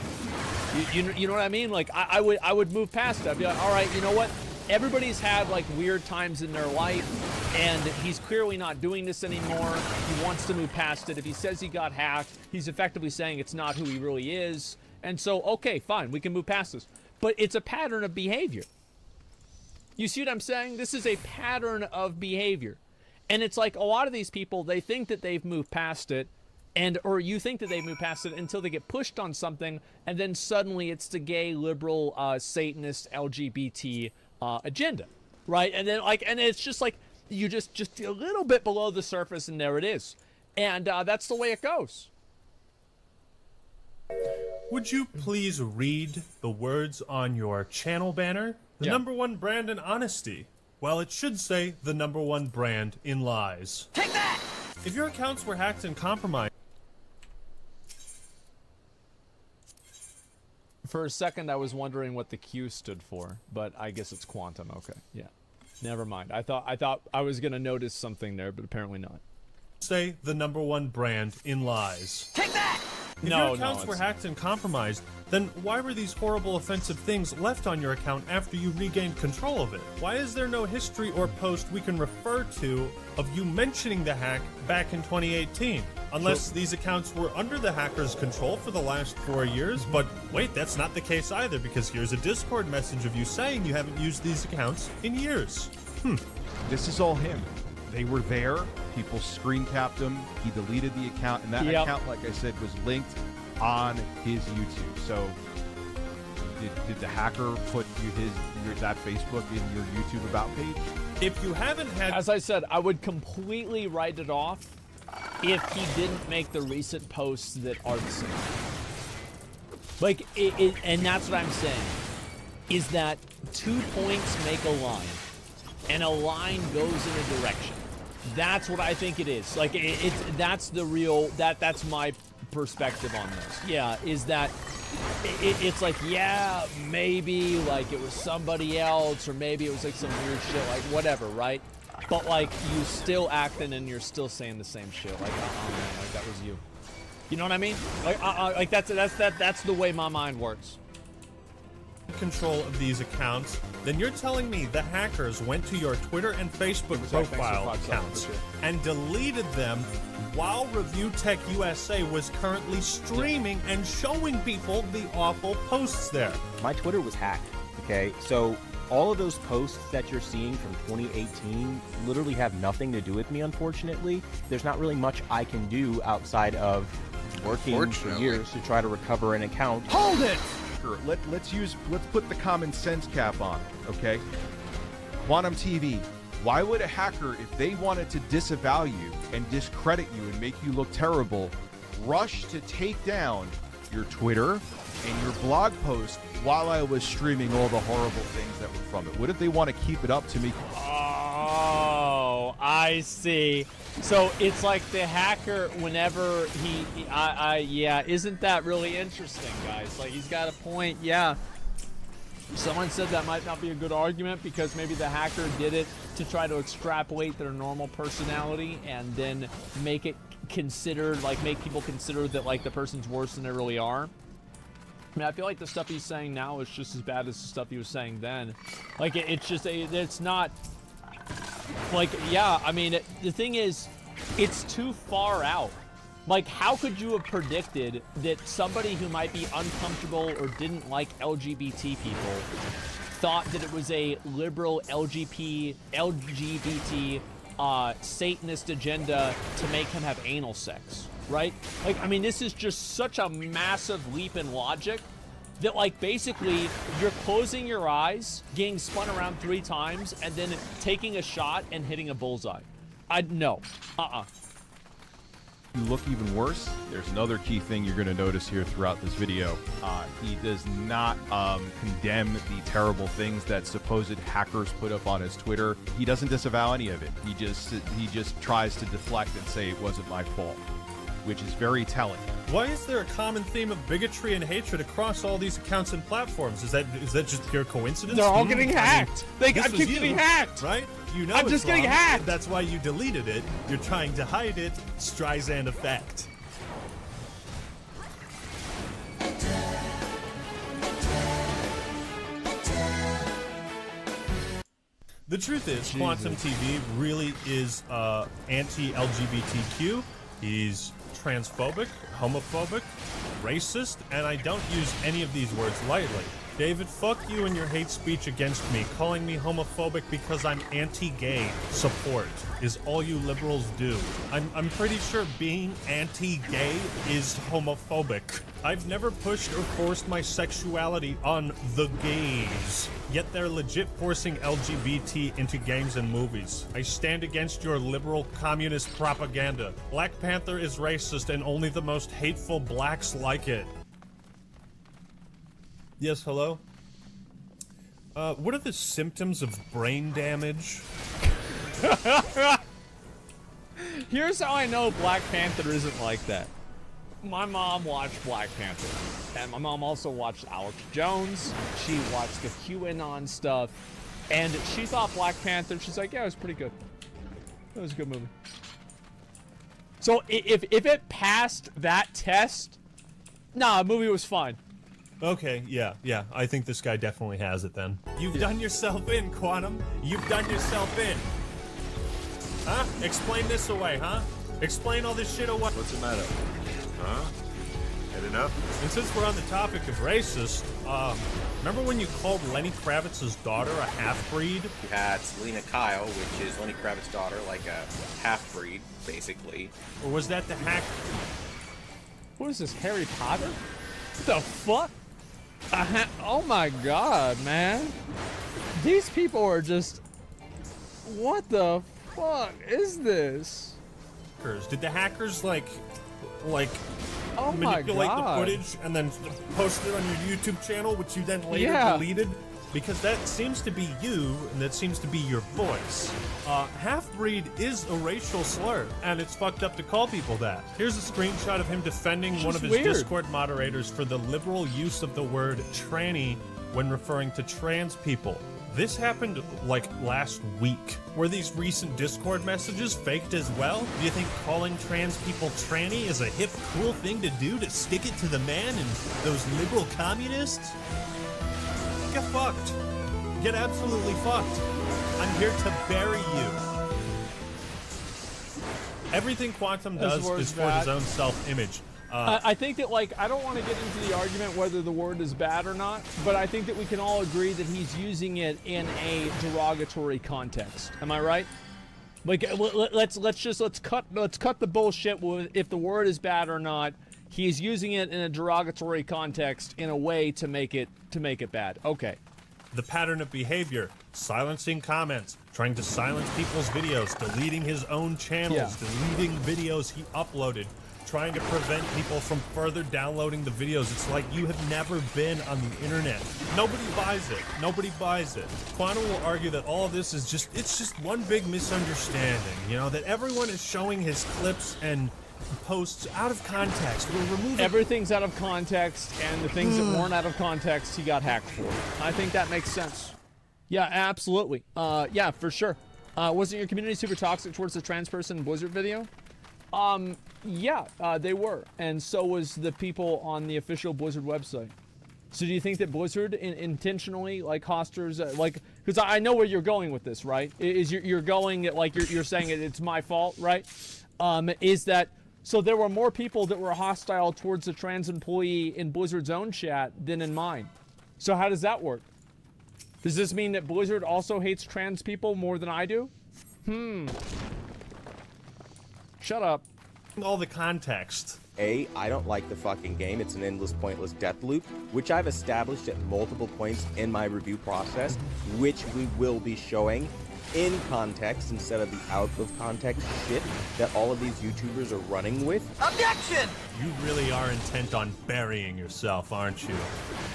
You know what I mean? Like, I would move past it. I'd be like, all right, you know what? Everybody's had, like, weird times in their life, and he's clearly not doing this anymore. He wants to move past it. If he says he got hacked, he's effectively saying it's not who he really is. And so, okay, fine, we can move past this. But it's a pattern of behavior. You see what I'm saying? This is a pattern of behavior. And it's like a lot of these people, they think that they've moved past it, or you think that they've moved past it until they get pushed on something, and then suddenly it's the gay, liberal, Satanist, LGBT agenda, right? And then and it's just like, you just a little bit below the surface, and there it is. And that's the way it goes. Would you please read the words on your channel banner? The #1 brand in honesty. Well, it should say the #1 brand in lies. Take that! If your accounts were hacked and compromised... For a second, I was wondering what the Q stood for, but I guess it's quantum. Okay, yeah. Never mind. I thought I was gonna notice something there, but apparently not. Say the #1 brand in lies. Take that! If your accounts were hacked and compromised, then why were these horrible offensive things left on your account after you regained control of it? Why is there no history or post we can refer to of you mentioning the hack back in 2018? Unless these accounts were under the hacker's control for the last 4 years, but wait, that's not the case either, because here's a Discord message of you saying you haven't used these accounts in years. This is all him. They were there. People screen capped him. He deleted the account, and that account, like I said, was linked on his YouTube. So, did the hacker put that Facebook in your YouTube about page? If you haven't had, as I said, I would completely write it off if he didn't make the recent posts that are the same. Like, and that's what I'm saying, is that 2 points make a line, and a line goes in a direction. That's what I think it is. Like, that's the real, that's my perspective on this. Yeah, is that it's like, yeah, maybe like it was somebody else, or maybe it was like some weird shit, like whatever, right? But like, you still acting and you're still saying the same shit. Like, oh man, like that was you. You know what I mean? Like that's the way my mind works. Control of these accounts, then you're telling me the hackers went to your Twitter and Facebook profile accounts and deleted them while Review Tech USA was currently streaming and showing people the awful posts there. My Twitter was hacked, okay? So all of those posts that you're seeing from 2018 literally have nothing to do with me, unfortunately. There's not really much I can do outside of working for years to try to recover an account. Hold it! Let's put the common sense cap on, okay? Quantum TV, why would a hacker, if they wanted to disavow you and discredit you and make you look terrible, rush to take down your Twitter and your blog post while I was streaming all the horrible things that were from it? What if they want to keep it up to me? Oh, I see. So it's like the hacker, whenever yeah, isn't that really interesting, guys? Like, he's got a point, yeah. Someone said that might not be a good argument because maybe the hacker did it to try to extrapolate their normal personality and then make it considered, like, make people consider that, like, the person's worse than they really are. I mean, I feel like the stuff he's saying now is just as bad as the stuff he was saying then. Like, it's just, it's not... Like, yeah, I mean, the thing is, it's too far out. Like, how could you have predicted that somebody who might be uncomfortable or didn't like LGBT people thought that it was a liberal LGBT Satanist agenda to make him have anal sex, right? Like, I mean, this is just such a massive leap in logic that, like, basically you're closing your eyes, getting spun around 3 times, and then taking a shot and hitting a bullseye. No. You look even worse. There's another key thing you're going to notice here throughout this video. He does not condemn the terrible things that supposed hackers put up on his Twitter. He doesn't disavow any of it. He just tries to deflect and say it wasn't my fault, which is very telling. Why is there a common theme of bigotry and hatred across all these accounts and platforms? Is that just pure coincidence? They're all getting hacked. I mean, I keep getting hacked. Right? You know I'm it's just getting wrong. hacked. That's why you deleted it. You're trying to hide it. Streisand effect. The truth is, Jesus. Quantum TV really is anti-LGBTQ. He's transphobic, homophobic, racist, and I don't use any of these words lightly. David, fuck you and your hate speech against me. Calling me homophobic because I'm anti-gay support is all you liberals do. I'm pretty sure being anti-gay is homophobic. I've never pushed or forced my sexuality on the gays. Yet they're legit forcing LGBT into games and movies. I stand against your liberal communist propaganda. Black Panther is racist and only the most hateful blacks like it. Yes, hello? What are the symptoms of brain damage? Here's how I know Black Panther isn't like that. My mom watched Black Panther, and my mom also watched Alex Jones. She watched the QAnon stuff, and she thought Black Panther, she's like, yeah, it was pretty good. It was a good movie. So if it passed that test, nah, the movie was fine. Okay, yeah, I think this guy definitely has it then. You've done yourself in, Quantum. You've done yourself in. Huh? Explain this away, huh? Explain all this shit away. What's the matter? Huh? Had enough? And since we're on the topic of racist, remember when you called Lenny Kravitz's daughter a half-breed? You had Selena Kyle, which is Lenny Kravitz's daughter, like a half-breed, basically. Or was that the hack? What is this, Harry Potter? What the fuck? Oh my god, man. These people are just... What the fuck is this? Did the hackers, like oh my manipulate the god. footage and then post it on your YouTube channel, which you then later deleted? Because that seems to be you, and that seems to be your voice. Half-breed is a racial slur, and it's fucked up to call people that. Here's a screenshot of him defending one of his Discord moderators for the liberal use of the word tranny when referring to trans people. This happened, like, last week. Were these recent Discord messages faked as well? Do you think calling trans people tranny is a hip, cool thing to do to stick it to the man and those liberal communists? Get fucked. Get absolutely fucked. I'm here to bury you. Everything Quantum does is for his own self-image. I think that, like, I don't want to get into the argument whether the word is bad or not, but I think that we can all agree that he's using it in a derogatory context. Am I right? Like, let's cut the bullshit with if the word is bad or not. He's using it in a derogatory context in a way to make it bad. Okay. The pattern of behavior: silencing comments, trying to silence people's videos, deleting his own channels, deleting videos he uploaded, trying to prevent people from further downloading the videos. It's like you have never been on the internet. Nobody buys it. Nobody buys it. Quantum will argue that all of this is just one big misunderstanding, you know, that everyone is showing his clips and posts out of context. We're removing everything's out of context, and the things that weren't out of context, he got hacked for. I think that makes sense. Yeah, absolutely. Yeah, for sure. Wasn't your community super toxic towards the trans person Blizzard video? Yeah, they were, and so was the people on the official Blizzard website. So do you think that Blizzard intentionally, like, hosters, like, because I know where you're going with this, right? Is you're going at, like, you're saying it's my fault, right? Is that, so there were more people that were hostile towards the trans employee in Blizzard's own chat than in mine. So how does that work? Does this mean that Blizzard also hates trans people more than I do? Shut up. All the context. A, I don't like the fucking game. It's an endless, pointless death loop, which I've established at multiple points in my review process, which we will be showing in context instead of the out of context shit that all of these YouTubers are running with. Objection! You really are intent on burying yourself, aren't you?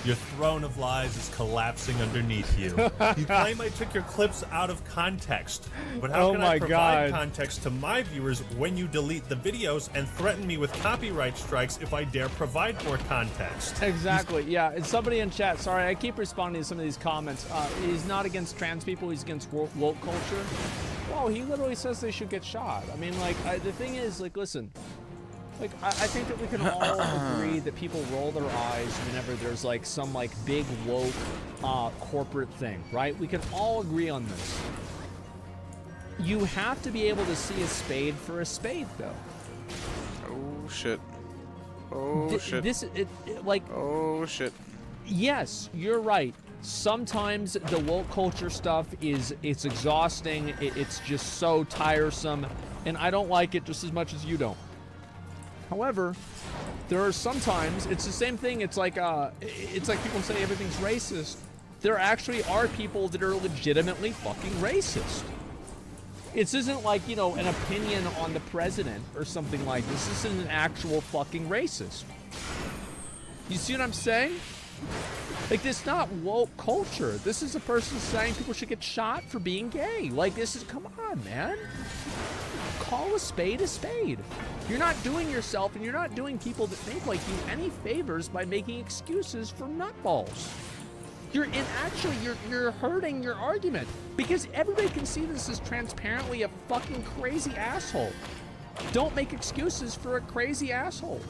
Your throne of lies is collapsing underneath you. You claim I took your clips out of context, but how can I provide context to my viewers when you delete the videos and threaten me with copyright strikes if I dare provide more context? Exactly, yeah. And somebody in chat, sorry, I keep responding to some of these comments. He's not against trans people, he's against woke culture. Well, he literally says they should get shot. I mean, like, the thing is, like, listen. Like, I think that we can all agree that people roll their eyes whenever there's, like, some, like, big, woke, corporate thing, right? We can all agree on this. You have to be able to see a spade for a spade, though. Oh, shit. Oh, shit. Oh, shit. Yes, you're right. Sometimes the woke culture stuff it's exhausting. It's just so tiresome, and I don't like it just as much as you don't. However, there are sometimes it's the same thing. It's like people say everything's racist. There actually are people that are legitimately fucking racist. This isn't like, you know, an opinion on the president or something like this. This is an actual fucking racist. You see what I'm saying? Like, this is not woke culture. This is a person saying people should get shot for being gay. Like, this is, come on, man. Call a spade a spade. You're not doing yourself and you're not doing people that think like you any favors by making excuses for nutballs. You're hurting your argument because everybody can see this as transparently a fucking crazy asshole. Don't make excuses for a crazy asshole.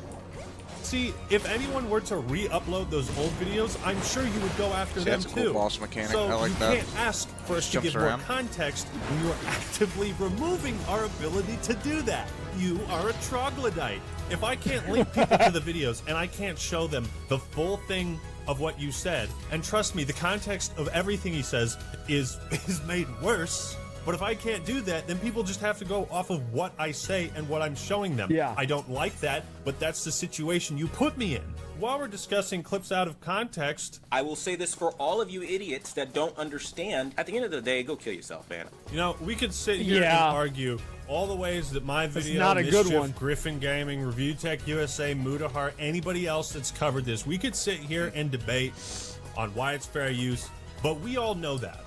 See, if anyone were to re-upload those old videos, I'm sure you would go after them that's a too. cool boss mechanic. So I like you that. can't ask for us to Jumps give around. more context when you are actively removing our ability to do that. You are a troglodyte. If I can't link people to the videos and I can't show them the full thing of what you said, and trust me, the context of everything he says is made worse. But if I can't do that, then people just have to go off of what I say and what I'm showing them. Yeah. I don't like that, but that's the situation you put me in. While we're discussing clips out of context, I will say this for all of you idiots that don't understand. At the end of the day, go kill yourself, man. you know, we could sit here and argue all the ways that my video, not a good Mischief, one. Griffin Gaming, Review Tech USA, Mudahar, anybody else that's covered this, we could sit here and debate on why it's fair use, but we all know that.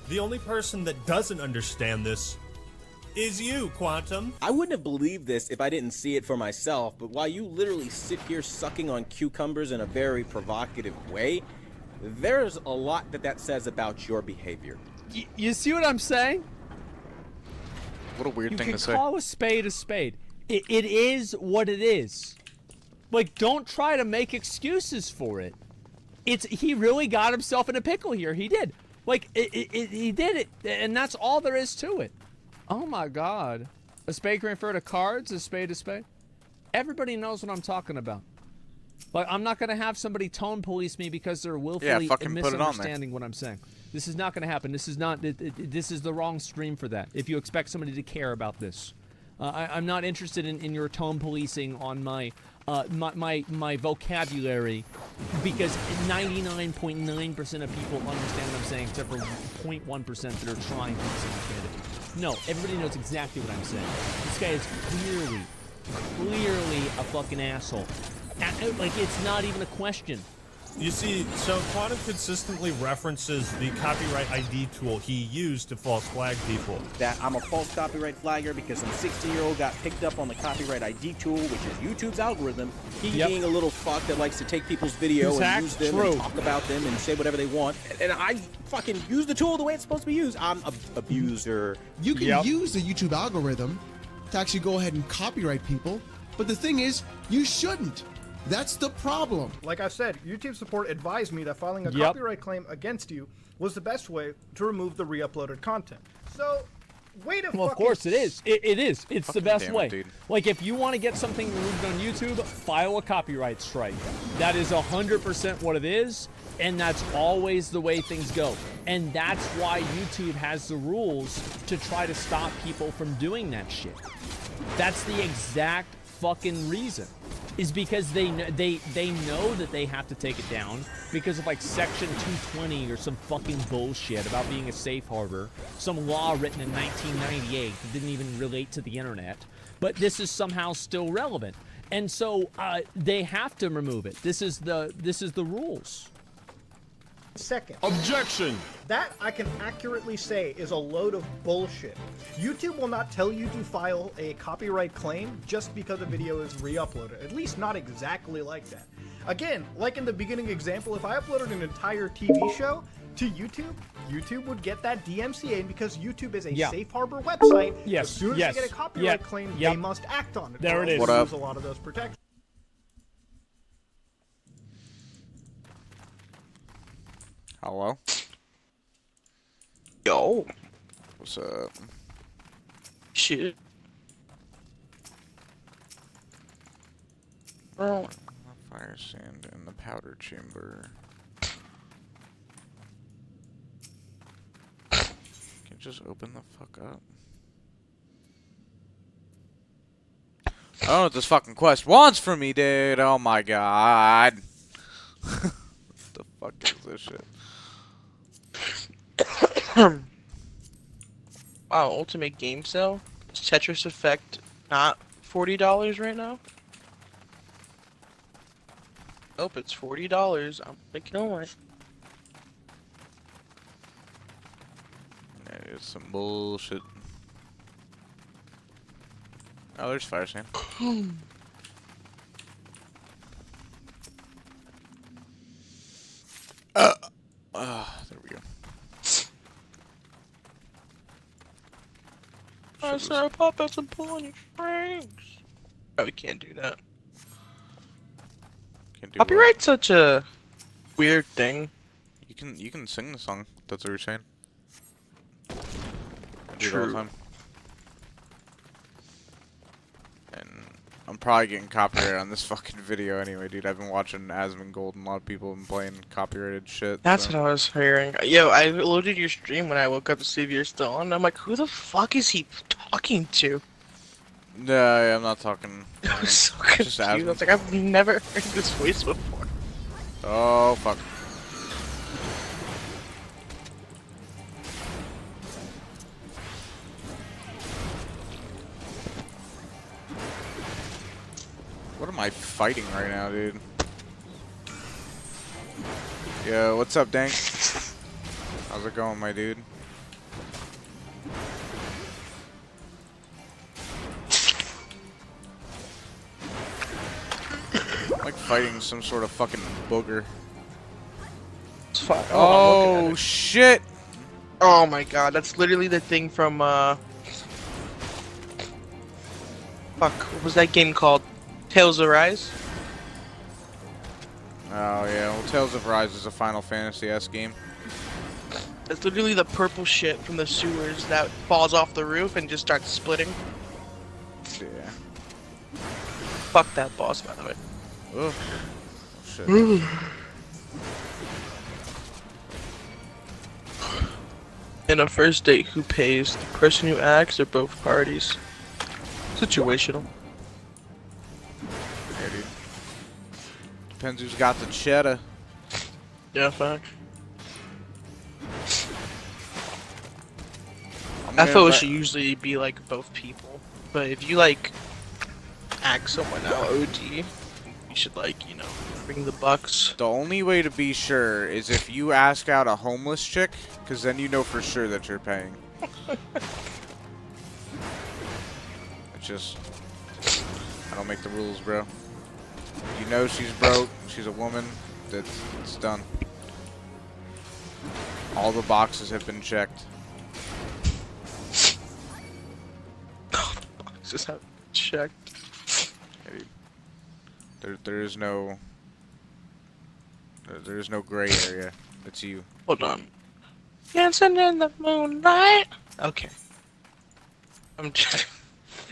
The only person that doesn't understand this is you, Quantum. I wouldn't have believed this if I didn't see it for myself, but while you literally sit here sucking on cucumbers in a very provocative way, there's a lot that says about your behavior. You see what I'm saying? What a weird thing to say. You can call a spade a spade. It is what it is. Like, don't try to make excuses for it. He really got himself in a pickle here. He did. Like, he did it, and that's all there is to it. Oh my God. A spade can refer to cards, a spade. Everybody knows what I'm talking about. Like, I'm not going to have somebody tone police me because they're willfully misunderstanding what I'm saying. This is not going to happen. This is not. This is the wrong stream for that. If you expect somebody to care about this, I'm not interested in your tone policing on my vocabulary, because 99.9% of people understand what I'm saying, except for 0.1% that are trying to misunderstand it. No, everybody knows exactly what I'm saying. This guy is clearly a fucking asshole. Like, it's not even a question. You see, so Quantum consistently references the copyright ID tool he used to false flag people. That I'm a false copyright flagger because some 16-year-old got picked up on the copyright ID tool, which is YouTube's algorithm. He being a little fuck that likes to take people's video and use them and talk about them and say whatever they want. And I fucking use the tool the way it's supposed to be used. I'm a abuser. You can use the YouTube algorithm to actually go ahead and copyright people, but the thing is, you shouldn't. That's the problem. Like I said, YouTube support advised me that filing a Yep. copyright claim against you was the best way to remove the re-uploaded content. So, wait a Well, of fucking course it is. It is. It's the Fucking best damn it, way. dude. Like, if you want to get something removed on YouTube, file a copyright strike. That is 100% what it is, and that's always the way things go. And that's why YouTube has the rules to try to stop people from doing that shit. That's the exact fucking reason. Is because they know that they have to take it down because of like Section 220 or some fucking bullshit about being a safe harbor, some law written in 1998 that didn't even relate to the internet, but this is somehow still relevant, and so they have to remove it. This is the rules. second. Objection! That I can accurately say is a load of bullshit. YouTube will not tell you to file a copyright claim just because a video is re-uploaded. At least not exactly like that. Again, like in the beginning example, if I uploaded an entire TV show to YouTube, YouTube would get that DMCA because YouTube is a safe harbor website. Yes, As soon as yes, they get a copyright yep, claim, yep. they must act on it. There or it else is. they What up? lose a lot of those protections. Hello? Yo. What's up? Shit. Oh. Fire sand in the powder chamber. Can you just open the fuck up? I don't know what this fucking quest wants from me, dude. Oh my god. What the fuck is this shit? Wow, Ultimate Game Sale? Is Tetris Effect not $40 right now? Nope, it's $40. I'm thinking, alright. That is some bullshit. Oh, there's fire sand. There we go. I said pop out some pull on your strings. Oh, we can't do that. Can't do Copyright's such a weird thing. You can sing the song. That's what you're saying. I do it all the True. time. And I'm probably getting copyright on this fucking video anyway, dude. I've been watching Asmongold and a lot of people have been playing copyrighted shit. That's so. what I was hearing. Yo, I loaded your stream when I woke up to see if you're still on. I'm like, who the fuck is he talking to? No, yeah, I'm not talking. I was so It's just confused. I was Asmon. like, I've never heard this voice before. Oh, fuck. What am I fighting right now, dude? Yo, what's up, Dank? How's it going, my dude? I'm like fighting some sort of fucking booger. It's fine. Oh, shit! Oh my god, that's literally the thing from, fuck, what was that game called? Tales of Rise? Oh, yeah, well, Tales of Rise is a Final Fantasy-esque game. That's literally the purple shit from the sewers that falls off the roof and just starts splitting. Yeah. Fuck that boss, by the way. Ugh. Oh, shit. In a first date, who pays? The person who acts or both parties? Situational. Yeah, dude. Depends who's got the cheddar. Yeah, fuck. I'm I gonna feel it invite- should usually be like both people. But if you like act someone out OD, you should like, you know, bring the bucks. The only way to be sure is if you ask out a homeless chick, because then you know for sure that you're paying. It's just, I don't make the rules, bro. You know she's broke, she's a woman, it's done. All the boxes have been checked. Just have checked. Hey, dude. There is no gray area. It's you. Hold on. Dancing in the moonlight. Okay. I'm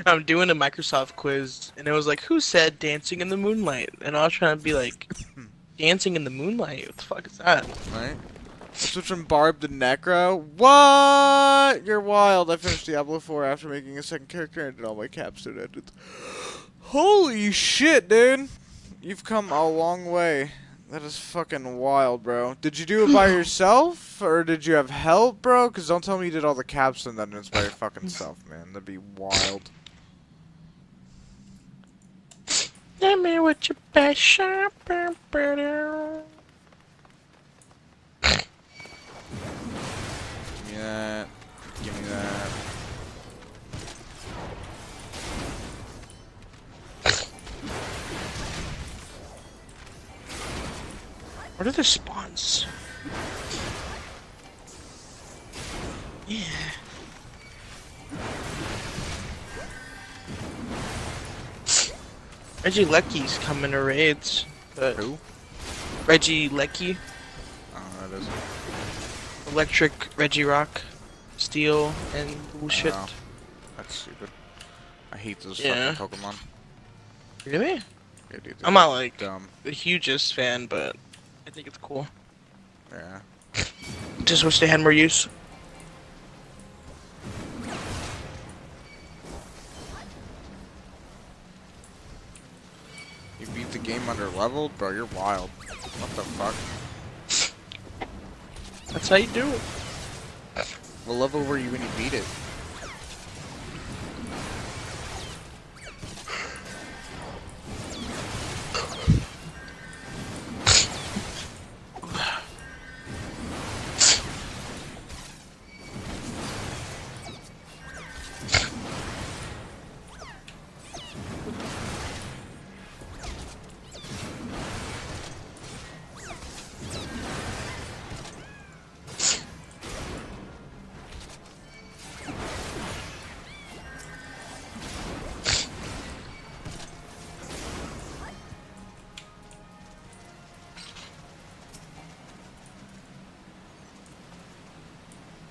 I'm doing a Microsoft quiz, and it was like, who said dancing in the moonlight? And I was trying to be like, dancing in the moonlight? What the fuck is that? Right? Switch from Barb to Necro? What? You're wild. I finished Diablo 4 after making a second character and did all my capstone edits. Holy shit, dude. You've come a long way. That is fucking wild, bro. Did you do it by yourself, or did you have help, bro? Because don't tell me you did all the capstone edits by your fucking self, man. That'd be wild. Hit me with your best shot. Give me that. Give me that. What are the spawns? Yeah. Reggie Lecky's coming to raids, but who? Reggie Lecky. Oh, that is. Electric Reggie Rock, Steel, and bullshit. Wow. That's stupid. I hate those Yeah. fucking Pokemon. Really? Yeah, dude, I'm not like dumb. the hugest fan, but I think it's cool. Yeah. Just wish they had more use. You beat the game under leveled? Bro, you're wild. What the fuck? That's how you do it. What level were you when you beat it?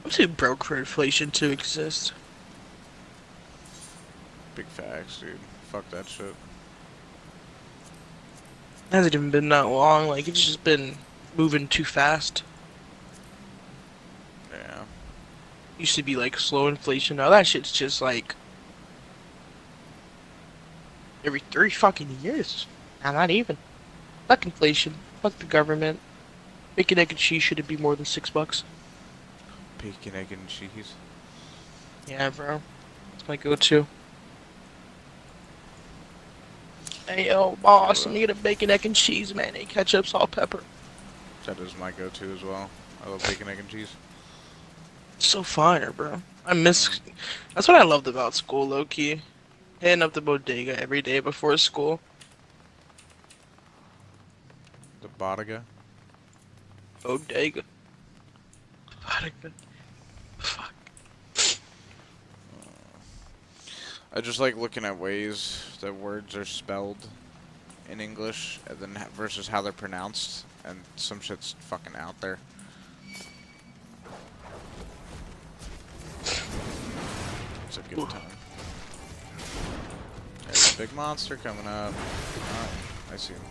I'm too broke for inflation to exist. Big facts, dude. Fuck that shit. It hasn't even been that long, like it's just been moving too fast. Yeah. Used to be like slow inflation, now that shit's just like every 3 fucking years. Nah, not even. Fuck inflation. Fuck the government. Bacon, egg, and cheese shouldn't be more than $6. Bacon, egg, and cheese. Yeah, bro. That's my go-to. Hey, yo, boss, let me get a bacon, egg, and cheese, mayonnaise, ketchup, salt, pepper. That is my go-to as well. I love bacon, egg, and cheese. It's so fire, bro. I miss... That's what I loved about school, low-key. Hitting up the bodega every day before school. The bodega? Bodega. Bodega. I just like looking at ways that words are spelled in English and then versus how they're pronounced, and some shit's fucking out there. It's a good time. There's a big monster coming up. Oh, I see him.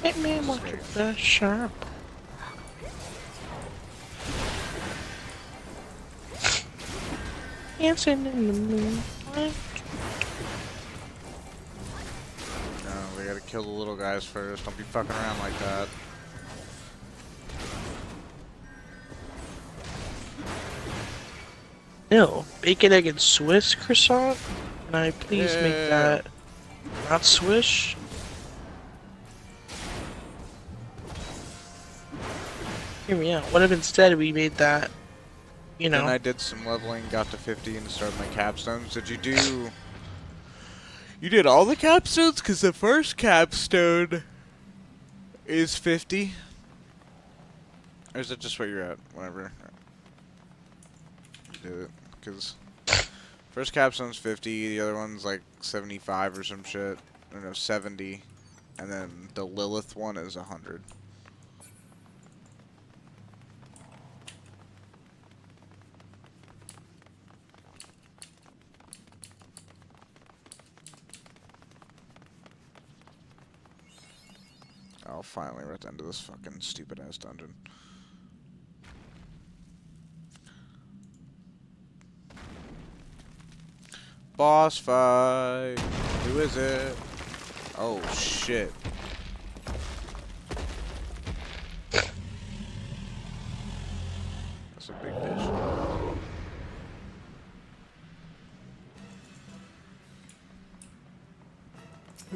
Hit me with the sharp. Dancing in the moonlight. No, we gotta kill the little guys first. Don't be fucking around like that. No, bacon, egg, and Swiss croissant? Can I please make that not Swish? Hear me out. What if instead we made that, you know? Then I did some leveling, got to 50, and started my capstones. Did you do... You did all the capstones? Because the first capstone is 50. Or is it just what you're at? Whatever. You did it. Because first capstone's 50, the other one's like 75 or some shit. I don't know, 70. and then the Lilith one is 100. Oh, finally, we're at the end of this fucking stupid ass dungeon. Boss fight. Who is it? Oh shit. That's a big bitch.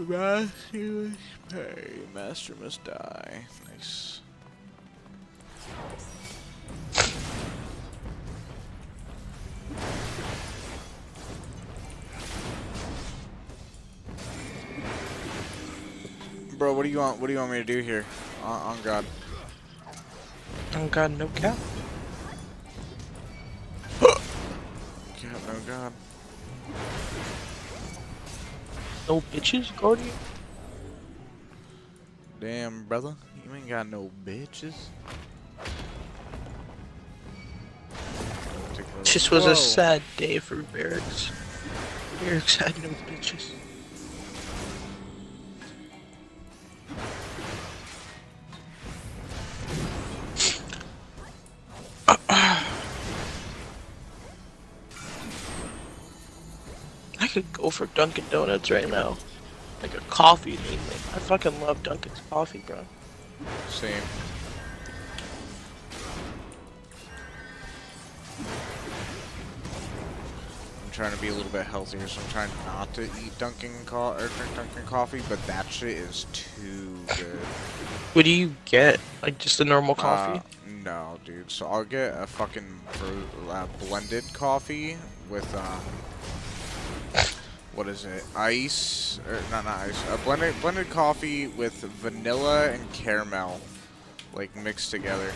Master must pay. Master must die. Nice. Bro, what do you want? What do you want me to do here? On God. On God, no cap. Cap, no God. No bitches, Guardian. Damn, brother, you ain't got no bitches. This was a sad day for Barracks. Barracks had no bitches. I could go for Dunkin' Donuts right now. Like a coffee mainly. I fucking love Dunkin's coffee, bro. Same. I'm trying to be a little bit healthier, so I'm trying not to eat Dunkin' or drink Dunkin' coffee, but that shit is too good. What do you get? Like just a normal coffee? No, dude. So I'll get a fucking blended coffee with what is it? Ice or not ice? A blended coffee with vanilla and caramel, like mixed together,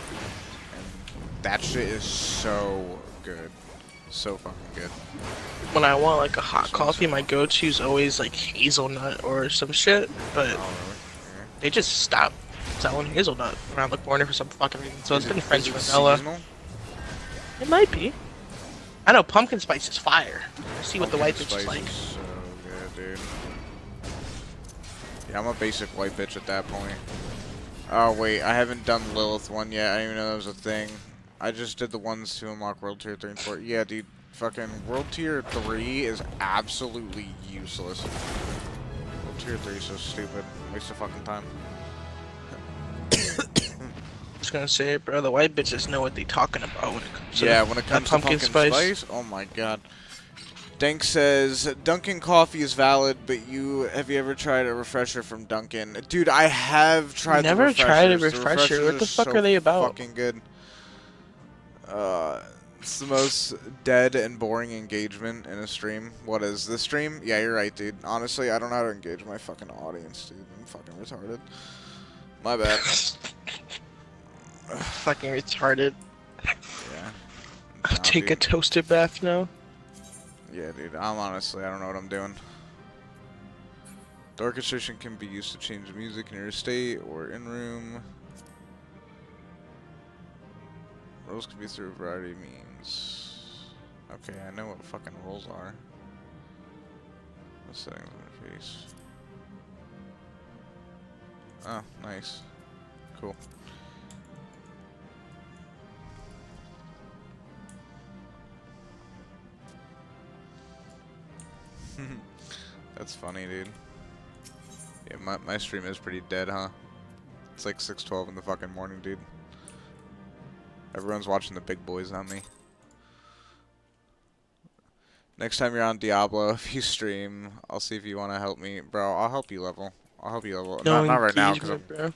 and that shit is so good, so fucking good. When I want like a hot coffee, my go-to is always like hazelnut or some shit, but they just stopped selling hazelnut around the corner for some fucking reason. So it's been French vanilla. Seasonal? It might be. I know pumpkin spice is fire. Let's see what the white bitch is like. So good, dude. Yeah, I'm a basic white bitch at that point. Oh wait, I haven't done Lilith one yet. I didn't even know that was a thing. I just did the ones to unlock World Tier 3 and 4. Yeah, dude, fucking World Tier 3 is absolutely useless. World Tier 3 is so stupid. Waste of fucking time. I was gonna say, bro, the white bitches know what they talking about when it comes to when it comes to pumpkin spice. Oh my god. Dank says Dunkin' coffee is valid, but have you ever tried a refresher from Dunkin'? Dude, I have tried. Never the tried a refreshers. refresher. What the fuck are they about? Fucking good. It's the most dead and boring engagement in a stream. What is this stream? Yeah, you're right, dude. Honestly, I don't know how to engage my fucking audience, dude. I'm fucking retarded. My bad. Fucking retarded. Yeah. I'll take a toasted bath now. Yeah, dude. I don't know what I'm doing. The orchestration can be used to change the music in your estate or in room. Rolls can be through a variety of means. Okay, I know what fucking rolls are. The settings interface. Oh, nice. Cool. That's funny, dude. Yeah, my stream is pretty dead, huh? It's like 6:12 in the fucking morning, dude. Everyone's watching the big boys on me. Next time you're on Diablo, if you stream, I'll see if you want to help me. Bro, I'll help you level. I'll help you level. No not right now, because I'm... bro.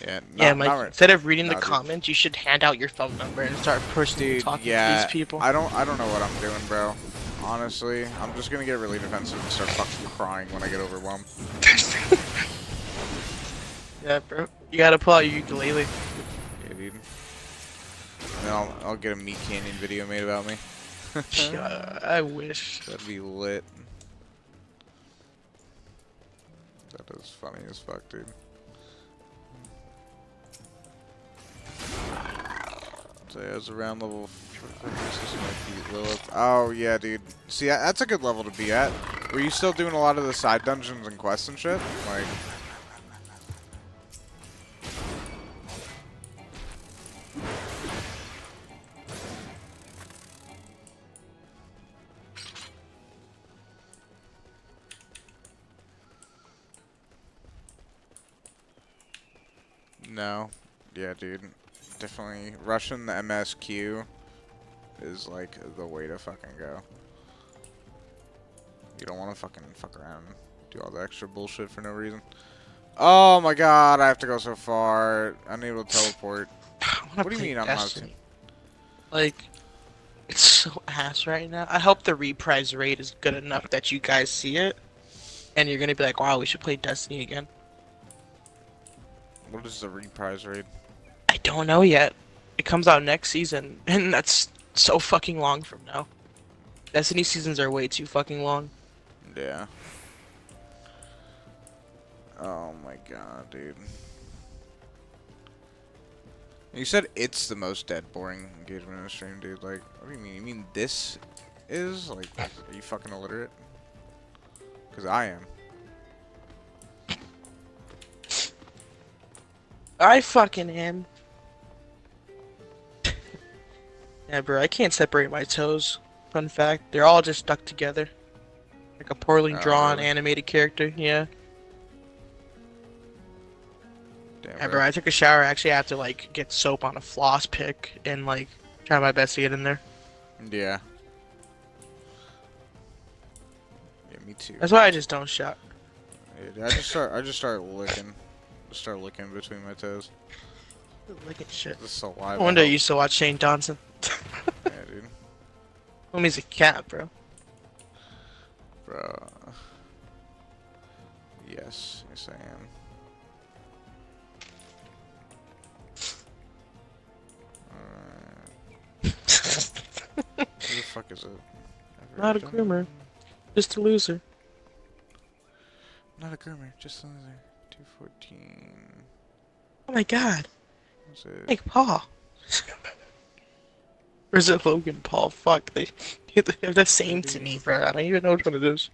Yeah, Mike, right... instead of reading the comments, you should hand out your phone number and start personally talking to these people. I don't know what I'm doing, bro. Honestly, I'm just gonna get really defensive and start fucking crying when I get overwhelmed. Yeah, bro. You gotta pull out your ukulele. Yeah, dude. And then I'll get a Meat Canyon video made about me. I wish. That'd be lit. That is funny as fuck, dude. So yeah, it's around level. This might be Lilith. Oh yeah, dude. See, that's a good level to be at. Were you still doing a lot of the side dungeons and quests and shit? Like. No. Yeah, dude. Definitely rushing the MSQ is like the way to fucking go. You don't want to fucking fuck around and do all the extra bullshit for no reason. Oh my god, I have to go so far. Unable to teleport. What do you mean I'm not? Like, it's so ass right now. I hope the reprise rate is good enough that you guys see it. And you're gonna be like, wow, we should play Destiny again. What is the reprise rate? I don't know yet. It comes out next season, and that's so fucking long from now. Destiny seasons are way too fucking long. Yeah. Oh my god, dude. You said it's the most dead boring engagement in a stream, dude. Like, what do you mean? You mean this is? Like, are you fucking illiterate? Because I am. I fucking am. Yeah, bro, I can't separate my toes. Fun fact, they're all just stuck together. Like a poorly drawn, really? animated character, yeah. Damn, Yeah, bro, I took a shower. I actually have to, like, get soap on a floss pick and, like, try my best to get in there. Yeah. Yeah, me too. That's why I just don't shower. Yeah, dude, I just start licking. Just start licking between my toes. Licking shit. The saliva. No wonder you used to watch Shane Dawson. Yeah, dude. Homie's a cat, bro. Bro. Yes, yes I am. Alright. Who the fuck is it? Not a groomer. Just a loser. Not a groomer, just a loser. 214. Oh my god. What's it? Like Paul. Or is it Logan Paul? Fuck, they're the same to me, bro. I don't even know which one it is.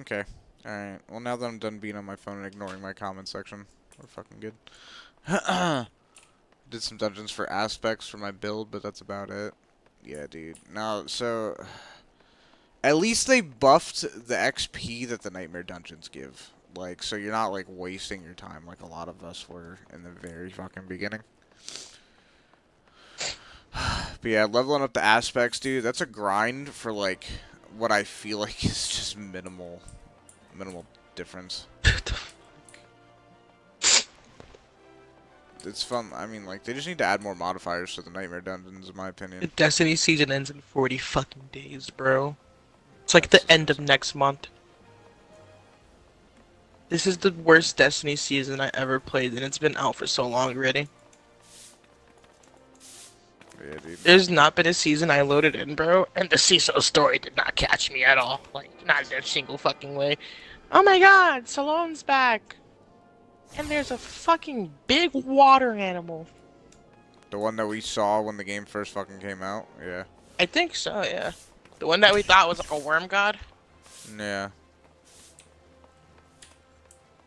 Okay. Alright. Well, now that I'm done being on my phone and ignoring my comment section, we're fucking good. Did some dungeons for aspects for my build, but that's about it. Yeah, dude. Now, so... At least they buffed the XP that the Nightmare Dungeons give. Like, so you're not, like, wasting your time like a lot of us were in the very fucking beginning. But yeah, leveling up the aspects, dude, that's a grind for, like, what I feel like is just minimal difference. It's fun. I mean, like, they just need to add more modifiers to the Nightmare Dungeons, in my opinion. The Destiny season ends in 40 fucking days, bro. It's like the end of next month. This is the worst Destiny season I ever played, and it's been out for so long already. Yeah, dude. There's not been a season I loaded in, bro, and the CISO story did not catch me at all. Like, not in a single fucking way. Oh my god, Salone's back! And there's a fucking big water animal. The one that we saw when the game first fucking came out? Yeah. I think so, yeah. The one that we thought was like a worm god? Yeah.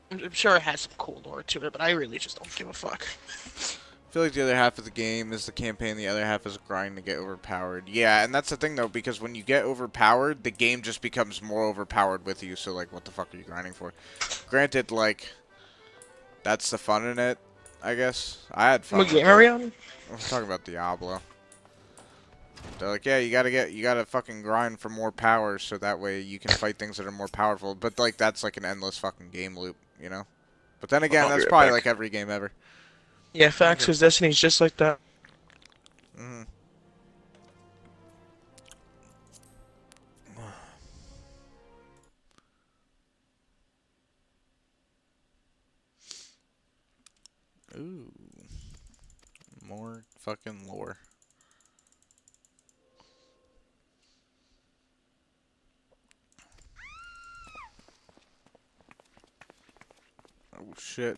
I'm sure it has some cool lore to it, but I really just don't give a fuck. I feel like the other half of the game is the campaign, the other half is grind to get overpowered. Yeah, and that's the thing though, because when you get overpowered, the game just becomes more overpowered with you, so like, what the fuck are you grinding for? Granted, like, that's the fun in it, I guess. I had fun. What game are we on? I'm talking about Diablo. They're like, yeah, you gotta fucking grind for more power, so that way you can fight things that are more powerful. But like, that's like an endless fucking game loop, you know? But then again, that's probably like every game ever. Yeah, facts, because Destiny's just like that. Mm-hmm. Ooh. More fucking lore. Oh shit.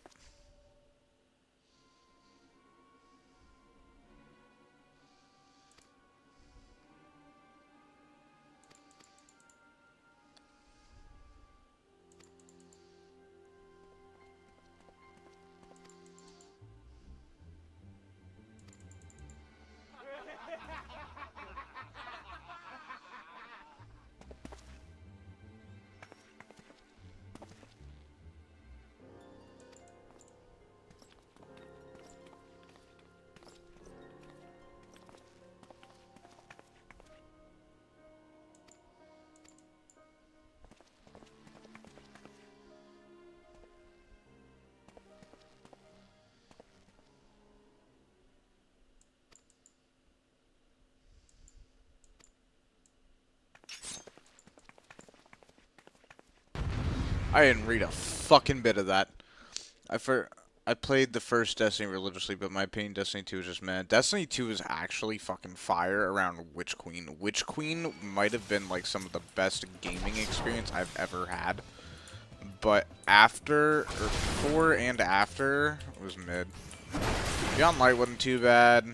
I didn't read a fucking bit of that. I played the first Destiny religiously, but my opinion Destiny 2 is just meh. Destiny 2 is actually fucking fire around Witch Queen. Witch Queen might have been like some of the best gaming experience I've ever had. But after, or before and after, was mid. Beyond Light wasn't too bad.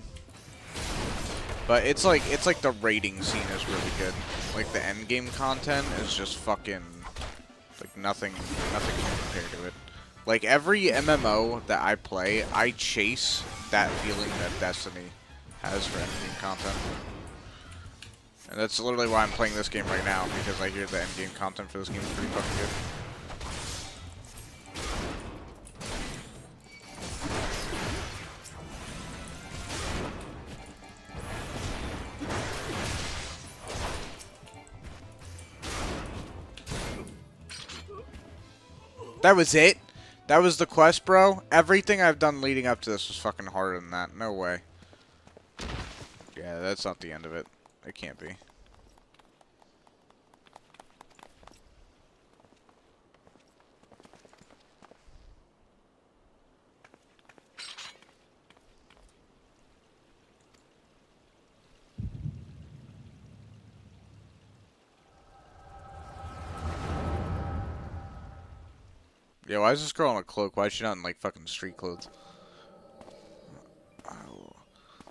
But it's like the raiding scene is really good. Like the end game content is just fucking like nothing can compare to it. Like every MMO that I play, I chase that feeling that Destiny has for end game content. And that's literally why I'm playing this game right now, because I hear the end game content for this game is pretty fucking good. That was it? That was the quest, bro? Everything I've done leading up to this was fucking harder than that. No way. Yeah, that's not the end of it. It can't be. Yeah, why is this girl in a cloak? Why is she not in, like, fucking street clothes? Oh.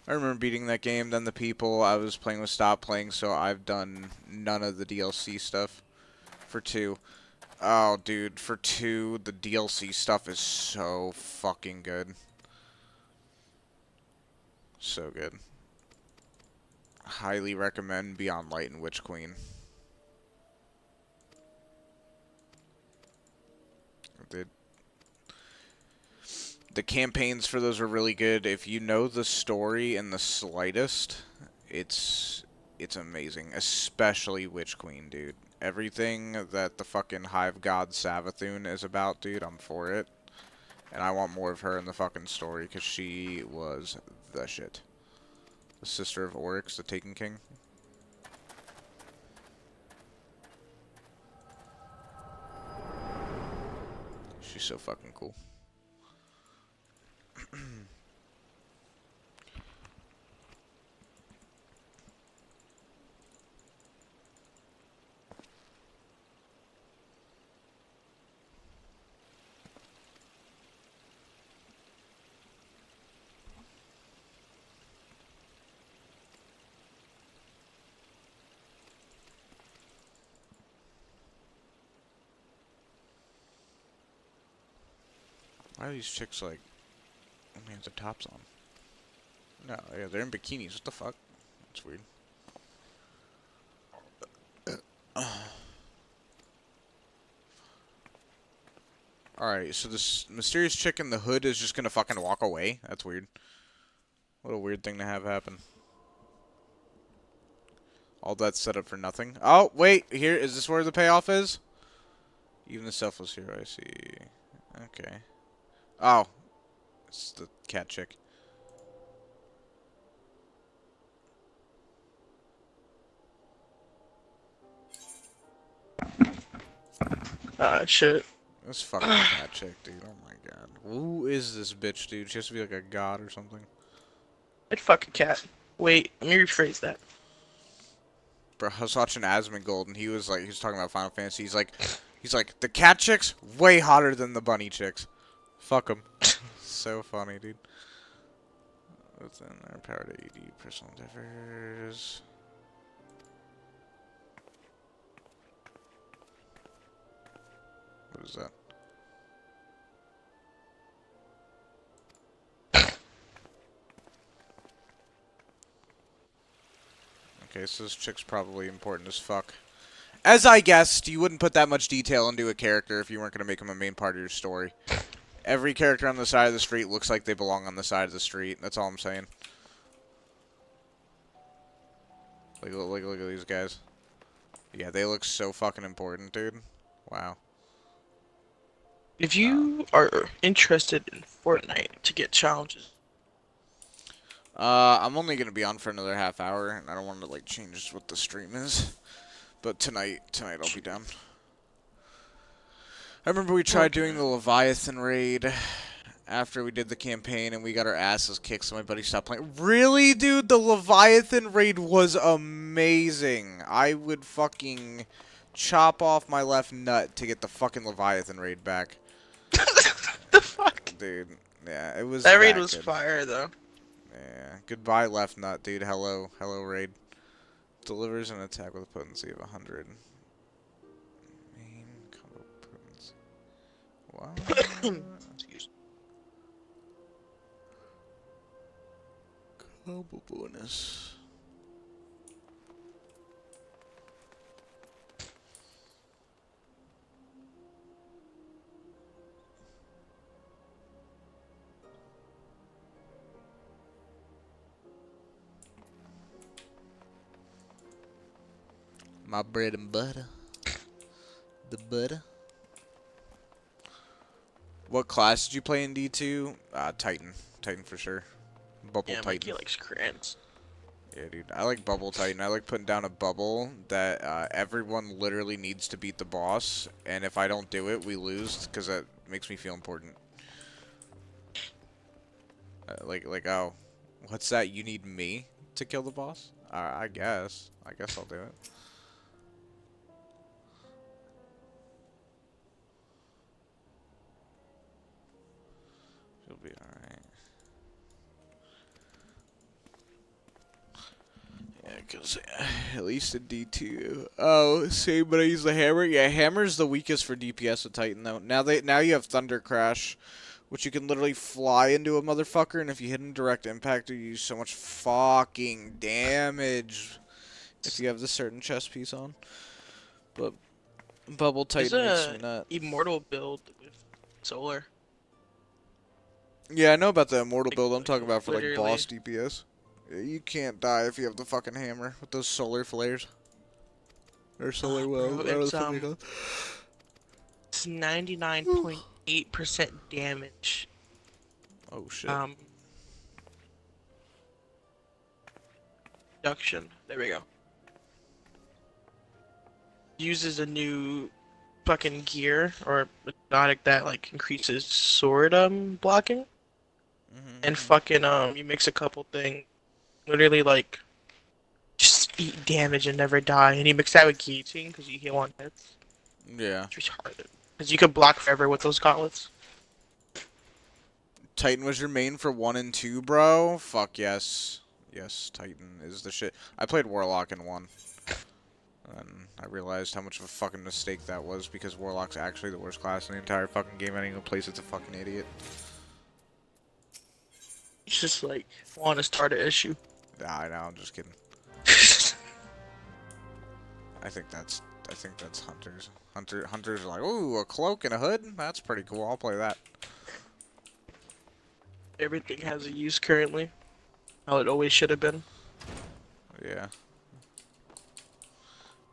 I remember beating that game, then the people I was playing with stopped playing, so I've done none of the DLC stuff for 2. Oh, dude, for 2, the DLC stuff is so fucking good. So good. Highly recommend Beyond Light and Witch Queen. The campaigns for those are really good. If you know the story in the slightest, it's amazing. Especially Witch Queen, dude. Everything that the fucking Hive God Savathun is about, dude, I'm for it. And I want more of her in the fucking story, because she was the shit. The sister of Oryx, the Taken King. She's so fucking cool. Why are these chicks like only have their tops on? No, yeah, they're in bikinis. What the fuck? That's weird. Alright, so this mysterious chick in the hood is just gonna fucking walk away? That's weird. What a weird thing to have happen. All that set up for nothing. Oh, wait, here, is this where the payoff is? Even the selfless hero, I see. Okay. Oh, it's the cat chick. Shit. This fucking cat chick, dude. Oh my god. Who is this bitch, dude? She has to be like a god or something. I'd fuck a cat. Wait, let me rephrase that. Bro, I was watching Asmongold, and he was talking about Final Fantasy. He's like, the cat chicks way hotter than the bunny chicks. Fuck them. So funny, dude. Within their power to AD personal endeavors. What is that? Okay, so this chick's probably important as fuck. As I guessed, you wouldn't put that much detail into a character if you weren't going to make him a main part of your story. Every character on the side of the street looks like they belong on the side of the street. That's all I'm saying. Look at these guys. Yeah, they look so fucking important, dude. Wow. If you are interested in Fortnite to get challenges, I'm only gonna be on for another half hour, and I don't want to like change what the stream is. But tonight I'll be down. I remember we tried doing the Leviathan raid after we did the campaign, and we got our asses kicked, so my buddy stopped playing. Really, dude? The Leviathan raid was amazing. I would fucking chop off my left nut to get the fucking Leviathan raid back. The fuck? Dude, yeah, it was that raid was good. fire, though. Yeah, goodbye left nut, dude. Hello raid. Delivers an attack with a potency of 100. Main combo potency. Wow. Combo bonus. My bread and butter. The butter. What class did you play in D2? Titan. Titan for sure. Bubble Yeah, Titan. Mikey likes crayons. Yeah, dude. I like Bubble Titan. I like putting down a bubble that everyone literally needs to beat the boss. And if I don't do it, we lose. Because that makes me feel important. Oh. What's that? You need me to kill the boss? I guess. I guess I'll do it. You'll be alright. Yeah, because at least in D2. Oh, same, but I use the hammer. Yeah, hammer's the weakest for DPS with Titan, though. Now you have Thunder Crash, which you can literally fly into a motherfucker, and if you hit him direct impact, you use so much fucking damage if you have the certain chest piece on. But Bubble Titan makes me nut. Immortal build with solar. Yeah, I know about the Immortal build. I'm talking about for like literally. boss DPS. Yeah, you can't die if you have the fucking hammer with those solar flares. Or solar wells. It's 99.8% damage. Oh shit. Reduction. There we go. Uses a new fucking gear or exotic that like increases sword blocking. And fucking you mix a couple things. Literally like just eat damage and never die. And you mix that with guillotine because you heal on hits. Yeah. It's retarded. Because you can block forever with those gauntlets. Titan was your main for 1 and 2, bro? Fuck yes. Yes, Titan is the shit. I played Warlock in 1. And I realized how much of a fucking mistake that was because Warlock's actually the worst class in the entire fucking game. Anyone who plays it's a fucking idiot. It's just like, want to start an issue. Nah, I know, I'm just kidding. I think that's hunters. Hunters are like, ooh, a cloak and a hood? That's pretty cool. I'll play that. Everything has a use currently. How it always should have been. Yeah.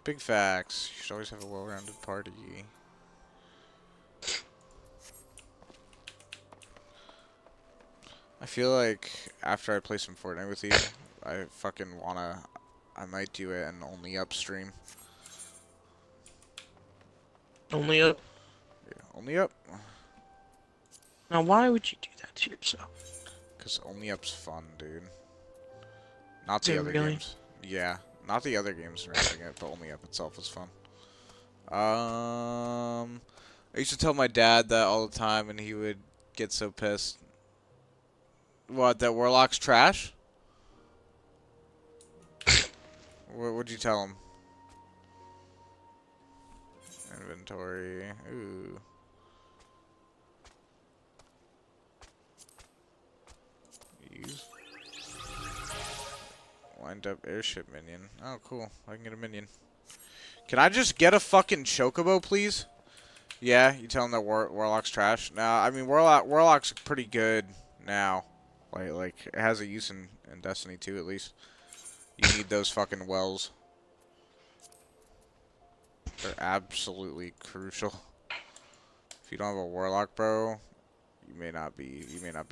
Big facts. You should always have a well-rounded party. I feel like after I play some Fortnite with you, I fucking wanna... I might do it an only up stream. Only up? Yeah, only up. Now why would you do that to yourself? Because only up's fun, dude. Not Is the it other really? games. Yeah, not the other games ramping it, but only up itself is fun. I used to tell my dad that all the time, and he would get so pissed. What? That Warlock's trash? What would you tell him? Inventory. Ooh. Use. Wind up airship minion. Oh, cool. I can get a minion. Can I just get a fucking chocobo, please? Yeah, you tell him that Warlock's trash. Nah, I mean Warlock's pretty good now. Like it has a use in Destiny 2 at least. You need those fucking wells. They're absolutely crucial. If you don't have a Warlock, bro, you may not be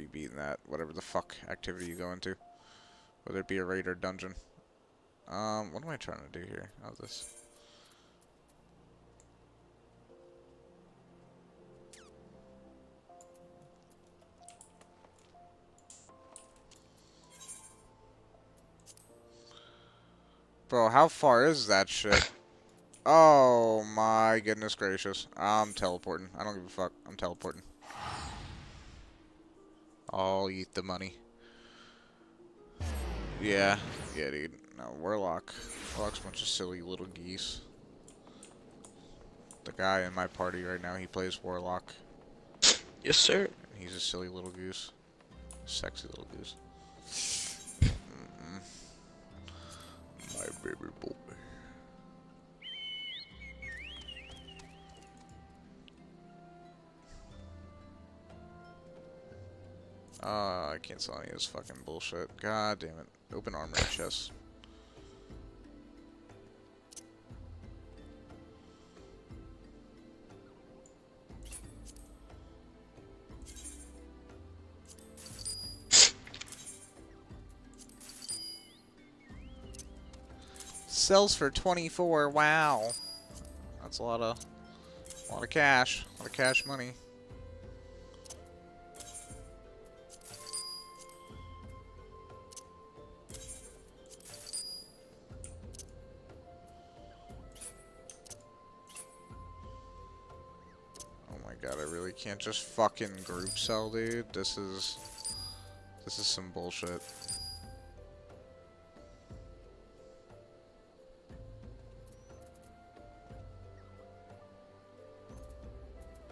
beating that whatever the fuck activity you go into, whether it be a raid or dungeon. What am I trying to do here? How's this? Bro, how far is that shit? Oh my goodness gracious. I'm teleporting. I don't give a fuck. I'm teleporting. I'll eat the money. Yeah. Yeah, dude. No, Warlock's a bunch of silly little geese. The guy in my party right now, he plays Warlock. Yes, sir. And he's a silly little goose. Sexy little goose. My baby boy. I can't sell any of this fucking bullshit. God damn it. Open armor chest. Sells for 24. Wow. That's a lot of cash. A lot of cash money. God, I really can't just fucking group sell, dude. This is some bullshit.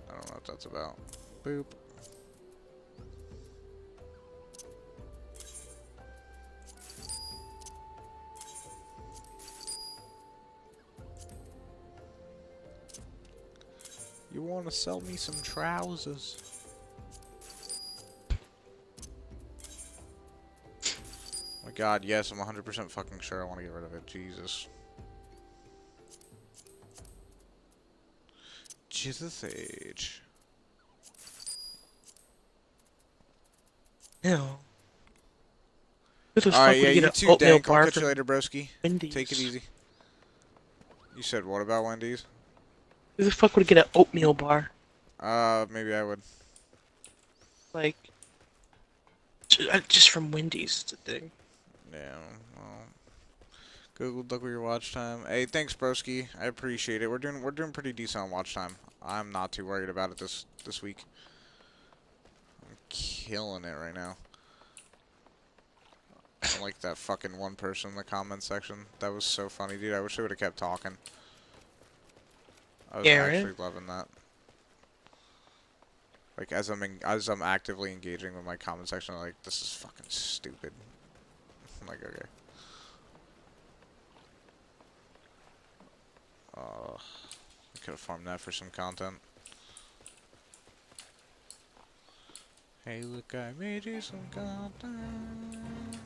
I don't know what that's about. Boop. You want to sell me some trousers? Oh my God, yes, I'm 100% fucking sure I want to get rid of it. Jesus. Jesus age. Ew. Who the fuck Alright, yeah, would you get too, an oatmeal Dank. I'll bar catch you from later, broski. Wendy's? Take it easy. You said what about Wendy's? Who the fuck would get an oatmeal bar? Maybe I would. Like, just from Wendy's, it's a thing. Yeah, well, Google look at your watch time. Hey, thanks, broski. I appreciate it. We're doing pretty decent on watch time. I'm not too worried about it this week. I'm killing it right now. I like that fucking one person in the comment section. That was so funny, dude. I wish they would have kept talking. I was actually loving that. Like as I'm actively engaging with my comment section, I'm like, this is fucking stupid. I'm like, okay. I could have farmed that for some content. Hey, look, I made you some content.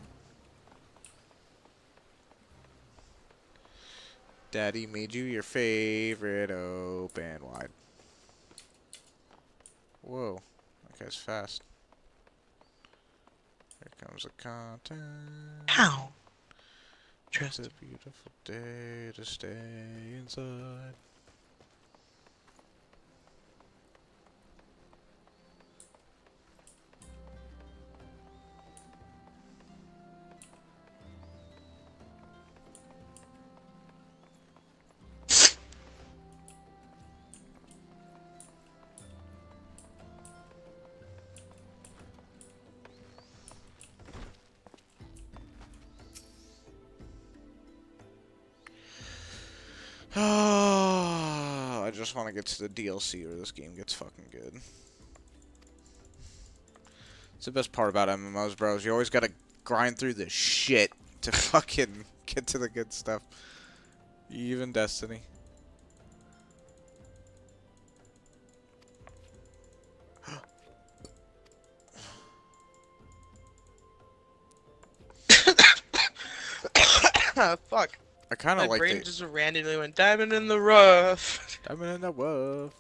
Daddy made you your favorite open wide. Whoa, that guy's fast. Here comes the content. How? It's a beautiful day to stay inside. just want to get to the DLC where this game gets fucking good. It's the best part about MMOs, bros. You always gotta grind through the shit to fucking get to the good stuff. Even Destiny. Fuck. I kind of My like brain the just randomly went diamond in the rough. Diamond in the rough.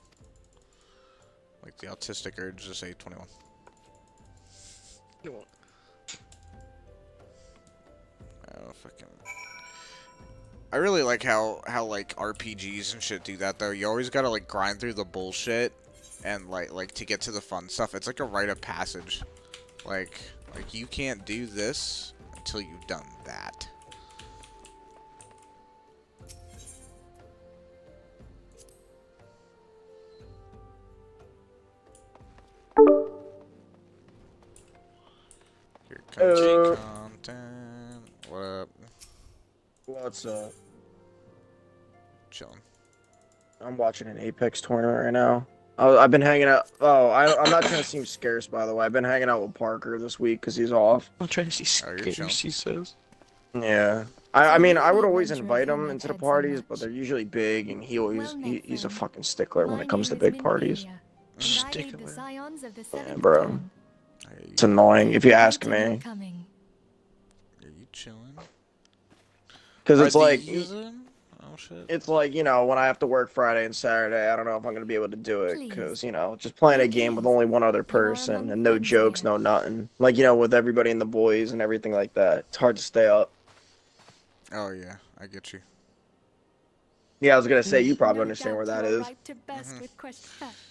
Like the autistic urge to say 21. Oh fucking. I really like how like RPGs and shit do that though. You always gotta like grind through the bullshit and like to get to the fun stuff. It's like a rite of passage. Like you can't do this until you've done that. Here comes content. What up? What's up? Chilling. I'm watching an Apex tournament right now. I've been hanging out. Oh, I'm not trying to seem scarce, by the way. I've been hanging out with Parker this week because he's off. I'm trying to see scarce, he says. Yeah. I mean, I would always invite him into the parties, but they're usually big, and he's a fucking stickler when it comes to big parties. Stickler. Yeah, bro. It's annoying if you ask me. Are you chilling? Because it's Are like, these in? Oh shit. it's like, you know, when I have to work Friday and Saturday, I don't know if I'm going to be able to do it. Because, you know, just playing a game with only one other person and no jokes, no nothing. Like, you know, with everybody and the boys and everything like that. It's hard to stay up. Oh yeah, I get you. Yeah, I was going to say, you probably understand where that is.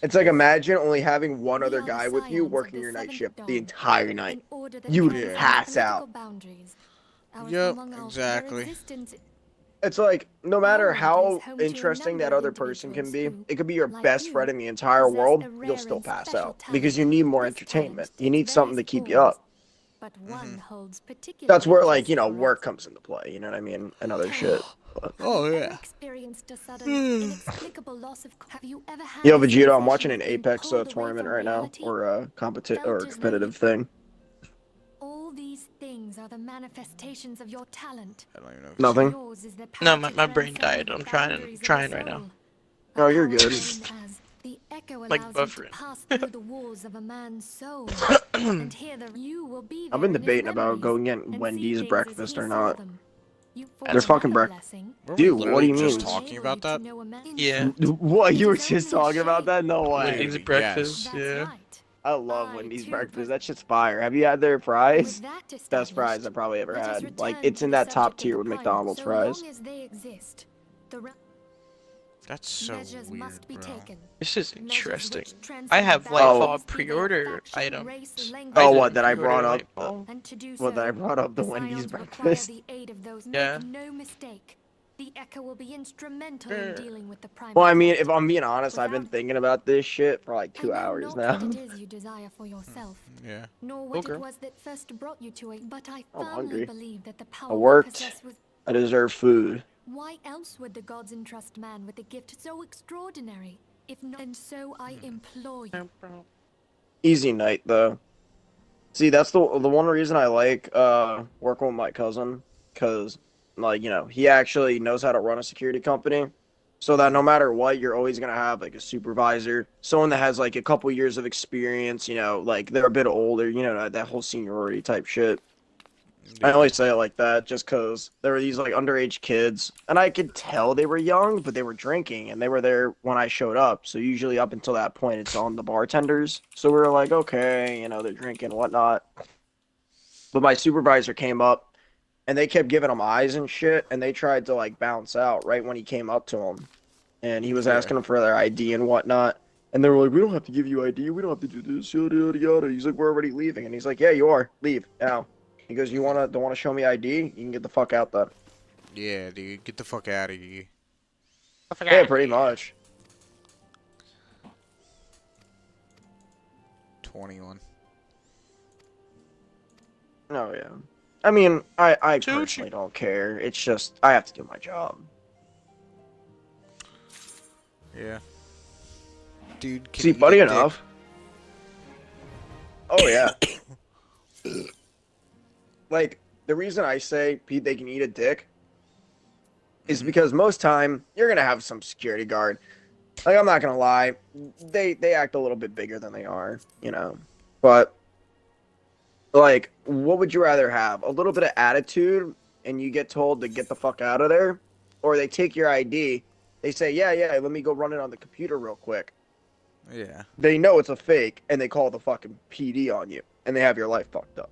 It's like, imagine only having one other guy with you working your night shift the entire night. You would pass out. Yep, exactly. It's like, no matter how interesting that other person can be, it could be your best friend in the entire world, you'll still pass out. Because you need more entertainment. You need something to keep you up. That's where, like, you know, work comes into play, you know what I mean? And other shit. But... Oh, yeah. Yo, Vegito, I'm watching an Apex tournament right now. Or a competitive thing. All these things are the manifestations of your talent. I don't even know. Nothing? No, my brain died. I'm trying right now. Oh, you're good. Like buffering. I've been debating about going getting Wendy's breakfast or not. They're fucking breakfast. Dude, what do you mean? Just talking about that? Yeah. What? You were just talking about that? No way. Wendy's breakfast, yeah. I love Wendy's breakfast. That shit's fire. Have you had their fries? Best fries I've probably ever had. Like, it's in that top tier with McDonald's fries. That's so weird, bro. This is interesting. I have like pre-order items. Oh, what that I brought up? What that I brought up the Wendy's breakfast? Yeah. The Echo will be instrumental in dealing with the prime. Well, I mean, if I'm being honest, I've been thinking about this shit for like 2 hours now. What it is you desire for yourself. Yeah. Nor what it was that first brought you to it, but I I'm firmly hungry. believe that the power I we worked. possess was... I deserve food. Why else would the gods entrust man with a gift so extraordinary? If not, and so I implore you. Easy night though. See, that's the one reason I like working with my cousin, cause like, you know, he actually knows how to run a security company, so that no matter what, you're always gonna have like a supervisor, someone that has like a couple years of experience. You know, like they're a bit older. You know, that whole seniority type shit. I only say it like that just because there were these like underage kids, and I could tell they were young, but they were drinking, and they were there when I showed up. So usually up until that point, it's on the bartenders. So we were like, okay, you know, they're drinking, whatnot. But my supervisor came up, and they kept giving him eyes and shit, and they tried to like bounce out right when he came up to him, and he was asking them for their ID and whatnot. And they were like, we don't have to give you ID, we don't have to do this, yada yada yada. He's like, we're already leaving, and he's like, yeah, you are, leave now. He goes, don't want to show me ID? You can get the fuck out then. Yeah, dude, get the fuck out of here. Yeah, pretty much. 21. Oh, yeah. I mean, I personally don't care. It's just, I have to do my job. Yeah. dude can See, eat funny a dick. enough. Oh yeah. Like the reason I say Pete they can eat a dick is because most time you're gonna have some security guard. Like I'm not gonna lie, they act a little bit bigger than they are, you know. But like, what would you rather have? A little bit of attitude, and you get told to get the fuck out of there, or they take your ID, they say, yeah, let me go run it on the computer real quick. Yeah. They know it's a fake, and they call the fucking PD on you, and they have your life fucked up.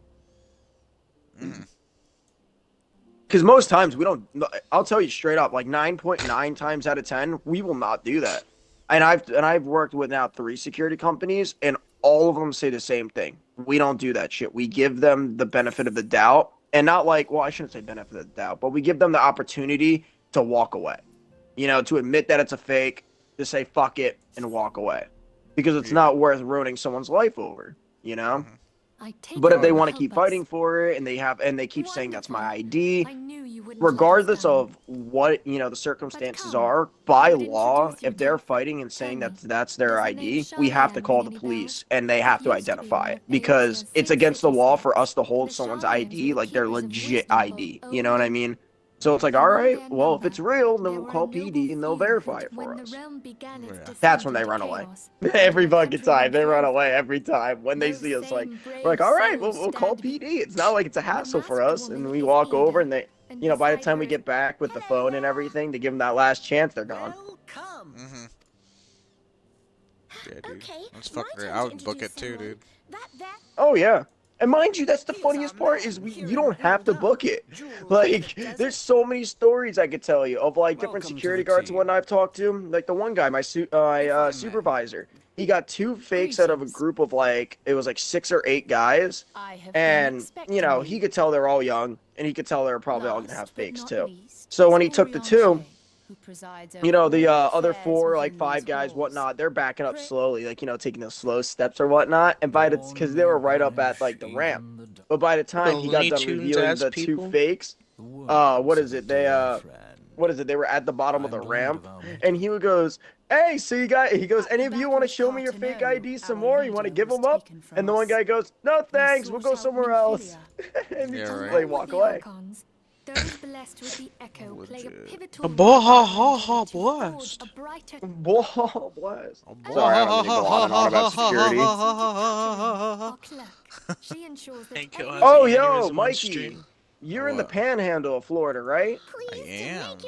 Because most times we don't. I'll tell you straight up, like 9.9 times out of 10, we will not do that. And I've worked with now 3 security companies, and all of them say the same thing. We don't do that shit. We give them the benefit of the doubt, and not like, well, I shouldn't say benefit of the doubt, but we give them the opportunity to walk away. You know, to admit that it's a fake, to say fuck it and walk away, because it's not worth ruining someone's life over. You know. But if they want to keep fighting for it, and they keep saying that's my ID, regardless of what, you know, the circumstances are, by law, if they're fighting and saying that that's their ID, we have to call the police and they have to identify it, because it's against the law for us to hold someone's ID like their legit ID. You know what I mean? So it's like, all right, well, if it's real, then we'll call PD and they'll verify it for us. That's when they run away. Every fucking time. They run away every time. When they see us, like, we're like, all right, we'll call PD. It's not like it's a hassle for us. And we walk over and they, you know, by the time we get back with the phone and everything to give them that last chance, they're gone. Yeah, dude. That's fucking great. I would book it too, dude. Oh, yeah. And mind you, that's the funniest part is you don't have to book it. Like, there's so many stories I could tell you of like different security guards and whatnot I've talked to. Like the one guy, my supervisor, he got 2 fakes out of a group of like, it was like 6 or 8 guys. And, you know, he could tell they're all young, and he could tell they're probably all gonna have fakes too. So when he took the 2, you know, the other 4, like 5 guys, whatnot, they're backing up slowly, like, you know, taking those slow steps or whatnot. And by the, because they were right up at like the ramp, but by the time he got done revealing the 2 fakes, what is it? They They were at the bottom of the ramp, and he goes, "Hey, so you got?" He goes, "Any of you want to show me your fake ID some more? You want to give them up?" And the one guy goes, "No, thanks. We'll go somewhere else." And he just like walk away. Those blessed with the echo play a pivotal A blast. Blast. Sorry, I don't need to go on and on about security. She ensures that Oh, yo, Mikey, you're in the Panhandle of Florida, right? I am.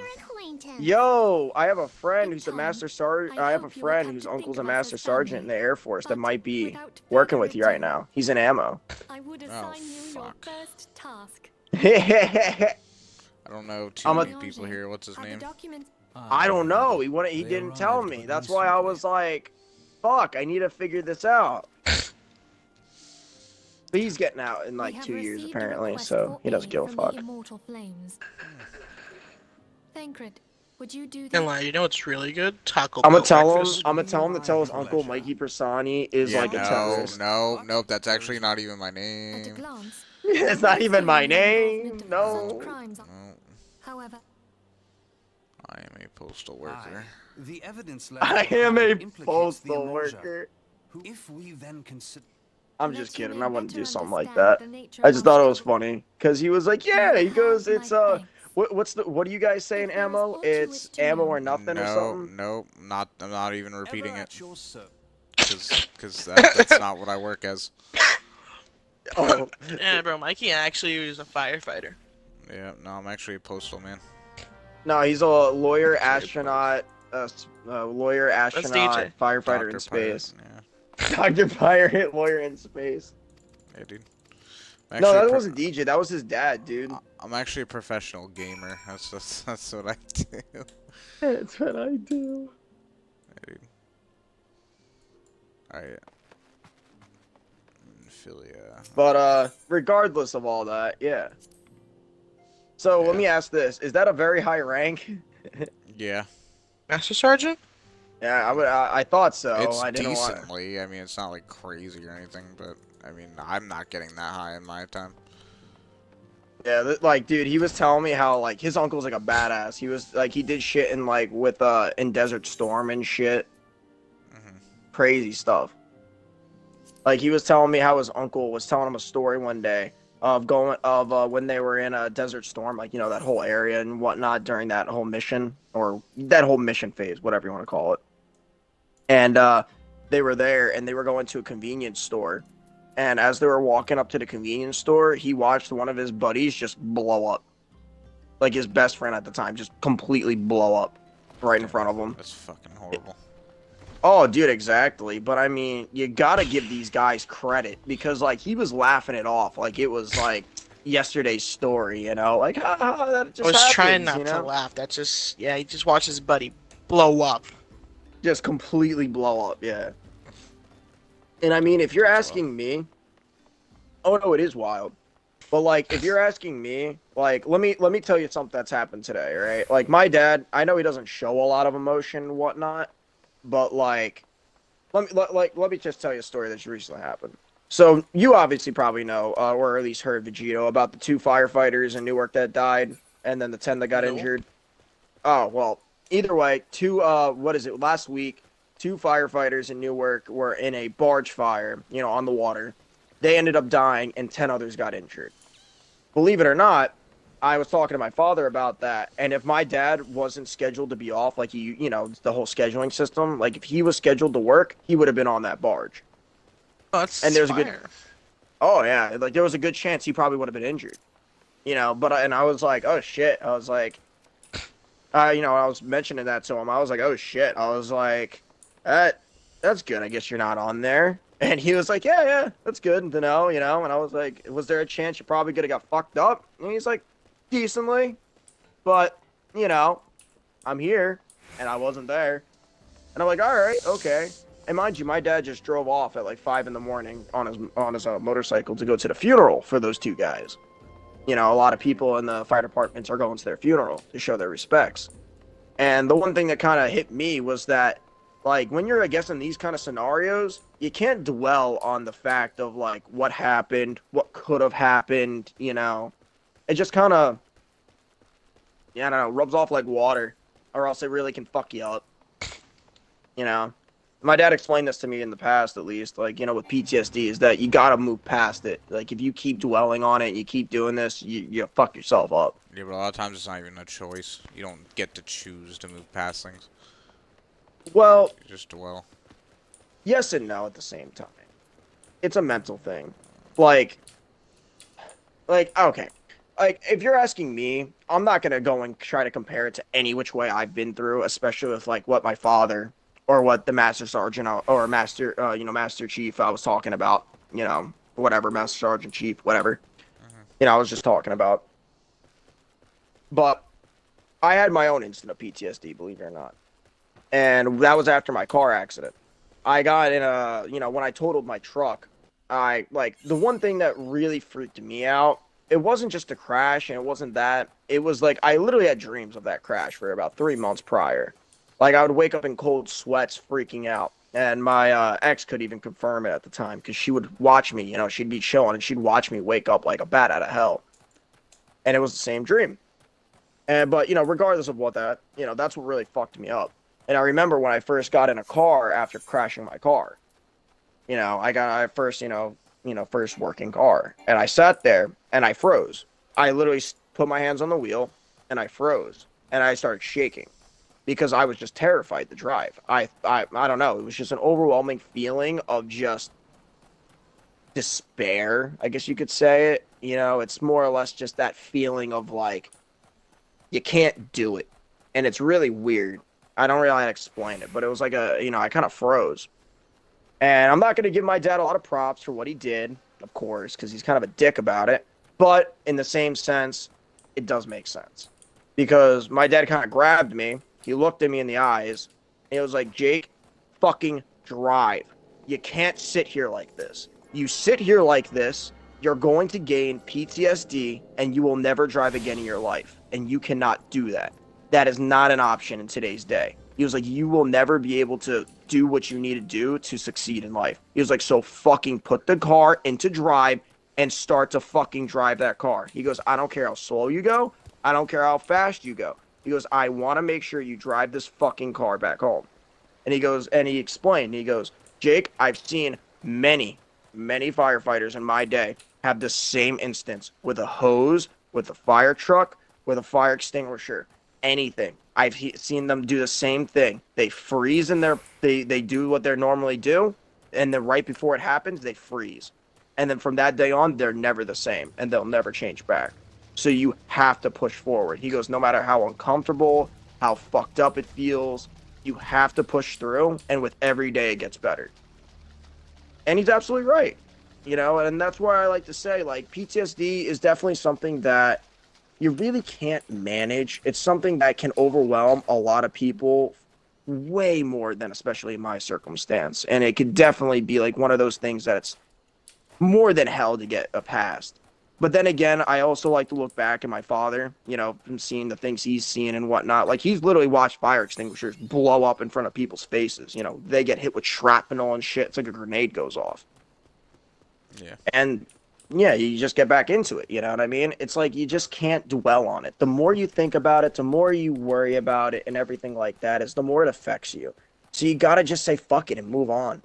Yo, I have a friend who's a master sergeant. I have a friend whose uncle's a master sergeant in the Air Force that might be working with you right now. He's in ammo. I would assign you your first task. I don't know too many people here. What's his name? I don't know. He didn't tell me. That's why I was like, fuck, I need to figure this out. But he's getting out in like 2 years apparently, so he doesn't give a fuck. Thancred, would you do And like, you know what's really good? Taco I'm Bell gonna tell breakfast. him to tell his uncle Mikey Persani is like a terrorist. Nope. That's actually not even my name. It's not even my name. No. However, I am a postal worker. The evidence I am a postal worker. If we then consider I'm just kidding. I wouldn't do something like that. I just thought it was funny because he was like, "Yeah." He goes, "It's what do you guys say in ammo? It's ammo or nothing or something." Nope. I'm not even repeating it. Because that's not what I work as. Oh. Yeah, bro, Mikey actually was a firefighter. Yeah, no, I'm actually a postal man. No, he's a lawyer, astronaut, firefighter in space. Dr. Pirate, lawyer in space. Yeah, dude. No, that wasn't DJ. That was his dad, dude. I'm actually a professional gamer. That's what I do. That's what I do. Yeah, dude. Alright. Philia. But regardless of all that, yeah. So let me ask this: is that a very high rank? Yeah. Master Sergeant? Yeah, I thought so. It's I didn't want. decently. I mean, it's not like crazy or anything, but I mean, I'm not getting that high in my time. Yeah, like, dude, he was telling me how like his uncle's like a badass. He was like he did shit in like with in Desert Storm and shit. crazy stuff. Like, he was telling me how his uncle was telling him a story one day of when they were in a Desert Storm, like, you know, that whole area and whatnot during that whole mission, or that whole mission phase, whatever you want to call it. And they were there, and they were going to a convenience store. And as they were walking up to the convenience store, he watched one of his buddies just blow up. Like, his best friend at the time, just completely blow up right in front of him. That's fucking horrible. Oh, dude, exactly. But I mean, you gotta give these guys credit because, like, he was laughing it off like it was like yesterday's story, you know? Like, that just I was happens, trying not you know? to laugh. That's just, yeah, he just watched his buddy blow up. Just completely blow up, yeah. And I mean, if you're asking me, oh no, it is wild. But like, if you're asking me, like, let me tell you something that's happened today, right? Like, my dad, I know he doesn't show a lot of emotion and whatnot, but like, let me just tell you a story that's recently happened. So you obviously probably know, or at least heard Vegito about the 2 firefighters in Newark that died, and then the 10 that got injured. Oh well, either way, last week, 2 firefighters in Newark were in a barge fire, you know, on the water. They ended up dying, and 10 others got injured. Believe it or not, I was talking to my father about that, and if my dad wasn't scheduled to be off, like, you know, the whole scheduling system, like, if he was scheduled to work, he would have been on that barge. Oh, that's and there's fire. Oh yeah, like, there was a good chance he probably would have been injured, you know. But and I was like, oh shit, I was like, you know, I was mentioning that to him. I was like, oh shit, I was like, that's good. I guess you're not on there. And he was like, yeah, that's good to know, you know. And I was like, was there a chance you probably could have got fucked up? And he's like, decently, but you know, I'm here, and I wasn't there. And I'm like, all right, okay. And mind you, my dad just drove off at like 5 in the morning on his motorcycle to go to the funeral for those 2 guys. You know, a lot of people in the fire departments are going to their funeral to show their respects. And the one thing that kind of hit me was that, like, when you're, I guess, in these kind of scenarios, you can't dwell on the fact of, like, what happened, what could have happened, you know. It just kind of, yeah, I don't know, rubs off like water, or else it really can fuck you up, you know. My dad explained this to me in the past, at least, like, you know, with PTSD, is that you gotta move past it. Like, if you keep dwelling on it, you keep doing this, you fuck yourself up. Yeah, but a lot of times it's not even a choice. You don't get to choose to move past things. Well, You just dwell. yes and no at the same time. It's a mental thing. Like, okay. Like, if you're asking me, I'm not gonna go and try to compare it to any which way I've been through, especially with, like, what my father or what the Master Sergeant or Master, Master Chief I was talking about, you know, whatever, Master Sergeant Chief, whatever. You know, I was just talking about. But I had my own instant of PTSD, believe it or not. And that was after my car accident. I got in a, you know, when I totaled my truck, the one thing that really freaked me out, it wasn't just a crash, and it wasn't that. It was like, I literally had dreams of that crash for about 3 months prior. Like, I would wake up in cold sweats, freaking out. And my ex could even confirm it at the time, because she would watch me, you know, she'd be chilling, and she'd watch me wake up like a bat out of hell. And it was the same dream. But, you know, regardless of what that, you know, that's what really fucked me up. And I remember when I first got in a car after crashing my car. You know, first working car. And I sat there, and I froze. I literally put my hands on the wheel, and I froze. And I started shaking. Because I was just terrified to drive. I don't know. It was just an overwhelming feeling of just despair, I guess you could say it. You know, it's more or less just that feeling of, like, you can't do it. And it's really weird. I don't really know how to explain it, but it was like I kind of froze. And I'm not going to give my dad a lot of props for what he did, of course, because he's kind of a dick about it. But in the same sense, it does make sense. Because my dad kind of grabbed me. He looked at me in the eyes, and he was like, Jake, fucking drive. You can't sit here like this. You sit here like this, you're going to gain PTSD, and you will never drive again in your life. And you cannot do that. That is not an option in today's day. He was like, you will never be able to do what you need to do to succeed in life. He was like, so fucking put the car into drive and start to fucking drive that car. He goes, I don't care how slow you go. I don't care how fast you go. He goes, I want to make sure you drive this fucking car back home. And he goes, and he explained, he goes, Jake, I've seen many, many firefighters in my day have the same instance with a hose, with a fire truck, with a fire extinguisher, anything. Seen them do the same thing. They freeze in their, they do what they normally do, and then right before it happens, they freeze. And then from that day on, they're never the same, and they'll never change back. So you have to push forward. He goes, no matter how uncomfortable, how fucked up it feels, you have to push through, and with every day it gets better. And he's absolutely right. You know, and that's why I like to say, like, PTSD is definitely something that you really can't manage. It's something that can overwhelm a lot of people way more than especially in my circumstance. And it could definitely be like one of those things that's more than hell to get past. But then again, I also like to look back at my father, you know, from seeing the things he's seen and whatnot. Like, he's literally watched fire extinguishers blow up in front of people's faces. You know, they get hit with shrapnel and shit. It's like a grenade goes off. Yeah. And yeah, you just get back into it. You know what I mean? It's like you just can't dwell on it. The more you think about it, the more you worry about it and everything like that is the more it affects you. So you got to just say fuck it and move on.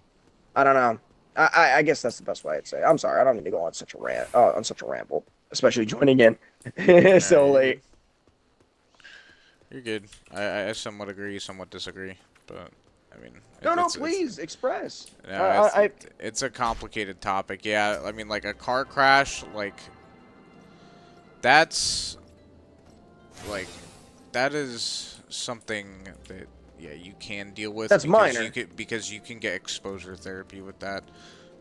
I don't know. I guess that's the best way I'd say. I'm sorry, I don't need to go on such a rant, on such a ramble, especially joining in so late. You're good. I somewhat agree, somewhat disagree, but I mean. No, please express. No, it's a complicated topic. Yeah, I mean, like a car crash, like that's like that is something that. Yeah, you can deal with. That's minor. Because you can get exposure therapy with that.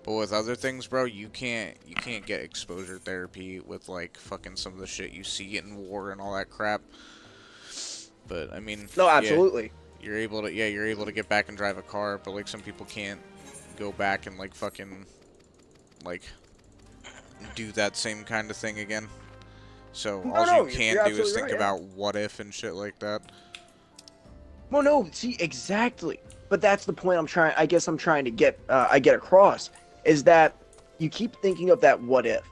But with other things, bro, you can't get exposure therapy with like fucking some of the shit you see in war and all that crap. But I mean, no, absolutely. Yeah, you're able to get back and drive a car, but like some people can't go back and like fucking like do that same kind of thing again. So all you can do is think about what if and shit like that. Well, no, see, exactly. But that's the point I guess I'm trying to get across, is that you keep thinking of that what if.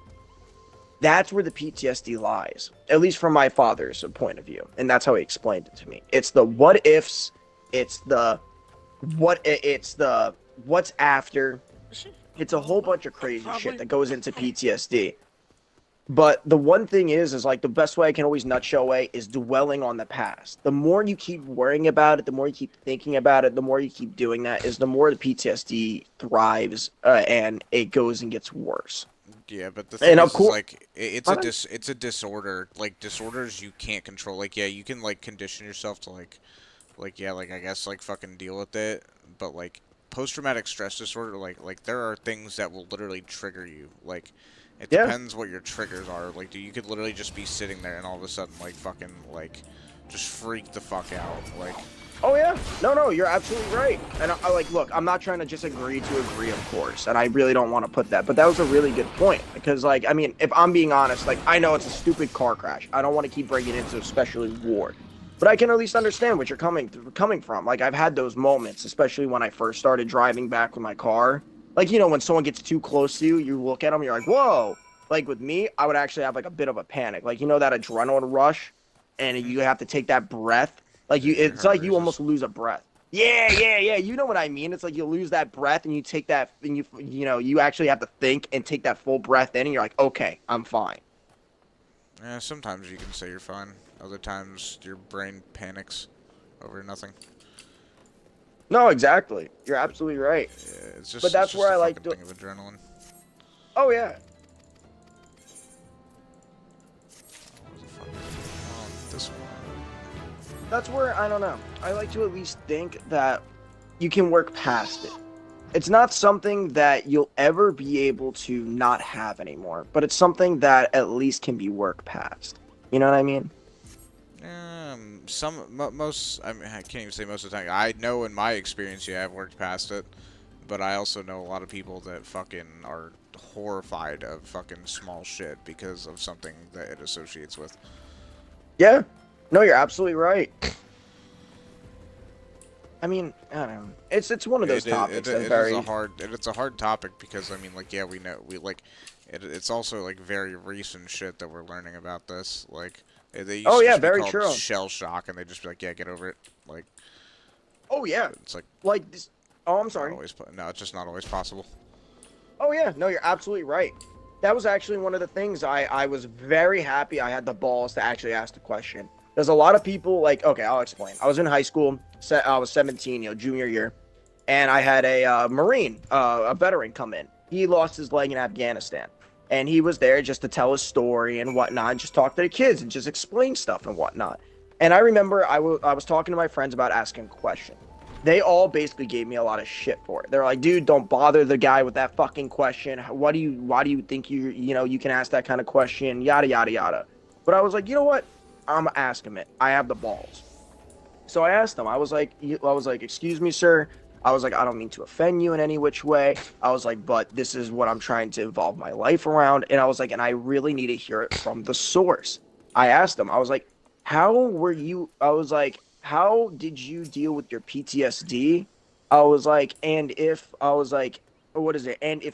That's where the PTSD lies, at least from my father's point of view. And that's how he explained it to me. It's the what ifs, it's the what's after. It's a whole bunch of crazy shit that goes into PTSD. But the one thing is like the best way I can always nutshell away is dwelling on the past. The more you keep worrying about it, the more you keep thinking about it, the more you keep doing that, is the more the PTSD thrives and it goes and gets worse. Yeah, but the thing is like it's a disorder. Like disorders you can't control. Like yeah, you can like condition yourself to like I guess like fucking deal with it. But like post-traumatic stress disorder, like there are things that will literally trigger you. Like. It depends what your triggers are. Like, dude, you could literally just be sitting there and all of a sudden, like, fucking, like, just freak the fuck out. Like, oh, yeah. No, you're absolutely right. And I like, look, I'm not trying to just agree to agree, of course. And I really don't want to put that. But that was a really good point. Because, like, I mean, if I'm being honest, like, I know it's a stupid car crash. I don't want to keep bringing it into especially war. But I can at least understand what you're coming from. Like, I've had those moments, especially when I first started driving back with my car. Like, you know, when someone gets too close to you, you look at them, you're like, whoa. Like, with me, I would actually have, like, a bit of a panic. Like, you know that adrenaline rush? And you have to take that breath? Like, it's like you almost lose a breath. Yeah. You know what I mean? It's like you lose that breath and you take that, and you know, you actually have to think and take that full breath in, and you're like, okay, I'm fine. Yeah, sometimes you can say you're fine. Other times, your brain panics over nothing. No, exactly. You're absolutely right. Yeah, it's just. But that's where I like to. Thing of adrenaline. Oh yeah. That's where I don't know. I like to at least think that you can work past it. It's not something that you'll ever be able to not have anymore, but it's something that at least can be worked past. You know what I mean? Most, I mean, I can't even say most of the time. I know in my experience, yeah, I've worked past it, but I also know a lot of people that fucking are horrified of fucking small shit because of something that it associates with. Yeah. No, you're absolutely right. I mean, I don't know. It's one of those topics that's very. It's a hard topic because I mean, like, yeah, it's also like very recent shit that we're learning about this. Like, they used to just be very called true. shell shock, and they just be like, yeah, get over it. Like, oh yeah, it's like this, Oh, I'm sorry. No, it's just not always possible. Oh yeah, no, you're absolutely right. That was actually one of the things I was very happy I had the balls to actually ask the question. There's a lot of people like, okay, I'll explain. I was in high school, I was 17, junior year, and I had a Marine, a veteran come in. He lost his leg in Afghanistan, and he was there just to tell his story and whatnot, and just talk to the kids and just explain stuff and whatnot. And I remember I was talking to my friends about asking a question. They all basically gave me a lot of shit for it. They're like, dude, don't bother the guy with that fucking question. Why do you think you can ask that kind of question? Yada, yada, yada. But I was like, you know what? I'm gonna ask him it. I have the balls. So I asked him, I was like, excuse me, sir. I was like, I don't mean to offend you in any which way. I was like, but this is what I'm trying to involve my life around. And I was like, and I really need to hear it from the source. I asked him, I was like, how did you deal with your PTSD? I was like, and if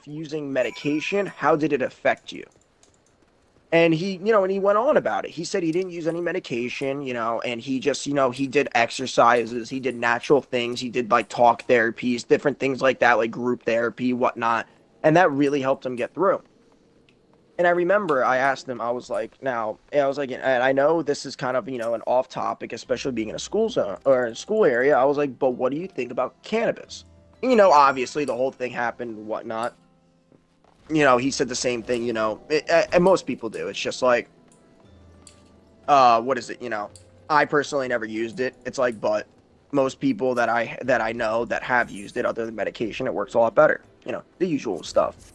using medication, how did it affect you? And he went on about it. He said he didn't use any medication, and he just, he did exercises, he did natural things, he did like talk therapies, different things like that, like group therapy, whatnot. And that really helped him get through. And I remember I asked him, I was like, and I know this is kind of, an off topic, especially being in a school zone or a school area. I was like, but what do you think about cannabis? Obviously the whole thing happened and whatnot. He said the same thing, and most people do. It's just like, what is it? I personally never used it. It's like, but most people that I know that have used it other than medication, it works a lot better. The usual stuff.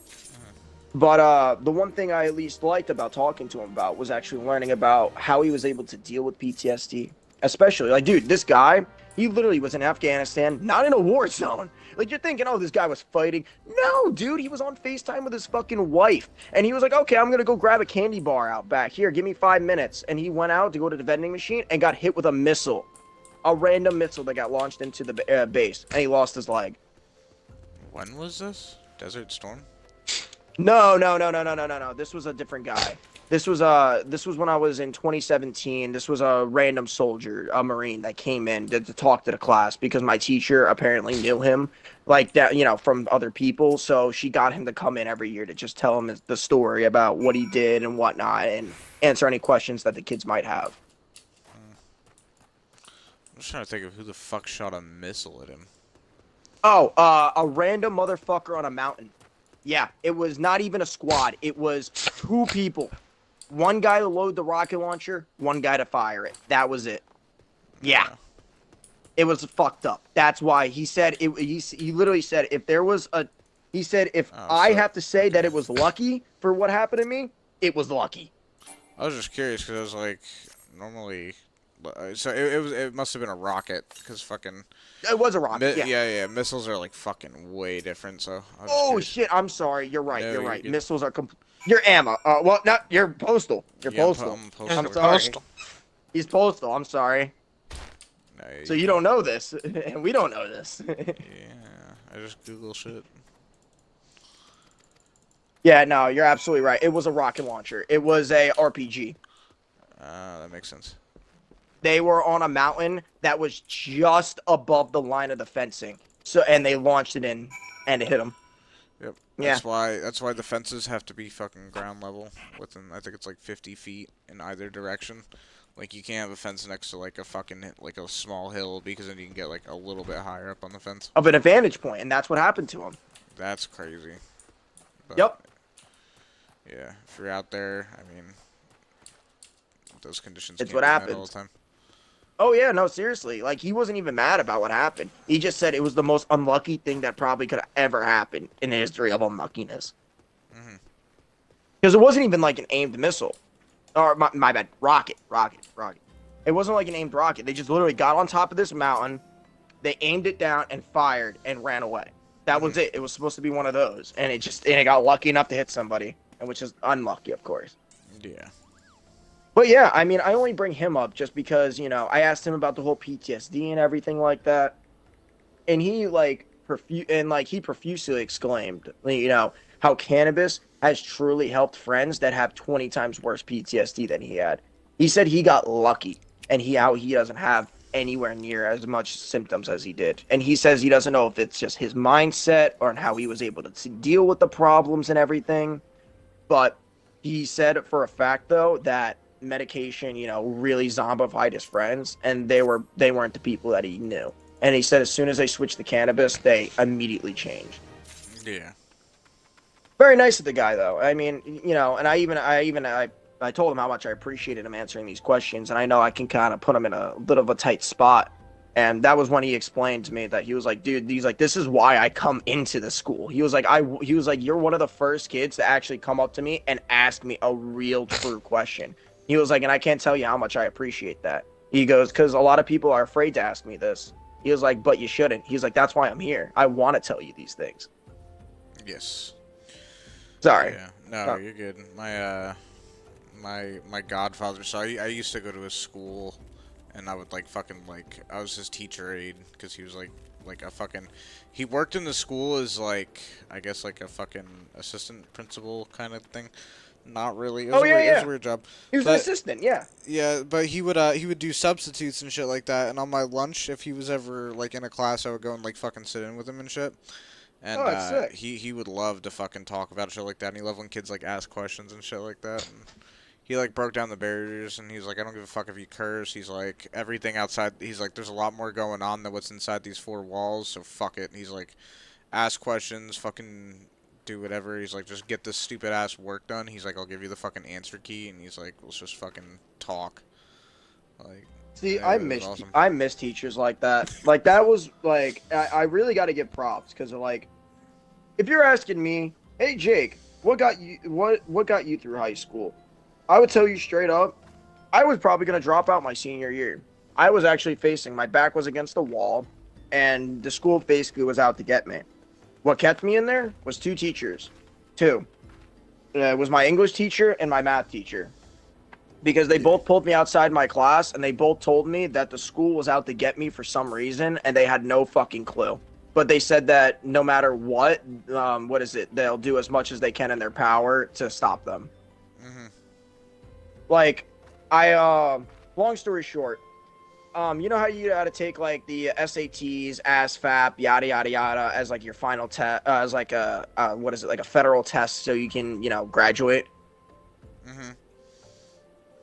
But the one thing I at least liked about talking to him about was actually learning about how he was able to deal with PTSD. Especially, like, dude, this guy, he literally was in Afghanistan, not in a war zone. Like, you're thinking, oh, this guy was fighting. No, dude, he was on FaceTime with his fucking wife. And he was like, okay, I'm going to go grab a candy bar out back. Here, give me 5 minutes. And he went out to go to the vending machine and got hit with a missile. A random missile that got launched into the base. And he lost his leg. When was this? Desert Storm? No. This was a different guy. This was when I was in 2017. This was a random soldier, a Marine that came in to talk to the class because my teacher apparently knew him, like that, from other people. So she got him to come in every year to just tell him the story about what he did and whatnot, and answer any questions that the kids might have. I'm just trying to think of who the fuck shot a missile at him. Oh, a random motherfucker on a mountain. Yeah, it was not even a squad. It was 2 people. One guy to load the rocket launcher, one guy to fire it. That was it. Yeah. It was fucked up. That's why he said it. He literally said if there was a. He said if I have to say that it was lucky for what happened to me, it was lucky. I was just curious because I was like, normally, so it must have been a rocket because fucking. It was a rocket. Yeah. Missiles are like fucking way different. So. Oh shit! I'm sorry. You're right. No, you're right. you're Missiles are You're ammo. Well, not you're postal. You're postal. I'm postal. I'm sorry. He's postal. I'm sorry. No, so you don't know this, and we don't know this. Yeah, I just Google shit. Yeah, no, you're absolutely right. It was a rocket launcher. It was a RPG. That makes sense. They were on a mountain that was just above the line of the fencing. So, and they launched it in, and it hit them. Yep. Yeah. That's why the fences have to be fucking ground level within. I think it's like 50 feet in either direction. Like you can't have a fence next to like a fucking like a small hill because then you can get like a little bit higher up on the fence. Of an vantage point, and that's what happened to him. That's crazy. But, yep. Yeah, if you're out there, I mean, those conditions. It's what happens all the time. Oh yeah, no, seriously. Like he wasn't even mad about what happened. He just said it was the most unlucky thing that probably could have ever happened in the history of unluckiness. Because it wasn't even like an aimed missile, or my bad, rocket. It wasn't like an aimed rocket. They just literally got on top of this mountain, they aimed it down and fired and ran away. That was it. It was supposed to be one of those, and it got lucky enough to hit somebody, and which is unlucky, of course. Yeah. But yeah, I mean, I only bring him up just because, I asked him about the whole PTSD and everything like that. And he, he profusely exclaimed, how cannabis has truly helped friends that have 20 times worse PTSD than he had. He said he got lucky, and how he doesn't have anywhere near as much symptoms as he did. And he says he doesn't know if it's just his mindset or how he was able to deal with the problems and everything. But he said for a fact, though, that medication, really zombified his friends, and they weren't the people that he knew. And he said as soon as they switched to cannabis, they immediately changed. Yeah. Very nice of the guy, though. I mean, and I told him how much I appreciated him answering these questions, and I know I can kind of put him in a bit of a tight spot. And that was when he explained to me that he was like, dude, he's like, this is why I come into the school. He was like, you're one of the first kids to actually come up to me and ask me a real true question. He was like, and I can't tell you how much I appreciate that. He goes, because a lot of people are afraid to ask me this. He was like, but you shouldn't. He's like, that's why I'm here. I want to tell you these things. Yes. Sorry. Yeah. No, you're good. My godfather. So I used to go to his school, and I would I was his teacher aide because he was like a fucking. He worked in the school as I guess a fucking assistant principal kind of thing. Not really. It was it was a weird job. He was an assistant, yeah. Yeah, but he would do substitutes and shit like that. And on my lunch, if he was ever in a class, I would go and fucking sit in with him and shit. And that's sick. he would love to fucking talk about shit like that. And he loved when kids ask questions and shit like that. And he broke down the barriers. And he's like, I don't give a fuck if you curse. He's like, everything outside. He's like, there's a lot more going on than what's inside these four walls. So fuck it. And he's like, ask questions, fucking do whatever. He's like, just get this stupid ass work done. He's like, I'll give you the fucking answer key. And he's like, let's just fucking talk. See, yeah, awesome. I miss teachers like that. That was I really got to give props because if you're asking me, hey Jake, what got you through high school? I would tell you straight up, I was probably gonna drop out my senior year. I was actually my back was against the wall, and the school basically was out to get me. What kept me in there was two teachers. Two. It was my English teacher and my math teacher. Because they both pulled me outside my class, and they both told me that the school was out to get me for some reason, and they had no fucking clue. But they said that no matter what, they'll do as much as they can in their power to stop them. Mm-hmm. Long story short, you know how you gotta take the SATs, ASVAB, yada yada yada as your final test, as a federal test so you can graduate. Mm-hmm.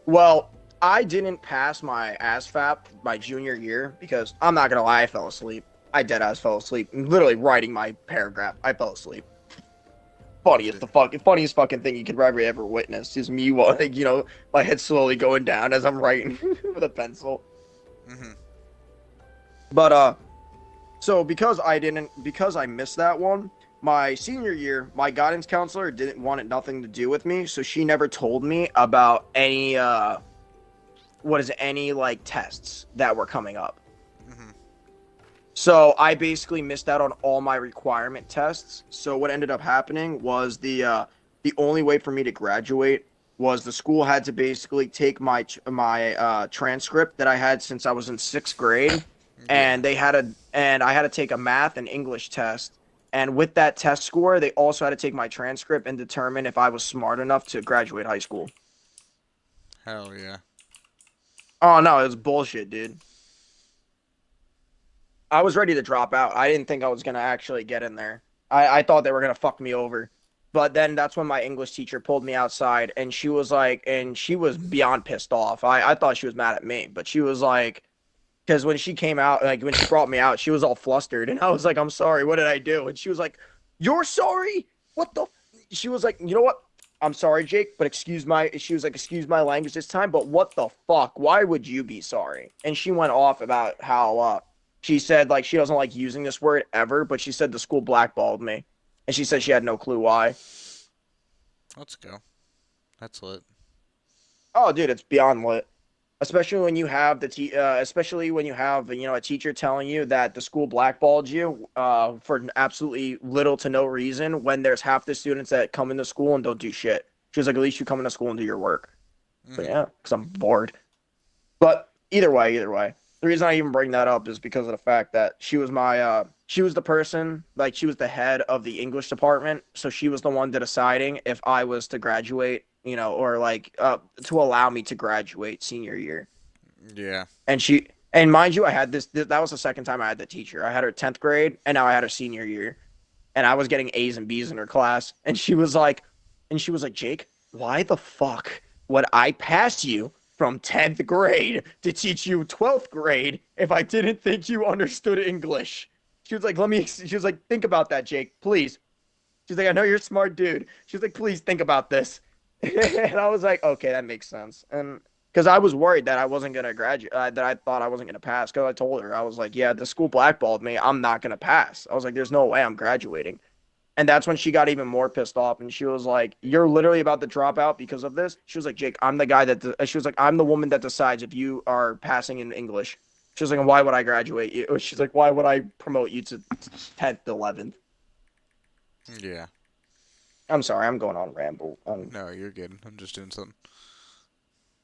Well, I didn't pass my ASVAB my junior year because I'm not gonna lie, I fell asleep. I deadass fell asleep. Literally writing my paragraph, I fell asleep. Funniest fucking thing you could ever witness is me my head slowly going down as I'm writing with a pencil. Mm-hmm. But so because I missed that one, my senior year, my guidance counselor wanted nothing to do with me, so she never told me about any tests that were coming up. Mm-hmm. So I basically missed out on all my requirement tests. So what ended up happening was the only way for me to graduate was the school had to basically take my transcript that I had since I was in 6th grade, and I had to take a math and English test. And with that test score, they also had to take my transcript and determine if I was smart enough to graduate high school. Hell yeah. Oh no, it was bullshit, dude. I was ready to drop out. I didn't think I was gonna actually get in there. I thought they were gonna fuck me over. But then that's when my English teacher pulled me outside, and she was beyond pissed off. I thought she was mad at me, but she was like, because when she came out, when she brought me out, she was all flustered, and I was like, I'm sorry, what did I do? And she was like, you're sorry? What the? She was like, you know what? I'm sorry, Jake, but excuse my language this time, but what the fuck? Why would you be sorry? And she went off about how, she said, she doesn't like using this word ever, but she said the school blackballed me. And she said she had no clue why. Let's go. That's lit. Oh, dude, it's beyond lit. Especially when you have a teacher telling you that the school blackballed you for absolutely little to no reason when there's half the students that come into school and don't do shit. She was like, at least you come into school and do your work. So yeah, because I'm bored. But either way, the reason I even bring that up is because of the fact that she was she was the person, she was the head of the English department, so she was the one deciding if I was to graduate, or to allow me to graduate senior year. Yeah. And she And mind you, I had this. That was the second time I had the teacher. I had her 10th grade, and now I had her senior year. And I was getting A's and B's in her class. And she was like, Jake, why the fuck would I pass you from 10th grade to teach you 12th grade if I didn't think you understood English? She was like, she was like, think about that, Jake, please. She's like, I know you're a smart dude. She was like, please think about this. And I was like, okay, that makes sense. And because I was worried that I wasn't going to graduate, that I thought I wasn't going to pass. Because I told her, I was like, yeah, the school blackballed me. I'm not going to pass. I was like, there's no way I'm graduating. And that's when she got even more pissed off. And she was like, you're literally about to drop out because of this. She was like, Jake, I'm the guy that, she was like, I'm the woman that decides if you are passing in English. She was like, and why would I graduate you? She's like, why would I promote you to 10th, 11th? Yeah. I'm sorry, I'm going on ramble. No, you're good. I'm just doing something.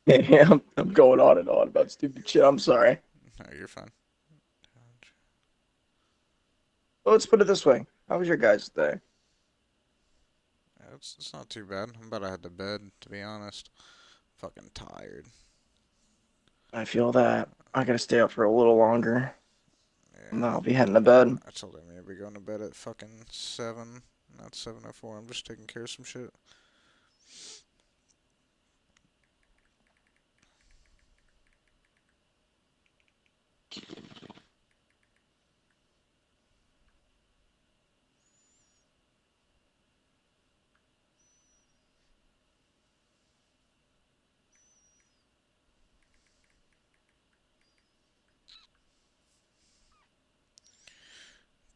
Yeah, I'm going on and on about stupid shit. I'm sorry. No, you're fine. Well, let's put it this way. How was your guys' day? It's not too bad. I'm about to head to bed, to be honest. Fucking tired. I feel that. I gotta stay up for a little longer. Yeah. And then I'll be heading to bed. I told him I'd be going to bed at fucking 7, not 7:04. I'm just taking care of some shit.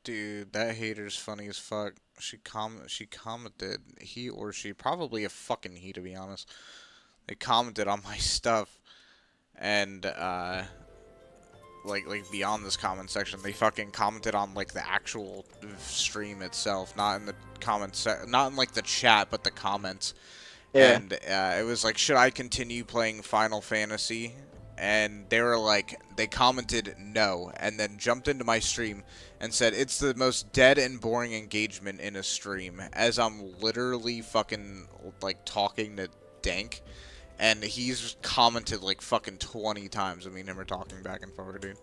Dude, that hater's funny as fuck. She commented, he or she, probably a fucking he to be honest. They commented on my stuff, and like beyond this comment section, they fucking commented on like the actual stream itself, not in the not in like the chat, but the comments. Yeah. And it was like, should I continue playing Final Fantasy? And they were like, they commented no, and then jumped into my stream and said, it's the most dead and boring engagement in a stream, as I'm literally fucking, like, talking to Dank, and he's commented, like, fucking 20 times. I mean, him are talking back and forth, dude.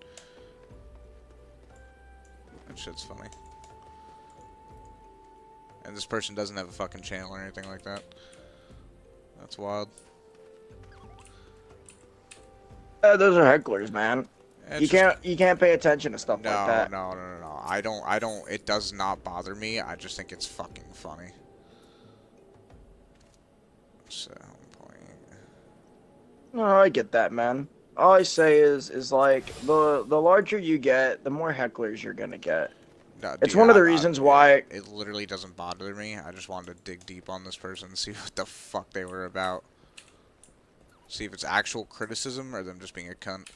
That shit's funny. And this person doesn't have a fucking channel or anything like that. That's wild. Those are hecklers, man. You can't pay attention to stuff like that. No. I don't. It does not bother me. I just think it's fucking funny. Set home point. No, I get that, man. All I say is like the larger you get, the more hecklers you're gonna get. No, it's dude, one of the reasons why it literally doesn't bother me. I just wanted to dig deep on this person and see what the fuck they were about. See if it's actual criticism or them just being a cunt.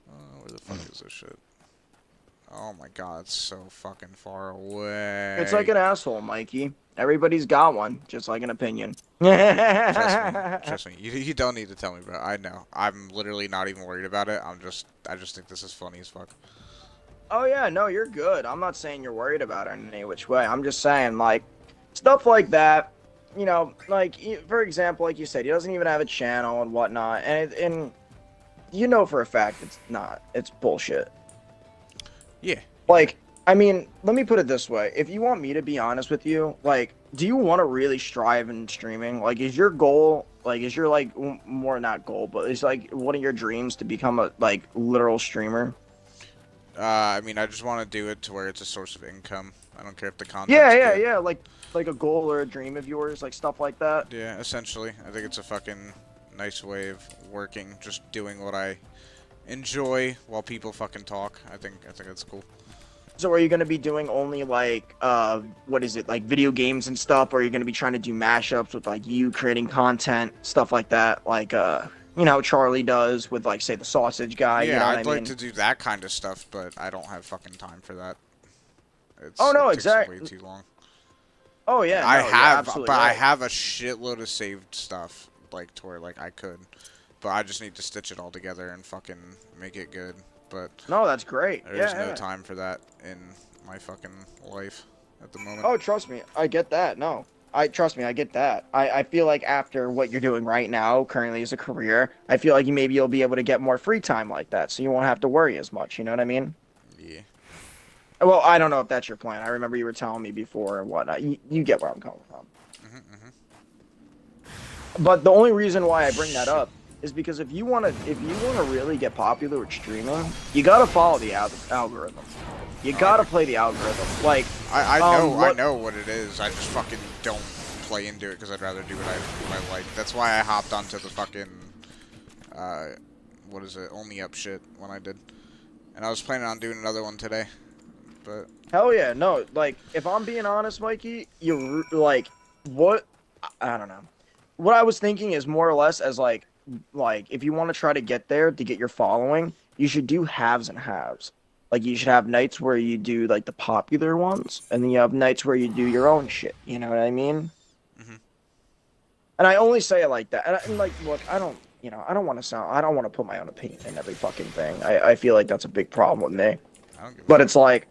Where the fuck is this shit? Oh my god, it's so fucking far away. it's like an asshole, Mikey. Everybody's got one, just like an opinion. Trust me. You don't need to tell me, bro. I know. I'm literally not even worried about it. I just think this is funny as fuck. Oh yeah, no, you're good. I'm not saying you're worried about it in any which way. I'm just saying, like, stuff like that. You know, like, for example, like you said, he doesn't even have a channel and whatnot, and you know for a fact it's not. It's bullshit. Yeah. Like, I mean, let me put it this way. If you want me to be honest with you, like, do you want to really strive in streaming? Like, is your goal, like, is your, like, more not goal, but is, like, one of your dreams to become a, like, literal streamer? I mean, I just want to do it to where it's a source of income. I don't care if the content. Yeah, like a goal or a dream of yours, like stuff like that. Yeah, essentially. I think it's a fucking nice way of working, just doing what I enjoy while people fucking talk. I think that's cool. So are you going to be doing only like what is it, like video games and stuff, or are you going to be trying to do mashups with like you creating content, stuff like that, like you know, Charlie does with, like, say, the sausage guy. Yeah, you know I'd what I like to do that kind of stuff, but I don't have fucking time for that. Oh no, it takes exactly. way too long. Oh yeah, I no, have, but right. I have a shitload of saved stuff, like to where like I could, but I just need to stitch it all together and fucking make it good. But no, that's great. There's no time for that in my fucking life at the moment. Oh, trust me, I get that. No, trust me, I get that. I feel like after what you're doing right now, currently as a career, I feel like maybe you'll be able to get more free time like that, so you won't have to worry as much. You know what I mean? Yeah. Well, I don't know if that's your plan. I remember you were telling me before and whatnot. You get where I'm coming from. But the only reason why I bring that up is because if you wanna really get popular with streaming, you gotta follow the algorithm. You gotta play the algorithm. Like I know what it is. I just fucking don't play into it because I'd rather do what I like. That's why I hopped onto the fucking what is it? Only Up shit when I did, and I was planning on doing another one today, but hell yeah, no. Like if I'm being honest, Mikey, you like what? I don't know. What I was thinking is more or less as like if you want to try to get there to get your following, you should do halves and halves. Like you should have nights where you do like the popular ones, and then you have nights where you do your own shit. You know what I mean? And I only say it like that. And like, look, I don't want to put my own opinion in every fucking thing. I feel like that's a big problem with me. But it's like,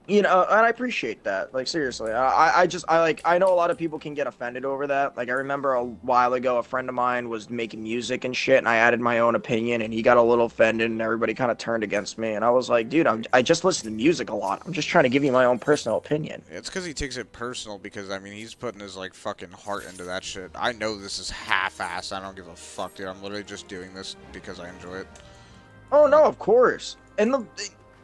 and I appreciate that. Like, seriously, I know a lot of people can get offended over that. Like, I remember a while ago, a friend of mine was making music and shit, and I added my own opinion, and he got a little offended, and everybody kind of turned against me. And I was like, dude, I just listen to music a lot. I'm just trying to give you my own personal opinion. it's because he takes it personal. Because I mean, he's putting his like fucking heart into that shit. I know this is half-assed. I don't give a fuck, dude. I'm literally just doing this because I enjoy it. Oh no, of course. And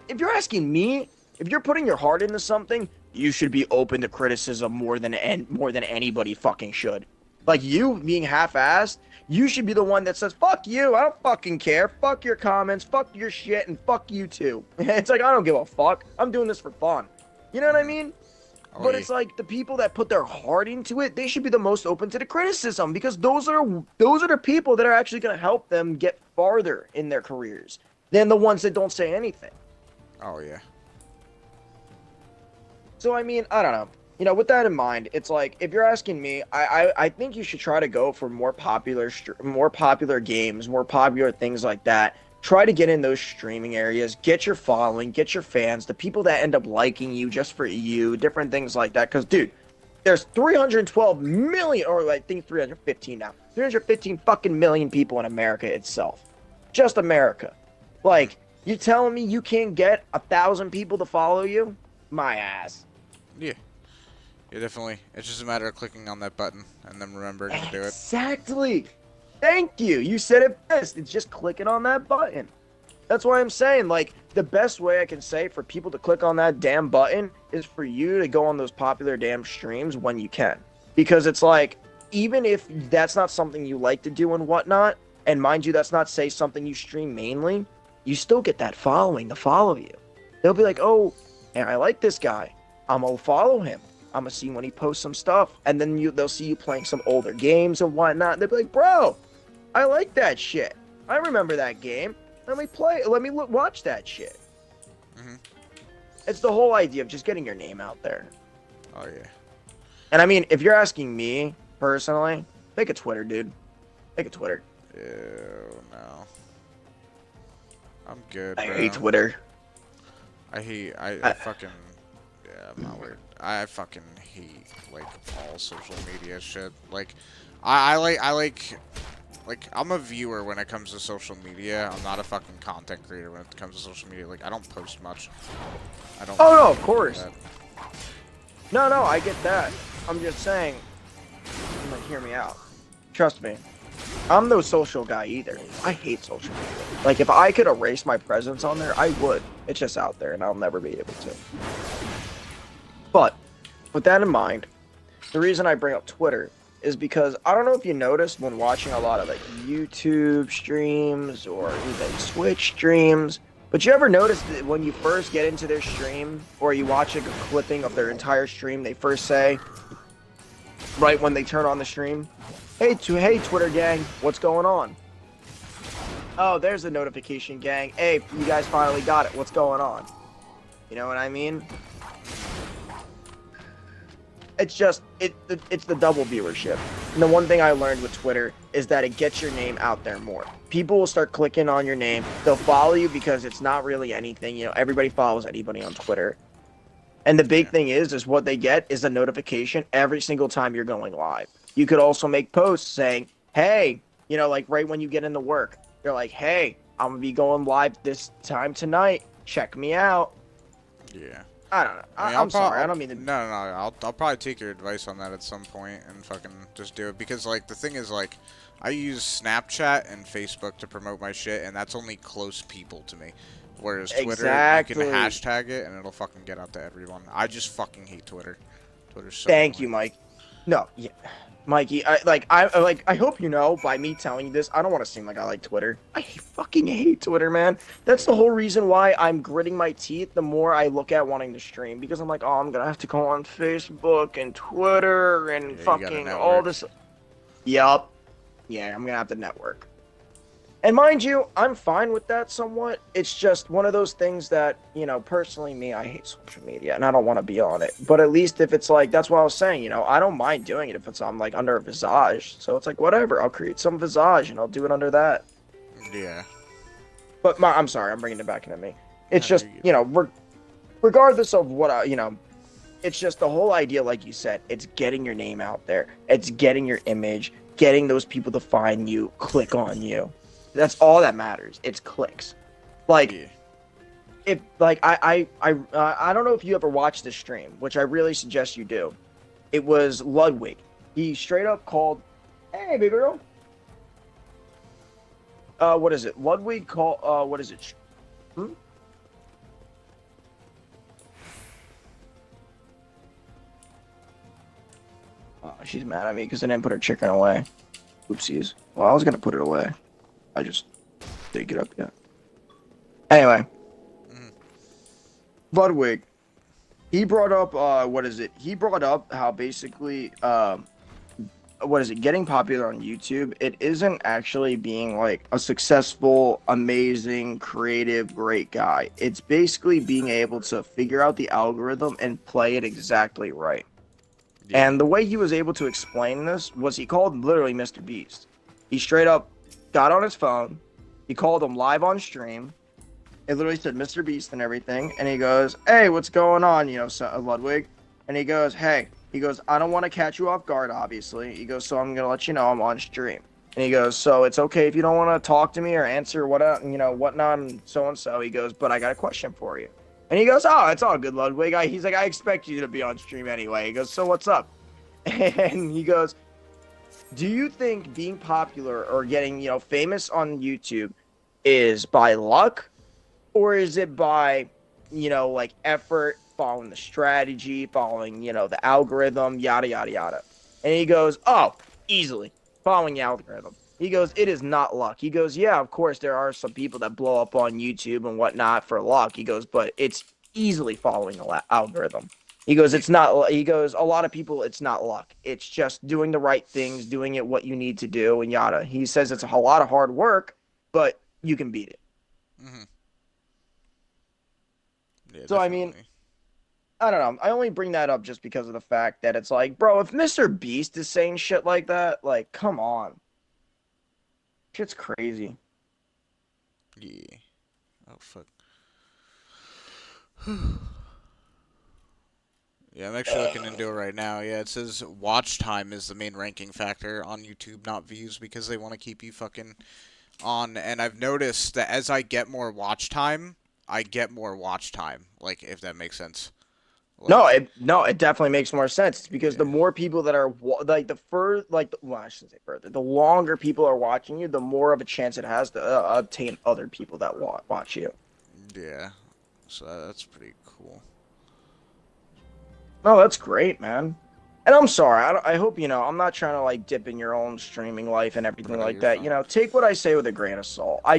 if you're asking me. If you're putting your heart into something, you should be open to criticism more than anybody fucking should. Like you being half-assed, you should be the one that says, fuck you, I don't fucking care, fuck your comments, fuck your shit, and fuck you too. It's like, I don't give a fuck, I'm doing this for fun. You know what I mean? But it's like the people that put their heart into it, they should be the most open to the criticism because those are the people that are actually going to help them get farther in their careers than the ones that don't say anything. Oh yeah. So, I mean, I don't know. With that in mind, it's like, if you're asking me, I think you should try to go for more popular games, more popular things like that. Try to get in those streaming areas, get your following, get your fans, the people that end up liking you just for you, different things like that. Because, dude, there's 312 million, or I think 315 now, 315 fucking million people in America itself. Just America. Like, you telling me you can't get 1,000 people to follow you? My ass. Yeah, definitely. It's just a matter of clicking on that button and then remembering to do it. Exactly. Thank you. You said it best. It's just clicking on that button. That's why I'm saying, like, the best way I can say for people to click on that damn button is for you to go on those popular damn streams when you can. Because it's like, even if that's not something you like to do and whatnot, and mind you, that's not, say, something you stream mainly, you still get that following to follow you. They'll be like, oh, and I like this guy. I'm gonna follow him. I'm gonna see when he posts some stuff, and then they'll see you playing some older games and whatnot. They'll be like, bro, I like that shit. I remember that game. Let me watch that shit. It's the whole idea of just getting your name out there. Oh yeah. And I mean, if you're asking me personally, make a Twitter, dude. Make a Twitter. Ew, no. I'm good. I hate Twitter. I fucking, yeah, I'm not weird. I fucking hate, like, all social media shit. Like, I like, I'm a viewer when it comes to social media. I'm not a fucking content creator when it comes to social media. Like, I don't post much. I don't. Oh, no, of course. No, I get that. I'm just saying, like, hear me out. Trust me. I'm no social guy either. I hate social media. Like, if I could erase my presence on there, I would. It's just out there, and I'll never be able to. But, with that in mind, the reason I bring up Twitter is because I don't know if you noticed when watching a lot of, like, YouTube streams or even Twitch streams, but you ever notice that when you first get into their stream, or you watch a clipping of their entire stream, they first say, right when they turn on the stream, hey Twitter gang, what's going on? Oh, there's the notification gang. Hey, you guys finally got it. What's going on? You know what I mean? It's just, it's the double viewership. And the one thing I learned with Twitter is that it gets your name out there more. People will start clicking on your name. They'll follow you because it's not really anything. You know, everybody follows anybody on Twitter. And the big thing is what they get is a notification every single time you're going live. You could also make posts saying, hey, you know, like right when you get into work, you're like, hey, I'm going to be going live this time tonight. Check me out. Yeah. I don't know. I mean, I'm sorry. I don't mean to... No. I'll probably take your advice on that at some point and fucking just do it. Because, like, the thing is, like, I use Snapchat and Facebook to promote my shit, and that's only close people to me. Whereas Twitter, Exactly. you can hashtag it, and it'll fucking get out to everyone. I just fucking hate Twitter. Twitter's so Thank you, annoying. Mike. No, yeah. Mikey, I hope you know by me telling you this, I don't want to seem like I like Twitter. I fucking hate Twitter, man. That's the whole reason why I'm gritting my teeth the more I look at wanting to stream, because I'm like, oh, I'm gonna have to go on Facebook and Twitter and fucking all this. Yup. Yeah, I'm gonna have to network. And mind you, I'm fine with that somewhat. It's just one of those things that, you know, personally me, I hate social media and I don't want to be on it. But at least if it's like, that's what I was saying, you know, I don't mind doing it if it's on like under a Visage. So it's like, whatever, I'll create some Visage and I'll do it under that. Yeah. But I'm sorry, I'm bringing it back into me. It's just, you know, regardless of what, you know, it's just the whole idea, like you said, it's getting your name out there. It's getting your image, getting those people to find you, click on you. That's all that matters. It's clicks. Like, if like I don't know if you ever watched this stream, which I really suggest you do. It was Ludwig. He straight up called, "Hey, baby girl." What is it? Ludwig called. What is it? Hmm? She's mad at me because I didn't put her chicken away. Oopsies. Well, I was gonna put it away. I just didn't get up yet. Anyway, Ludwig, he brought up what is it? He brought up how basically what is it? Getting popular on YouTube, it isn't actually being like a successful, amazing, creative, great guy. It's basically being able to figure out the algorithm and play it exactly right. Yeah. And the way he was able to explain this was he called literally Mr. Beast. He straight up got on his phone, he called him live on stream. It literally said Mr. Beast and everything, and he goes, "Hey, what's going on, you know, Ludwig?" And he goes, "Hey," he goes, "I don't want to catch you off guard, obviously." He goes, "So I'm gonna let you know I'm on stream." And he goes, "So it's okay if you don't want to talk to me or answer what, you know, whatnot and so and so." He goes, "But I got a question for you." And he goes, "Oh, it's all good, Ludwig." He's like, "I expect you to be on stream anyway." He goes, "So what's up?" And he goes, "Do you think being popular or getting, you know, famous on YouTube is by luck, or is it by, you know, like effort, following the strategy, following, you know, the algorithm, yada, yada, yada?" And he goes, "Oh, easily following the algorithm." He goes, "It is not luck." He goes, "Yeah, of course, there are some people that blow up on YouTube and whatnot for luck." He goes, "But it's easily following the algorithm." He goes, "It's not," he goes, "A lot of people, it's not luck. It's just doing the right things, doing it what you need to do, and yada." He says it's a lot of hard work, but you can beat it. Mm-hmm. Yeah, so, I mean, I don't know. I only bring that up just because of the fact that it's like, bro, if Mr. Beast is saying shit like that, like, come on. Shit's crazy. Yeah. Oh, fuck. Yeah, I'm actually looking into it right now. Yeah, it says watch time is the main ranking factor on YouTube, not views, because they want to keep you fucking on. And I've noticed that as I get more watch time, I get more watch time. Like, if that makes sense. Like, No, it definitely makes more sense. It's because the more people that are like well, I shouldn't say further. The longer people are watching you, the more of a chance it has to obtain other people that watch you. Yeah, so that's pretty cool. No, that's great, man. And I'm sorry. I hope, you know, I'm not trying to like dip in your own streaming life and everything like that. You know, take what I say with a grain of salt. I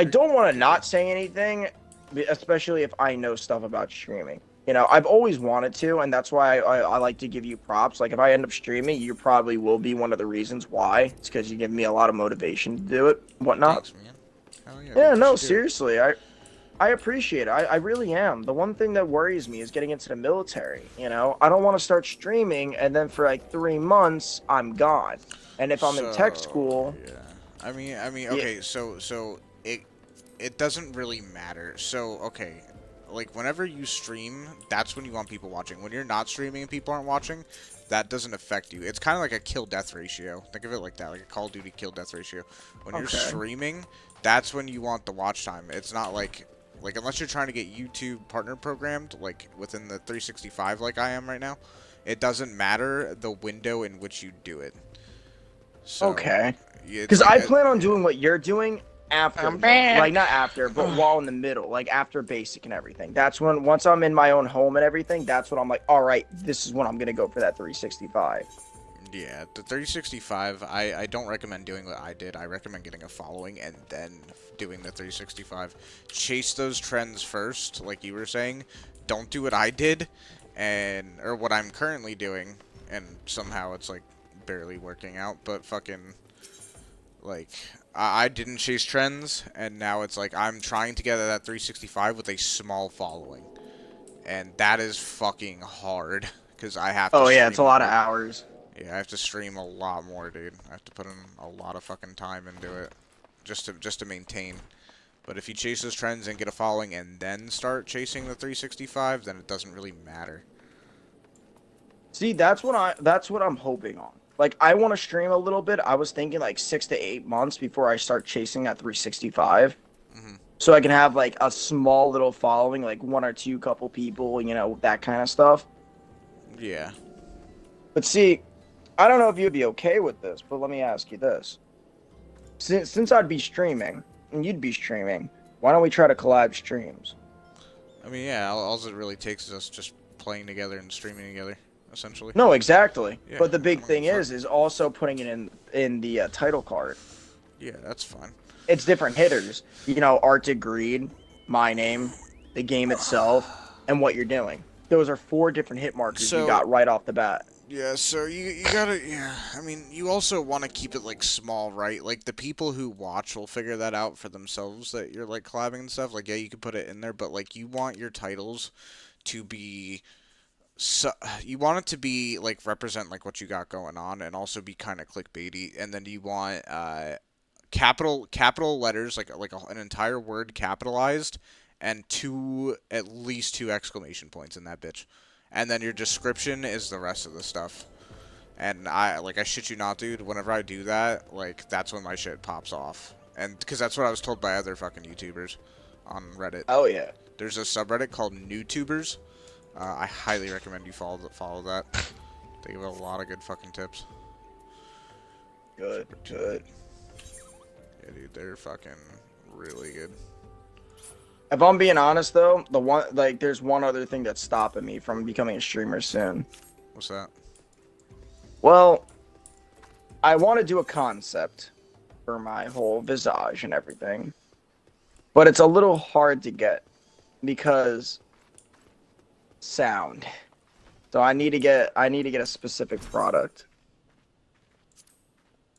don't want to not say anything, especially if I know stuff about streaming. You know, I've always wanted to, and that's why I like to give you props. Like, if I end up streaming, you probably will be one of the reasons why. It's because you give me a lot of motivation to do it, whatnot. Thanks, man. Hell Yeah, dude, no, seriously, I appreciate it. I really am. The one thing that worries me is getting into the military. You know, I don't want to start streaming, and then for like 3 months, I'm gone. And if I'm in tech school, yeah. I mean, okay, so it doesn't really matter. So, okay, like whenever you stream, that's when you want people watching. When you're not streaming and people aren't watching, that doesn't affect you. It's kind of like a kill-death ratio. Think of it like that, like a Call of Duty kill-death ratio. When you're streaming, that's when you want the watch time. It's not like unless you're trying to get YouTube partner programmed, like within the 365 like I am right now, it doesn't matter the window in which you do it. So, okay. Because I plan on doing what you're doing after, I'm back. like not after, but while in the middle, like after basic and everything. That's when, once I'm in my own home and everything, that's when I'm like, all right, this is when I'm gonna go for that 365. Yeah, the 365, I don't recommend doing what I did. I recommend getting a following and then doing the 365. Chase those trends first, like you were saying. Don't do what I did, or what I'm currently doing, and somehow it's like barely working out, but fucking, like, I didn't chase trends, and now it's like I'm trying to get that 365 with a small following. And that is fucking hard, because I have to Oh yeah, it's a stream lot of more. hours. Yeah, I have to stream a lot more, dude. I have to put in a lot of fucking time into it, just to maintain. But if you chase those trends and get a following and then start chasing the 365, then it doesn't really matter. See, that's what I'm hoping on. Like, I want to stream a little bit. I was thinking like 6 to 8 months before I start chasing that 365. So I can have like a small little following, like 1 or 2 couple people, you know, that kind of stuff. Yeah. But see, I don't know if you'd be okay with this, but let me ask you this. Since I'd be streaming, and you'd be streaming, why don't we try to collab streams? I mean, yeah, all it really takes is us just playing together and streaming together, essentially. No, exactly. Yeah, But the big thing is also putting it in the title card. Yeah, that's fine. It's different hitters. You know, Arctic Greed, my name, the game itself, and what you're doing. Those are 4 different hit markers you got right off the bat. Yeah, so you gotta, I mean, you also want to keep it, like, small, right? Like, the people who watch will figure that out for themselves, that you're, like, collabing and stuff. Like, yeah, you can put it in there, but, like, you want your titles to be, you want it to be, like, represent, like, what you got going on, and also be kind of clickbaity, and then you want, capital letters, like an entire word capitalized, and at least 2 exclamation points in that bitch. And then your description is the rest of the stuff. And I shit you not, dude, whenever I do that, like, that's when my shit pops off. And because that's what I was told by other fucking YouTubers on Reddit. Oh yeah. There's a subreddit called NewTubers. I highly recommend you follow that. They give a lot of good fucking tips. Good. Yeah, dude, they're fucking really good. If I'm being honest though, there's one other thing that's stopping me from becoming a streamer soon. What's that? Well, I want to do a concept for my whole visage and everything, but it's a little hard to get because sound. So I need to get a specific product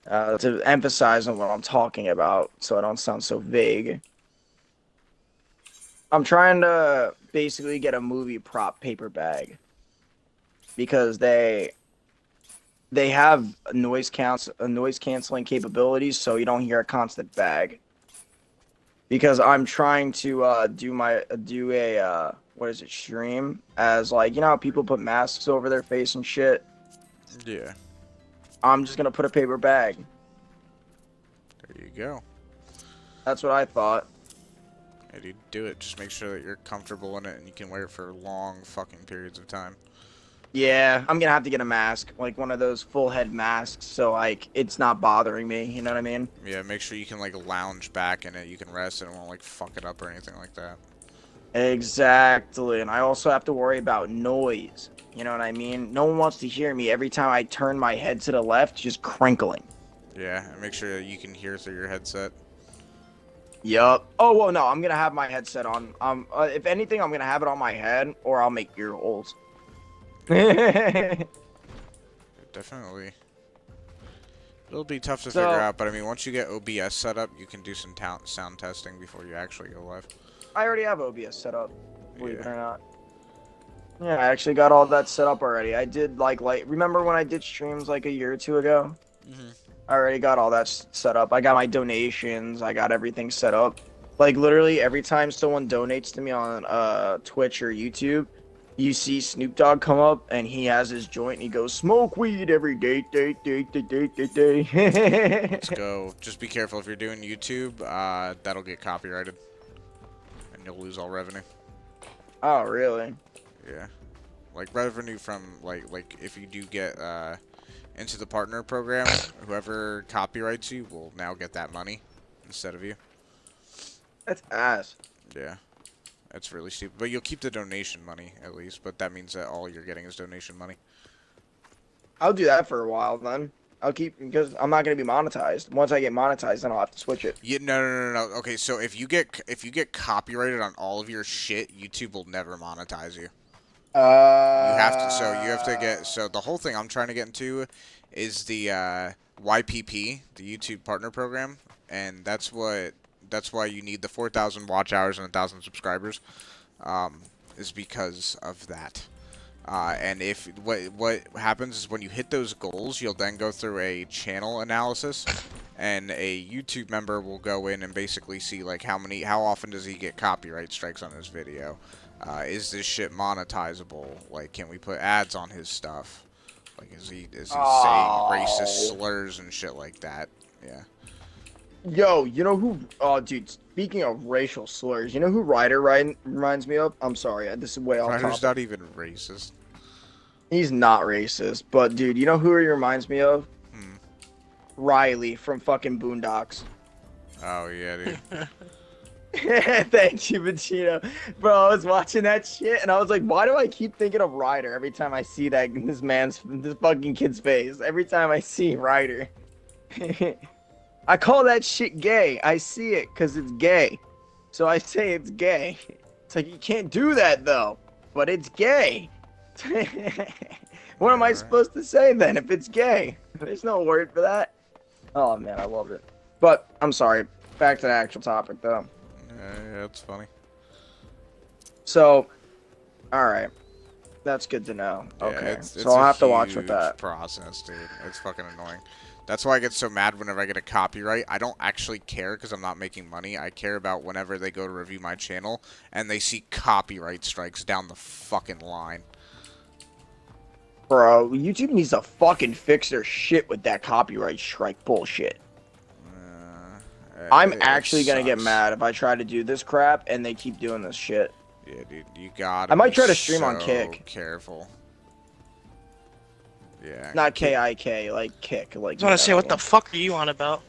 to emphasize on what I'm talking about, so I don't sound so vague. I'm trying to basically get a movie prop paper bag because they have noise canceling capabilities, so you don't hear a constant bag. Because I'm trying to do a stream as, like, you know how people put masks over their face and shit. Yeah. I'm just gonna put a paper bag. There you go. That's what I thought. Yeah, dude, do it. Just make sure that you're comfortable in it and you can wear it for long fucking periods of time. Yeah, I'm gonna have to get a mask, like one of those full head masks, so like it's not bothering me. You know what I mean? Yeah, make sure you can, like, lounge back in it. You can rest and it won't, like, fuck it up or anything like that. Exactly, and I also have to worry about noise. You know what I mean? No one wants to hear me every time I turn my head to the left, just crinkling. Yeah, and make sure that you can hear through your headset. Yup. Oh, well, no, I'm gonna have my headset on. If anything, I'm gonna have it on my head, or I'll make ear holes. Definitely. It'll be tough to figure out, but I mean, once you get OBS set up, you can do some sound testing before you actually go live. I already have OBS set up, believe it or not. Yeah, I actually got all that set up already. I did, like, remember when I did streams like a year or 2 ago? I already got all that set up. I got my donations. I got everything set up. Like literally every time someone donates to me on Twitch or YouTube, you see Snoop Dogg come up and he has his joint and he goes, "Smoke weed every day, day." Let's go. Just be careful if you're doing YouTube. That'll get copyrighted, and you'll lose all revenue. Oh, really? Yeah, like revenue from like if you do get into the partner program, whoever copyrights you will now get that money instead of you. That's ass. Yeah, that's really stupid. But you'll keep the donation money at least. But that means that all you're getting is donation money. I'll do that for a while then. I'll keep because I'm not gonna be monetized. Once I get monetized, then I'll have to switch it. Yeah, no. Okay, so if you get copyrighted on all of your shit, YouTube will never monetize you. You have to. So you have to get. So the whole thing I'm trying to get into is the YPP, the YouTube Partner Program, and that's why you need the 4,000 watch hours and 1,000 subscribers, is because of that. And if what happens is when you hit those goals, you'll then go through a channel analysis, and a YouTube member will go in and basically see like how often does he get copyright strikes on his video. Is this shit monetizable? Like, can we put ads on his stuff? Like, is he saying racist slurs and shit like that? Yeah. Yo, you know who? Oh, dude. Speaking of racial slurs, you know who Ryder reminds me of? I'm sorry, this is way off topic. Ryder's not even racist. He's not racist, but dude, you know who he reminds me of? Riley from fucking Boondocks. Oh yeah, dude. Thank you, Vegeta. Bro, I was watching that shit and I was like, why do I keep thinking of Ryder every time I see this fucking kid's face? Every time I see Ryder. I call that shit gay. I see it because it's gay. So I say it's gay. It's like, you can't do that though. But it's gay. What am I supposed to say then if it's gay? There's no word for that. Oh man, I loved it. But, I'm sorry. Back to the actual topic though. Yeah, that's funny. So, alright. That's good to know. Yeah, Okay. it's So I'll have to watch with that. Process, dude. It's fucking annoying. That's why I get so mad whenever I get a copyright. I don't actually care because I'm not making money. I care about whenever they go to review my channel and they see copyright strikes down the fucking line. Bro, YouTube needs to fucking fix their shit with that copyright strike bullshit. I'm actually gonna get mad if I try to do this crap and they keep doing this shit. Yeah, dude, you gotta. I might try to stream on so Kick. Careful. Yeah. Not KIK, like Kick. Like, I was gonna say, what the fuck are you on about?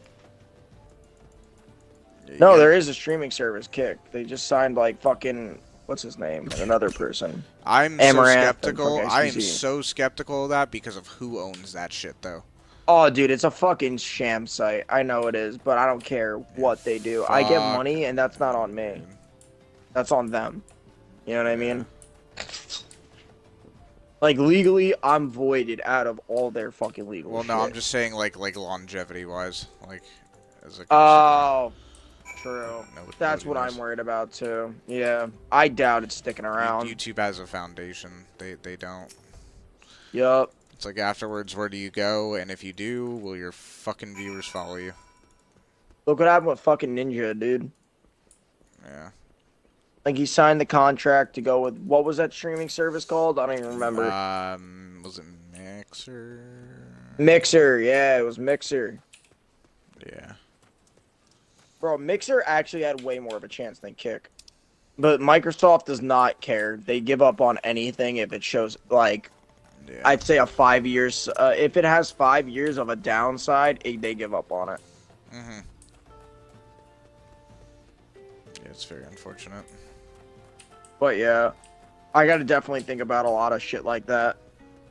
No, there is a streaming service, Kick. They just signed like fucking what's his name? Another person. I'm Amaranth so skeptical. and I am XQC. so skeptical of that because of who owns that shit, though. Oh, dude, it's a fucking sham site. I know it is, but I don't care what they do. I get Fuck. money, and that's not on me. That's on them. You know what I mean? Like, legally, I'm voided out of all their fucking legal Well, shit. no, I'm just saying like longevity-wise, like as a. Oh, true. That's what nobody I'm worried about, too. Yeah. I doubt it's sticking around. YouTube has a foundation. They don't. Yup. It's like afterwards, where do you go? And if you do, will your fucking viewers follow you? Look what happened with fucking Ninja, dude. Yeah. Like, he signed the contract to go with, what was that streaming service called? I don't even remember. Was it Mixer? Mixer, yeah, it was Mixer. Yeah. Bro, Mixer actually had way more of a chance than Kick. But Microsoft does not care. They give up on anything if it shows, like, I'd say a 5 years. If it has 5 years of a downside, they give up on it. Mm-hmm. Yeah, it's very unfortunate. But yeah, I gotta definitely think about a lot of shit like that.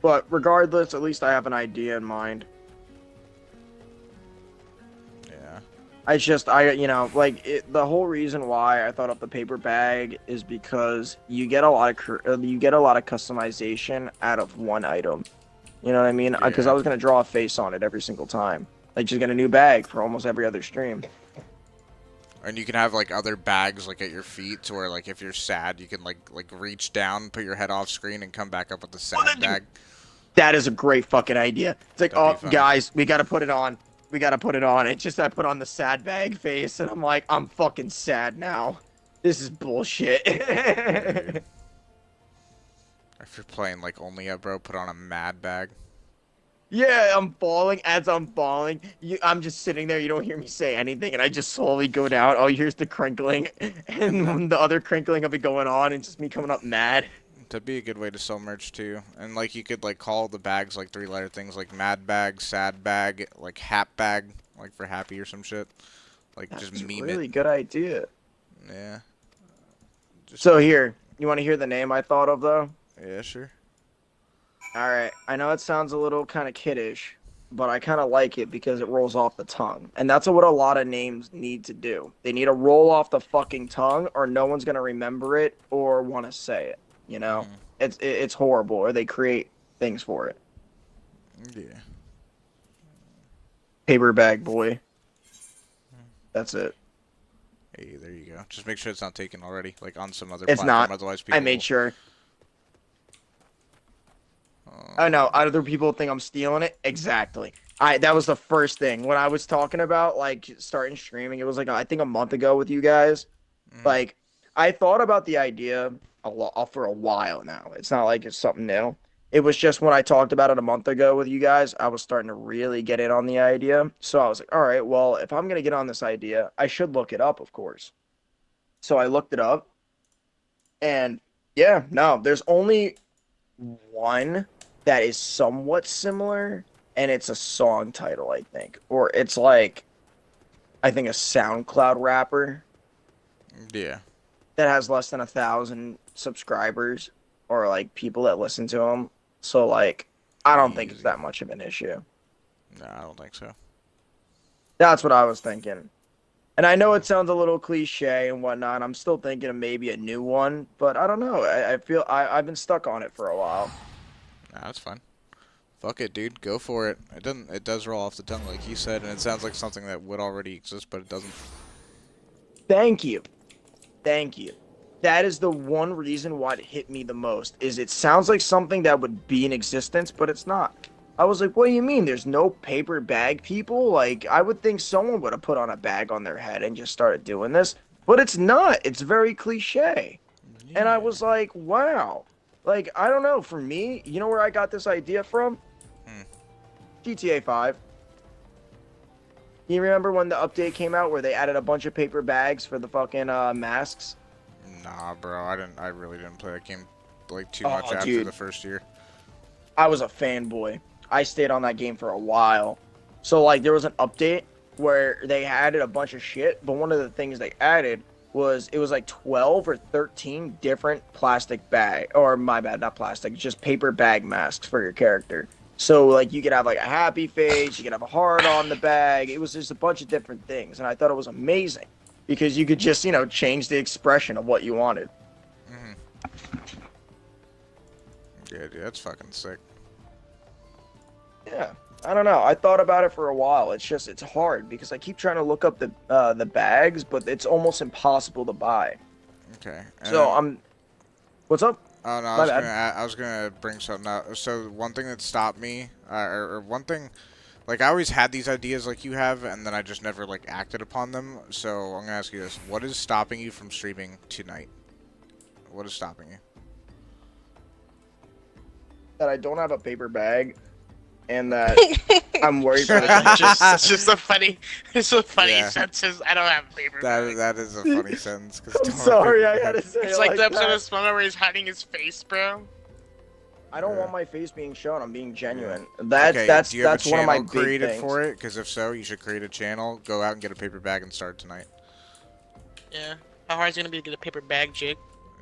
But regardless, at least I have an idea in mind. Yeah. You know, like, the whole reason why I thought up the paper bag is because you get a lot of customization out of one item. You know what I mean? Because I was gonna draw a face on it every single time. Like, just get a new bag for almost every other stream. And you can have like other bags like at your feet, to where like if you're sad, you can like reach down, put your head off screen, and come back up with the sad bag. That is a great fucking idea. It's like, That'd be oh, fun. guys, we gotta put it on. we gotta put it on. It's just I put on the sad bag face, and I'm like, I'm fucking sad now. This is bullshit. If you're playing like only a bro, put on a mad bag. Yeah, I'm falling. As I'm falling, I'm just sitting there. You don't hear me say anything, and I just slowly go down. Oh, here's the crinkling, and the other crinkling will be going on, and just me coming up mad. That'd be a good way to sell merch too. And like you could like call the bags like 3-letter things like mad bag, sad bag, like hap bag, like for happy or some shit. Like That's just meme really it. good idea. Yeah. So here, you want to hear the name I thought of though? Yeah, sure. All right. I know it sounds a little kind of kiddish, but I kind of like it because it rolls off the tongue. And that's what a lot of names need to do. They need to roll off the fucking tongue or no one's going to remember it or want to say it, you know? It's horrible, or they create things for it. Yeah. Paper bag boy. That's it. Hey, there you go. Just make sure it's not taken already, like on some other It's platform. not. Otherwise, people I made sure. I know. Other people think I'm stealing it. Exactly. That was the first thing when I was talking about like starting streaming. It was like I think a month ago with you guys. Like I thought about the idea for a while now. It's not like it's something new. It was just when I talked about it a month ago with you guys, I was starting to really get in on the idea. So I was like, all right, well, if I'm gonna get on this idea, I should look it up, of course. So I looked it up, and yeah, no, there's only one that is somewhat similar, and it's a song title, I think. Or it's like, I think a SoundCloud rapper. Yeah. That has less than 1,000 subscribers, or like people that listen to him. So like, I don't think it's that much of an issue. No, I don't think so. That's what I was thinking. And I know it sounds a little cliche and whatnot. I'm still thinking of maybe a new one, but I don't know. I feel I've been stuck on it for a while. Nah, that's fine. Fuck it, dude. Go for it. It does roll off the tongue like he said, and it sounds like something that would already exist, but it doesn't. Thank you. Thank you. That is the one reason why it hit me the most, is it sounds like something that would be in existence, but it's not. I was like, what do you mean there's no paper bag people? Like, I would think someone would have put on a bag on their head and just started doing this, but it's not. It's very cliche. Yeah. And I was like, wow. Like, I don't know. For me, you know where I got this idea from? GTA 5. You remember when the update came out where they added a bunch of paper bags for the fucking masks? Nah, bro. I really didn't play that game like too much after dude. the first year. I was a fanboy. I stayed on that game for a while. So, like, there was an update where they added a bunch of shit, but one of the things they added was, it was like 12 or 13 different plastic bag, or my bad, not plastic, just paper bag masks for your character. So, like, you could have, like, a happy face, you could have a heart on the bag. It was just a bunch of different things, and I thought it was amazing. Because you could just, you know, change the expression of what you wanted. Yeah, dude, that's fucking sick. Yeah, I don't know. I thought about it for a while. It's just, it's hard because I keep trying to look up the bags, but it's almost impossible to buy. Okay. So what's up? Oh no, I was gonna bring something up. So one thing that stopped me, or one thing, like I always had these ideas like you have, and then I just never like acted upon them. So I'm gonna ask you this: what is stopping you from streaming tonight? What is stopping you? That I don't have a paper bag, and that I'm worried about it. It's just a funny sentence. I don't have a paper bag. That is a funny sentence. I'm sorry, I gotta say it's like the episode of SpongeBob where he's hiding his face, bro. I don't want my face being shown. I'm being genuine. Do you That's have a one of my channel big created things. for it? Because if so, you should create a channel. Go out and get a paper bag and start tonight. Yeah. How hard is it gonna be to get a paper bag, Jake?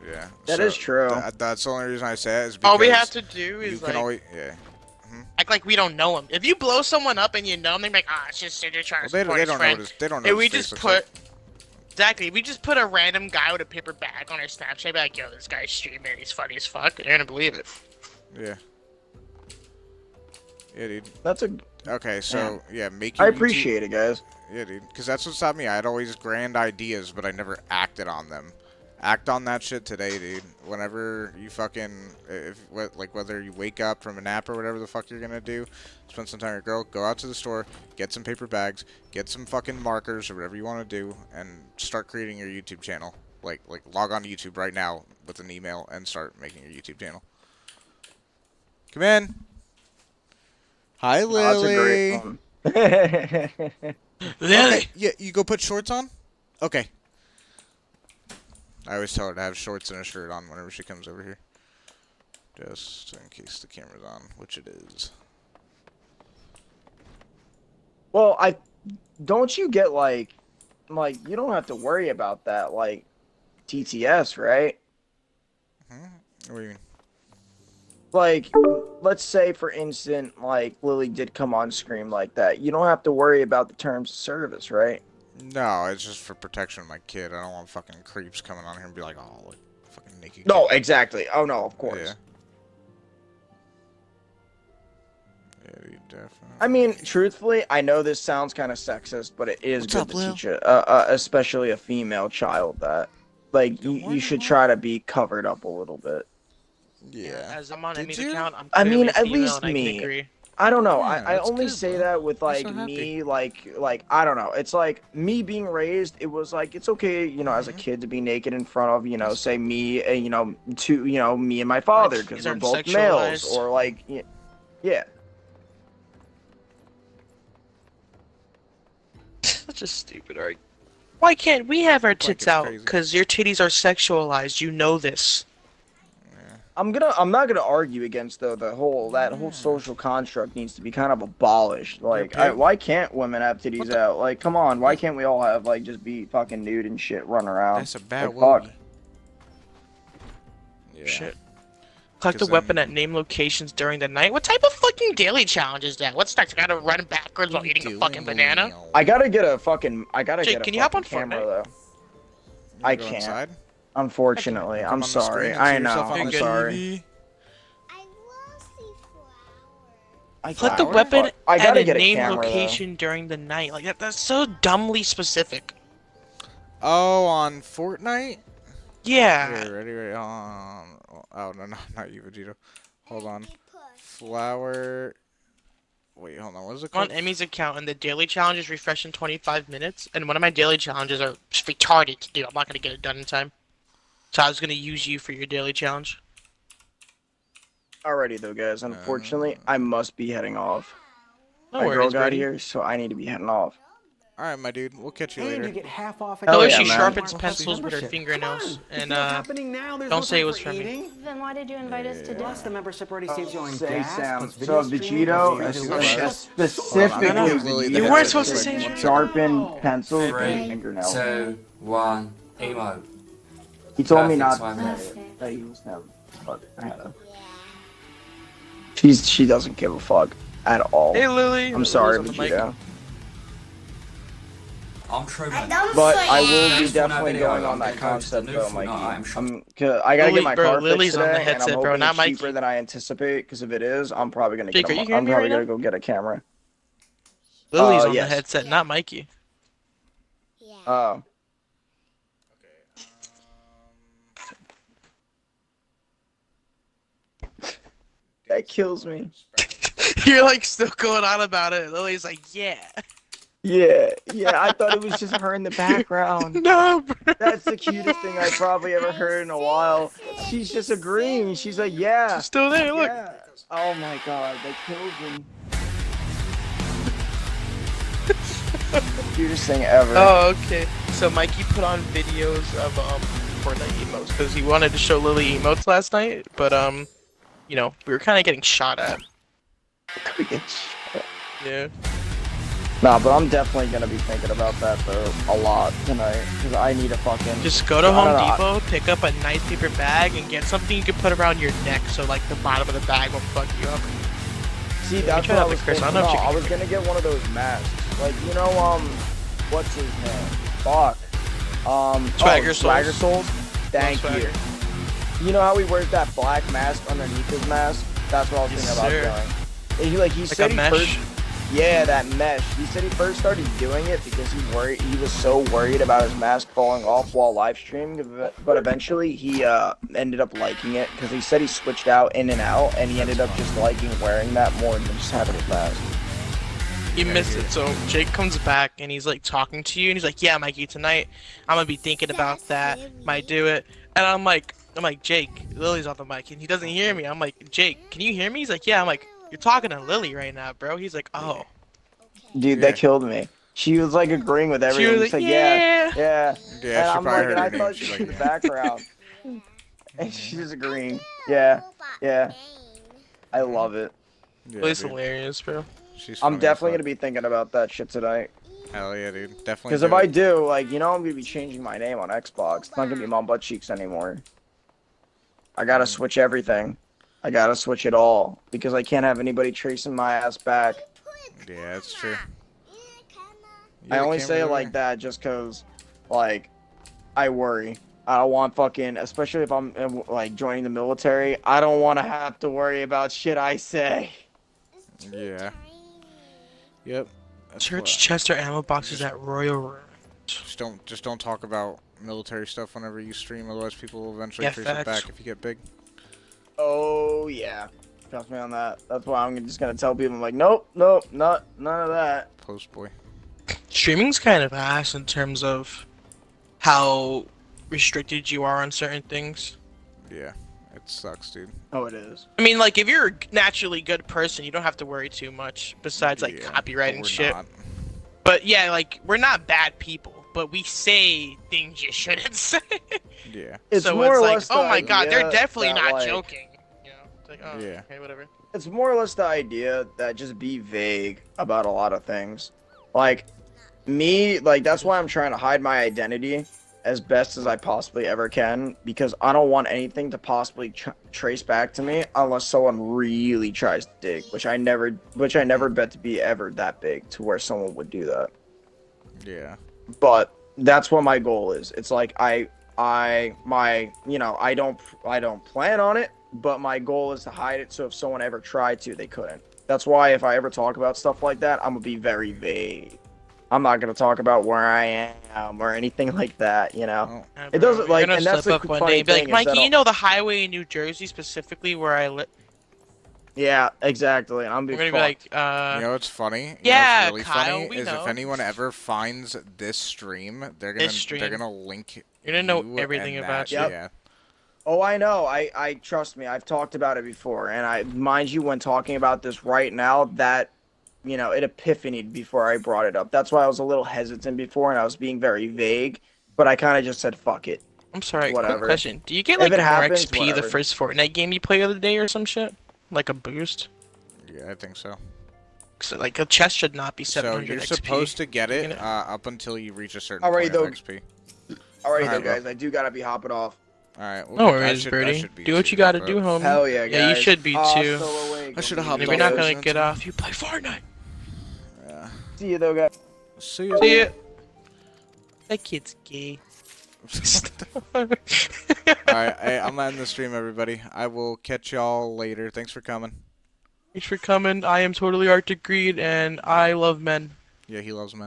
Yeah. That is true. That's the only reason I say it is because all we have to do is you can like always act like we don't know him. If you blow someone up and you know them, they're like, it's just they're trying to support his friend. They don't know. If we just put exactly, we just put a random guy with a paper bag on our Snapchat, be like, yo, this guy's streaming, he's funny as fuck. They're gonna believe it. Yeah. Yeah, dude. That's a okay. So yeah, make. I appreciate it, guys. Yeah, dude. Because that's what stopped me. I had always grand ideas, but I never acted on them. Act on that shit today, dude. Whenever you fucking, like whether you wake up from a nap or whatever the fuck you're gonna do, spend some time with your girl, go out to the store, get some paper bags, get some fucking markers or whatever you want to do, and start creating your YouTube channel. Like log on to YouTube right now with an email and start making your YouTube channel. Come in. Hi, Lily. Oh, that's a great one. Lily. Okay, yeah, you go put shorts on? Okay. I always tell her to have shorts and a shirt on whenever she comes over here. Just in case the camera's on, which it is. Well, don't you get like you don't have to worry about that like TTS, right? What do you mean? Like, let's say for instance, like Lily did come on screen like that. You don't have to worry about the terms of service, right? No, it's just for protection of my kid. I don't want fucking creeps coming on here and be like, oh, like, fucking naked. No, kid. exactly. Oh no, of course. Yeah. Yeah, you definitely. I mean, truthfully, I know this sounds kind of sexist, but it is good to teach especially a female child that, like, you should try to be covered up a little bit. Yeah. As I'm on Emmy's account, I'm I mean, clearly at female, least and I can me. agree. I don't know. Yeah, I only say that with like me, like I don't know. It's like me being raised. It was like it's okay, you know, as a kid to be naked in front of, you know, say me, you know, me and my father because These we're aren't both males, sexualized. or like, yeah. Such a stupid argument. Why can't we have our tits out? Because your titties are sexualized. You know this. I'm not gonna argue against the whole social construct needs to be kind of abolished. Like, why can't women have titties out? Like, come on, why can't we all have like just be fucking nude and shit running around? That's a bad like, fuck. Yeah. Shit. Collect a weapon at named locations during the night. What type of fucking daily challenge is that? What's next? I gotta run backwards while eating a fucking banana? I gotta get a fucking. Jake, can you hop on camera Fortnite? though. I go can't. inside? Unfortunately, Come I'm on the sorry. screen and I see know. yourself on I'm the sorry. TV. Collect the weapon I at gotta a get a named camera, though. location during the night. Like that's so dumbly specific. Oh, on Fortnite? Yeah. Here, ready? Oh, no, not you, Vegito. Hold on. Flower. Wait, hold on. What is it I'm on called? Emmy's account, and the daily challenges refresh in 25 minutes. And one of my daily challenges are just retarded to do. I'm not gonna get it done in time. So I was gonna use you for your daily challenge. Alrighty though, guys. Unfortunately, I must be heading off. No My girl worries, got buddy. here, so I need to be heading off. Alright, my dude. We'll catch you And later. you get half off. Hell Tell her yeah, she man. sharpens pencils with her fingernails, and don't say it was from me. Then why did you invite us to dinner? Plus, the membership already saves you on Say gas. Sam. plus So video Vegito, streaming, specifically, You weren't supposed to say shit. sharpen pencils and fingernails. 2, 1, emo. He told me Perfect not to timing. say it, that he was him, but I had to. She doesn't give a fuck at all. Hey, Lily. I'm sorry, Lily's on the mic. Vegito. I'm Truman. But I will be Just wanna definitely video, going I'm on that gonna go to the concept new though, Fortnite, I'm Mikey. sure. I gotta Lily, get my bro, car fixed Lily's on the today, and headset, I'm bro, hoping not it's Mikey. cheaper than I anticipate. Because if it is, I'm probably gonna Jake, get. are you hearing I'm me probably right gonna now? go get a camera. Lily's on yes. the headset, not Mikey. Oh. That kills me. You're like still going on about it. Lily's like, yeah. Yeah, I thought it was just her in the background. No, bro. That's the cutest thing I've probably ever heard in a while. She's just agreeing. She's like, yeah. She's still there, look. Yeah. Oh my god, that kills me. Cutest thing ever. Oh, okay. So Mikey put on videos of Fortnite emotes because he wanted to show Lily emotes last night, but you know, we were kind of getting shot at. Yeah. Nah, but I'm definitely gonna be thinking about that though a lot tonight because I need a fucking. Just go to I Home don't know, Depot, pick up a nice paper bag, and get something you can put around your neck so like the bottom of the bag won't fuck you up. See, Let me that's try what that I was with Chris. thinking. I don't know if No, you I can- was gonna get one of those masks, like you know, what's his name? Fuck. Swagger Swagger Souls. Souls. Thank Swagger. you. You know how he wears that black mask underneath his mask? That's what I was Yes, thinking about sir. doing. And he Like said a he mesh. Yeah, that mesh. He said he first started doing it because he was so worried about his mask falling off while live streaming, but eventually he ended up liking it because he said he switched out in and out, and he ended up just liking wearing that more than just having it mask. You missed it. So Jake comes back and he's like talking to you and he's like, "Yeah, Mikey, tonight I'm gonna be thinking about that. Might do it." And I'm like, Jake, Lily's on the mic and he doesn't hear me. I'm like, Jake, can you hear me? He's like, yeah. I'm like, you're talking to Lily right now, bro. He's like, oh. Dude, that killed me. She was like agreeing with everything. was He's like, like, yeah. Yeah, And she I'm probably like, heard and I her thought name. she She's was like, in the background. And she's agreeing. Yeah. I love it. Yeah, Lily's dude. hilarious, bro. She's I'm funny as definitely fuck. gonna be thinking about that shit tonight. Hell yeah, dude. Definitely. Because if I do, like, you know, I'm gonna be changing my name on Xbox. It's not gonna be Mom Butt Cheeks anymore. I gotta switch everything. I gotta switch it all because I can't have anybody tracing my ass back. Yeah, that's true. I only say it like that just because, like, I worry. I don't want fucking, especially if I'm like joining the military. I don't want to have to worry about shit I say. Yeah. Yep. Church Chester ammo boxes at Royal Room. Just don't talk about military stuff whenever you stream, otherwise people will eventually Yeah, trace it facts. back if you get big. Oh yeah, trust me on that. That's why I'm just gonna tell people, I'm like, nope, none of that. Post boy. Streaming's kind of ass in terms of how restricted you are on certain things. Yeah, it sucks, dude. Oh, it is. I mean, like, if you're a naturally good person, you don't have to worry too much besides, like, Yeah, copyright but and we're shit. not. But, yeah, like, we're not bad people, but we say things you shouldn't say. Yeah. It's so more it's or like, less oh the my god, they're idea definitely that, not like, joking. You know, it's like, oh, Yeah. okay, whatever. It's more or less the idea that just be vague about a lot of things. Like, me, like, that's why I'm trying to hide my identity as best as I possibly ever can, because I don't want anything to possibly trace back to me unless someone really tries to dig, which I never bet to be ever that big to where someone would do that. Yeah. But that's what my goal is. It's like I don't plan on it, but my goal is to hide it so if someone ever tried to, they couldn't. That's why if I ever talk about stuff like that, I'm gonna be very vague. I'm not gonna talk about where I am or anything like that, you know. Yeah, It bro, doesn't you're like, gonna and that's slip the up one day funny and be like, thing is Mikey, that you know the highway in New Jersey specifically where I live? yeah, exactly. And I'm We're gonna gonna be like, You know what's funny? You know yeah, what's really Kyle, funny we is know. if anyone ever finds this stream, they're gonna link. You're gonna know you everything and about that, you. Yep. Yeah. Oh, I know. I trust me. I've talked about it before, and I mind you, when talking about this right now, that it epiphanied before I brought it up. That's why I was a little hesitant before, and I was being very vague. But I kind of just said, "Fuck it." I'm sorry. Whatever. Quick question: do you get If like it more happens, XP the whatever. first Fortnite game you play the other day or some shit? Like a boost? Yeah, I think so. So, like a chest should not be So 700 you're XP. supposed to get it up until you reach a certain Alright, point though. of XP. Alright, Alright, though, bro. guys. I do gotta be hopping off. Alright. No worries, Birdie. Do what you gotta do, homie. Hell yeah, Yeah, you guys. should be too. Still awake. I should have hopped If off. you're not gonna get off, you play Fortnite. Yeah. See you though, guys. See you. See ya. That kid's gay. Alright, hey, I'm ending the stream, everybody. I will catch y'all later. Thanks for coming. Thanks for coming. I am totally Arctic Greed, and I love men. Yeah, he loves men.